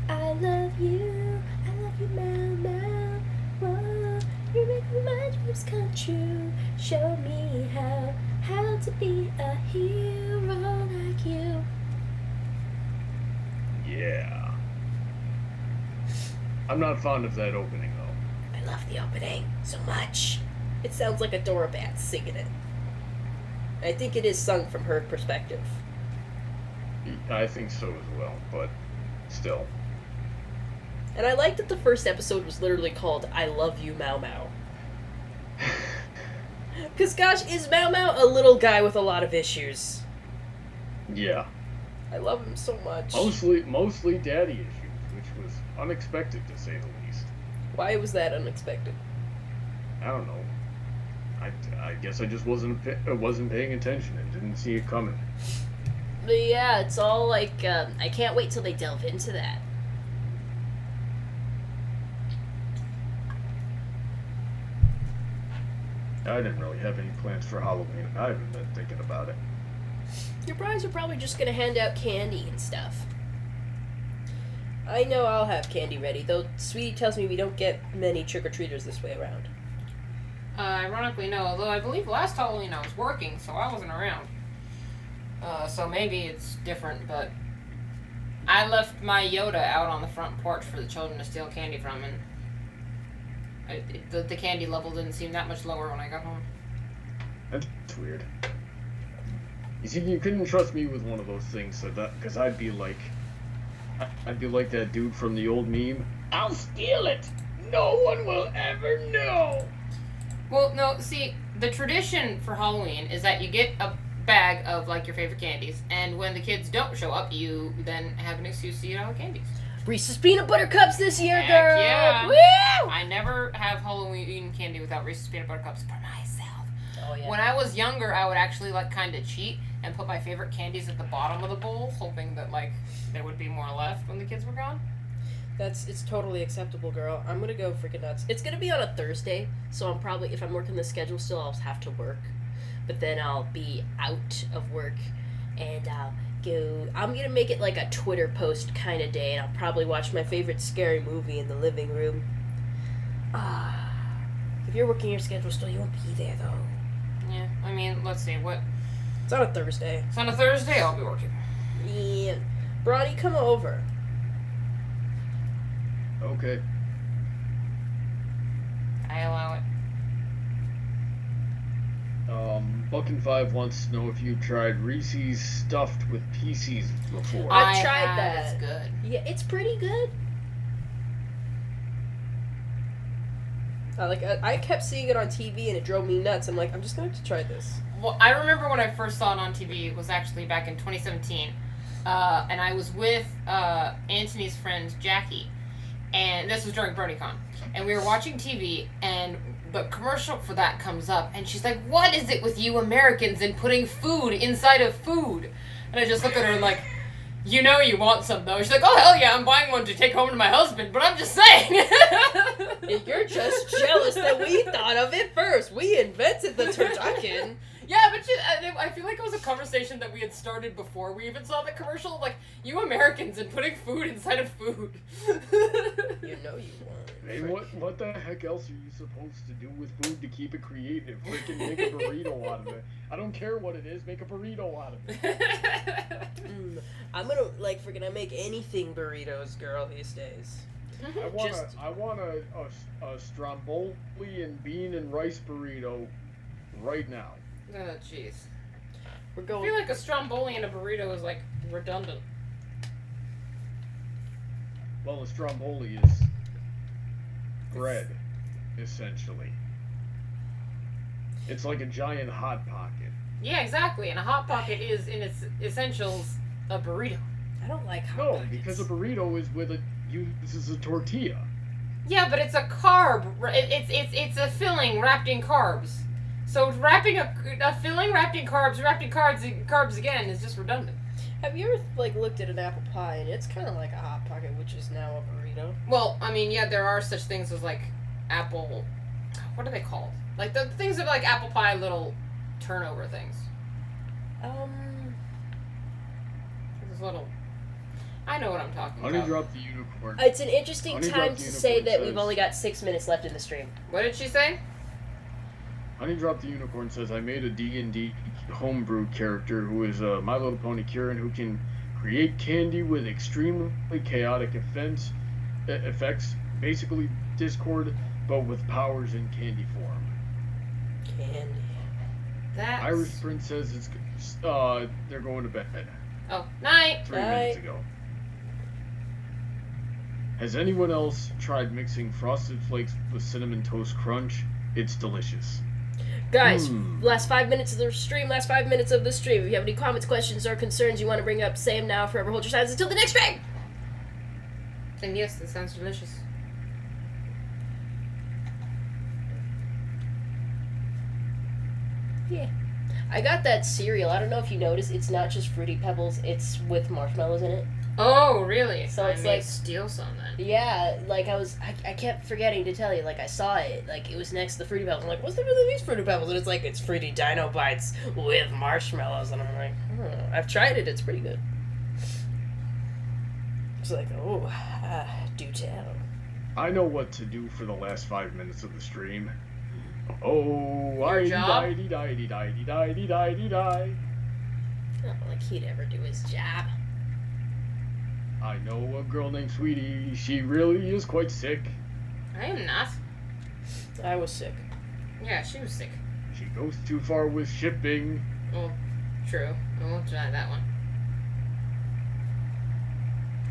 S1: I love you, Mau Mau. Whoa, you make my dreams come true. Show me how to be a hero like you.
S2: Yeah. I'm not fond of that opening though.
S1: I love the opening so much. It sounds like a Dora Bat singing it. I think it is sung from her perspective.
S2: I think so as well, but still.
S1: And I like that the first episode was literally called I Love You, Mau Mau. Because, gosh, is Mau Mau a little guy with a lot of issues?
S2: Yeah.
S1: I love him so much.
S2: Mostly daddy issues, which was unexpected to say the least.
S1: Why was that unexpected?
S2: I don't know. I guess I just wasn't paying attention and didn't see it coming.
S1: But yeah, it's all like, I can't wait till they delve into that.
S2: I didn't really have any plans for Halloween. I haven't been thinking about it.
S1: Your brides are probably just gonna hand out candy and stuff. I know I'll have candy ready, though Sweetie tells me we don't get many trick-or-treaters this way around.
S4: Ironically, no. Although I believe last Halloween I was working, so I wasn't around. So maybe it's different, but I left my Yoda out on the front porch for the children to steal candy from, and the candy level didn't seem that much lower when I got home.
S2: That's weird. You see, you couldn't trust me with one of those things, so because I'd be like that dude from the old meme. I'll steal it. No one will ever know.
S4: Well, no, see, the tradition for Halloween is that you get a bag of, like, your favorite candies, and when the kids don't show up, you then have an excuse to eat all the candies.
S1: Reese's Peanut Butter Cups this year,
S4: Heck
S1: girl!
S4: yeah.
S1: Woo!
S4: I never have Halloween candy without Reese's Peanut Butter Cups for myself.
S1: Oh, yeah.
S4: When I was younger, I would actually, like, kind of cheat and put my favorite candies at the bottom of the bowl, hoping that, like, there would be more left when the kids were gone.
S1: It's totally acceptable, girl. I'm gonna go freaking nuts. It's gonna be on a Thursday, so I'm probably, if I'm working the schedule still, I'll have to work. But then I'll be out of work, and I'll go, I'm gonna make it like a Twitter post kind of day, and I'll probably watch my favorite scary movie in the living room. If you're working your schedule still, you won't be there, though.
S4: Yeah, I mean, let's see, what?
S1: It's on a Thursday.
S4: It's on a Thursday, I'll be working.
S1: Yeah. Bronny, come over.
S2: Okay.
S4: I allow it.
S2: Buckin5 wants to know if you tried Reese's stuffed with PCs before.
S1: I've tried
S4: have,
S1: that.
S4: It's good.
S1: Yeah, it's pretty good. I kept seeing it on TV and it drove me nuts. I'm like, I'm just gonna have to try this.
S4: Well, I remember when I first saw it on TV, it was actually back in 2017. And I was with Anthony's friend Jackie. And this was during BronyCon. And we were watching TV, and the commercial for that comes up, and she's like, "What is it with you Americans and putting food inside of food?" And I just look at her and like, "You know you want some, though." She's like, "Oh, hell yeah, I'm buying one to take home to my husband, but I'm just saying."
S1: You're just jealous that we thought of it first. We invented the turducken.
S4: Yeah, but I feel like it was a conversation that we had started before we even saw the commercial. Like, you Americans and putting food inside of food.
S1: You know you want.
S2: Hey, what the heck else are you supposed to do with food to keep it creative? Freaking make a burrito out of it. I don't care what it is, make a burrito out of it.
S1: I'm gonna, like, I make anything burritos, girl, these days.
S2: I want a stromboli and bean and rice burrito right now.
S4: Oh, jeez.
S1: We're
S4: I
S1: going.
S4: feel like a stromboli and a burrito is, like, redundant.
S2: Well, a stromboli is bread, essentially. It's like a giant Hot Pocket.
S4: Yeah, exactly. And a Hot Pocket is, in its essentials, a burrito.
S1: I don't like hot
S2: No,
S1: pockets.
S2: because a burrito is uses a tortilla.
S4: Yeah, but it's a carb. It's a filling wrapped in carbs. So wrapping a filling wrapped in carbs again is just redundant.
S1: Have you ever, like, looked at an apple pie and it's kind of like a hot pocket, which is now a burrito?
S4: Well, I mean, yeah, there are such things as, like, apple... What are they called? Like, the things that are like apple pie little turnover things. This little. I know what I'm talking
S2: Honey
S4: about.
S2: dropped the unicorn.
S1: It's an interesting
S2: Honey
S1: time
S2: Dropped
S1: to
S2: the
S1: say
S2: Unicorn
S1: that
S2: says-
S1: we've only got 6 minutes left in the stream.
S4: What did she say?
S2: Honey Drop the Unicorn says, I made a D&D homebrew character who is a My Little Pony Kieran who can create candy with extremely chaotic effects, basically Discord, but with powers in candy form.
S1: Candy.
S4: That's...
S2: Irish Prince says they're going to bed.
S4: Oh, night.
S2: 3 minutes ago. Has anyone else tried mixing Frosted Flakes with Cinnamon Toast Crunch? It's delicious.
S1: Guys, last 5 minutes of the stream, If you have any comments, questions, or concerns you want to bring up, say them now. Forever hold your silence until the next stream!
S4: And yes, that sounds delicious.
S1: Yeah. I got that cereal. I don't know if you noticed, it's not just Fruity Pebbles, it's with marshmallows in it.
S4: Oh, really?
S1: So
S4: I
S1: it's
S4: may
S1: like-
S4: steal some then.
S1: Yeah, like I kept forgetting to tell you, like I saw it, like it was next to the Fruity Pebbles. I'm like, what's the really these Fruity Pebbles? And it's like, it's Fruity Dino Bites with marshmallows. And I'm like, I've tried it, it's pretty good. It's like, do tell.
S2: I know what to do for the last 5 minutes of the stream. Oh,
S4: Your job?
S2: die.
S1: Not like he'd ever do his job.
S2: I know a girl named Sweetie. She really is quite sick.
S4: I am not.
S1: I was sick.
S4: Yeah, she was sick.
S2: She goes too far with shipping.
S4: Well, true. I won't deny that one.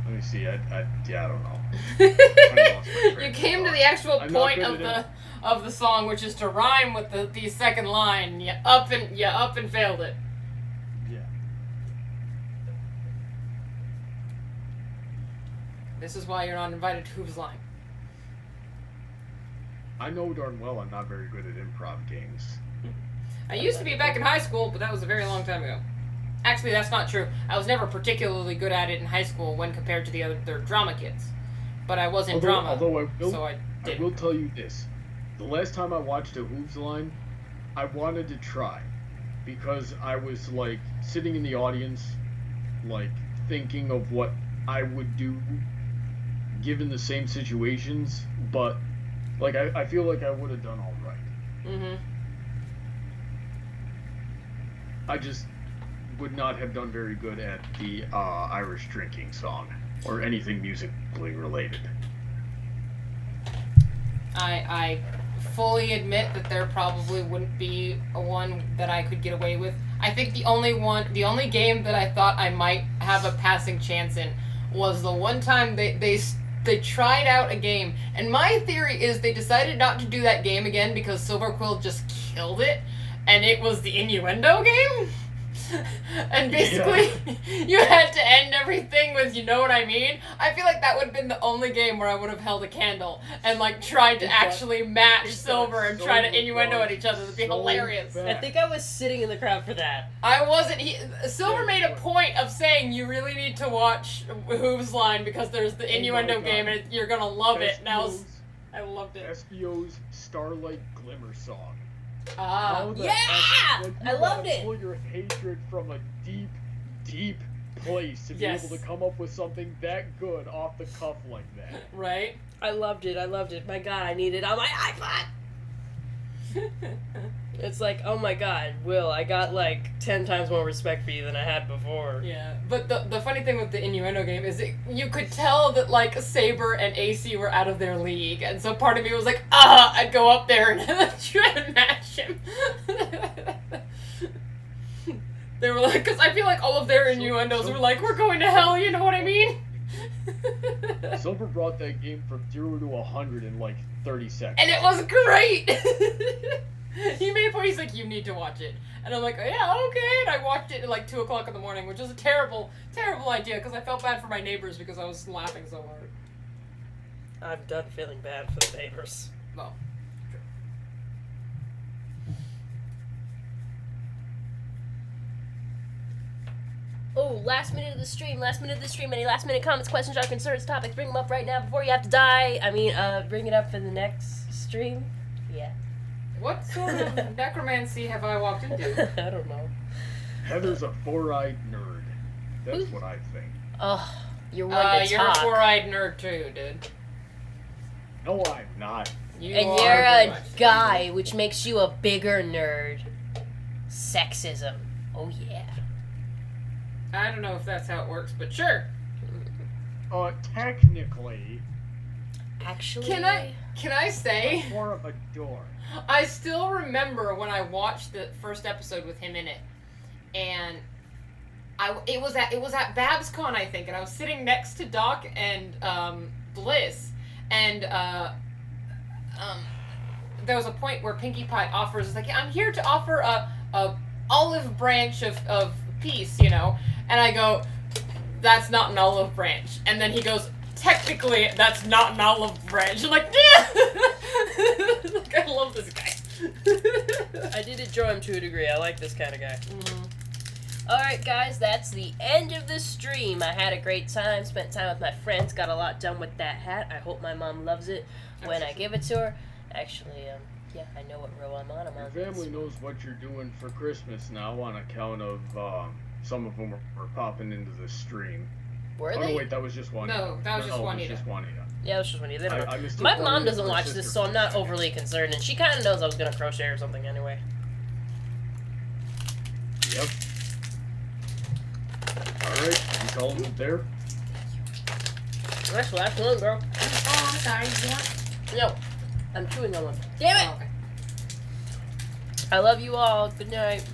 S2: Let me see. I don't know. I lost my train
S4: You
S2: of
S4: came to
S2: thought.
S4: the actual
S2: I'm not
S4: point
S2: good
S4: of the song, which is to rhyme with the second line. You up and failed it.
S2: Yeah.
S4: This is why you're not invited to Who's Line.
S2: I know darn well I'm not very good at improv games.
S4: I used to be back in high school, but that was a very long time ago. Actually, that's not true. I was never particularly good at it in high school when compared to the other drama kids. But I was in drama,
S2: Although
S4: I
S2: I will tell you this. The last time I watched a Hooves Line, I wanted to try. Because I was, like, sitting in the audience, like, thinking of what I would do given the same situations, but, like, I feel like I would have done all right.
S4: Mm-hmm.
S2: I just would not have done very good at the Irish drinking song, or anything musically related.
S4: I fully admit that there probably wouldn't be a one that I could get away with. I think the only game that I thought I might have a passing chance in was the one time they tried out a game, and my theory is they decided not to do that game again because Silver Quill just killed it, and it was the innuendo game. And basically, you had to end everything with, you know what I mean? I feel like that would have been the only game where I would have held a candle and, like, tried to actually match Silver and try to innuendo at each other. It'd be hilarious.
S1: I think I was sitting in the crowd for that.
S4: I wasn't. Silver made a point of saying you really need to watch Who's Line because there's the innuendo game and you're gonna love it. And I loved it.
S2: SBO's Starlight Glimmer song.
S4: Ah.
S2: How the
S1: Yeah!
S2: heck- like, you
S1: I loved
S2: gotta
S1: it.
S2: Pull your hatred from a deep, deep place to be
S4: Yes.
S2: able to come up with something that good off the cuff like that.
S4: Right?
S1: I loved it. My god, I need it on my iPod! It's like, oh my god, Will, I got like 10 times more respect for you than I had before.
S4: Yeah, but the funny thing with the innuendo game is you could tell that, like, Saber and AC were out of their league, and so part of me was like, I'd go up there and try to match him. They were like, because I feel like all of their innuendos were like, we're going to hell, you know what I mean?
S2: Silver brought that game from 0 to 100 in like 30 seconds.
S4: And it was great! He made a point, he's like, you need to watch it. And I'm like, yeah, okay. And I watched it at like 2 o'clock in the morning, which was a terrible, terrible idea, because I felt bad for my neighbors because I was laughing so hard.
S1: I'm done feeling bad for the neighbors.
S4: Well, true.
S1: Oh, last minute of the stream. Any last minute comments, questions, or concerns, topics, bring them up right now before you have to die. Bring it up for the next stream. Yeah.
S4: What sort of necromancy have I walked into?
S1: I don't know.
S2: Heather's a four-eyed nerd. That's what I think.
S1: Oh, you're one to
S4: You're
S1: talk.
S4: a four-eyed nerd too, dude.
S2: No, I'm not.
S4: You
S1: And
S4: are
S1: you're
S4: very
S1: a
S4: much.
S1: guy, which makes you a bigger nerd. Sexism. Oh yeah.
S4: I don't know if that's how it works, but sure.
S2: Technically,
S1: Actually,
S4: Can I say?
S2: more of a door.
S4: I still remember when I watched the first episode with him in it, and it was at BabsCon, I think, and I was sitting next to Doc and Bliss, and there was a point where Pinkie Pie offers, like, I'm here to offer a olive branch of peace, you know, and I go, that's not an olive branch, and then he goes, technically, that's not an olive branch. I'm like, yeah! Like, I love this guy.
S1: I did enjoy him to a degree. I like this kind of guy. Alright, guys, that's the end of the stream. I had a great time, spent time with my friends, got a lot done with that hat. I hope my mom loves it when I give it to her. Actually, yeah, I know what row I'm on.
S2: Your family knows what you're doing for Christmas now on account of some of them were popping into the stream.
S1: Were
S2: Oh,
S1: they?
S2: no, wait, that was just Juanita.
S4: No, that was just Juanita.
S2: It was just Juanita.
S1: Yeah, it was just when you did
S2: I mistook
S1: My mom
S2: Juanita
S1: doesn't
S2: for
S1: watch
S2: sister
S1: this, so I'm
S2: for a
S1: not
S2: second.
S1: overly concerned, and she kind of knows I was going to crochet or something anyway.
S2: Yep. Alright, you calling it there?
S1: That's the last one, girl.
S4: Oh, I'm sorry. You want?
S1: No, I'm chewing on one. Damn it!
S4: Oh, okay.
S1: I love you all. Good night.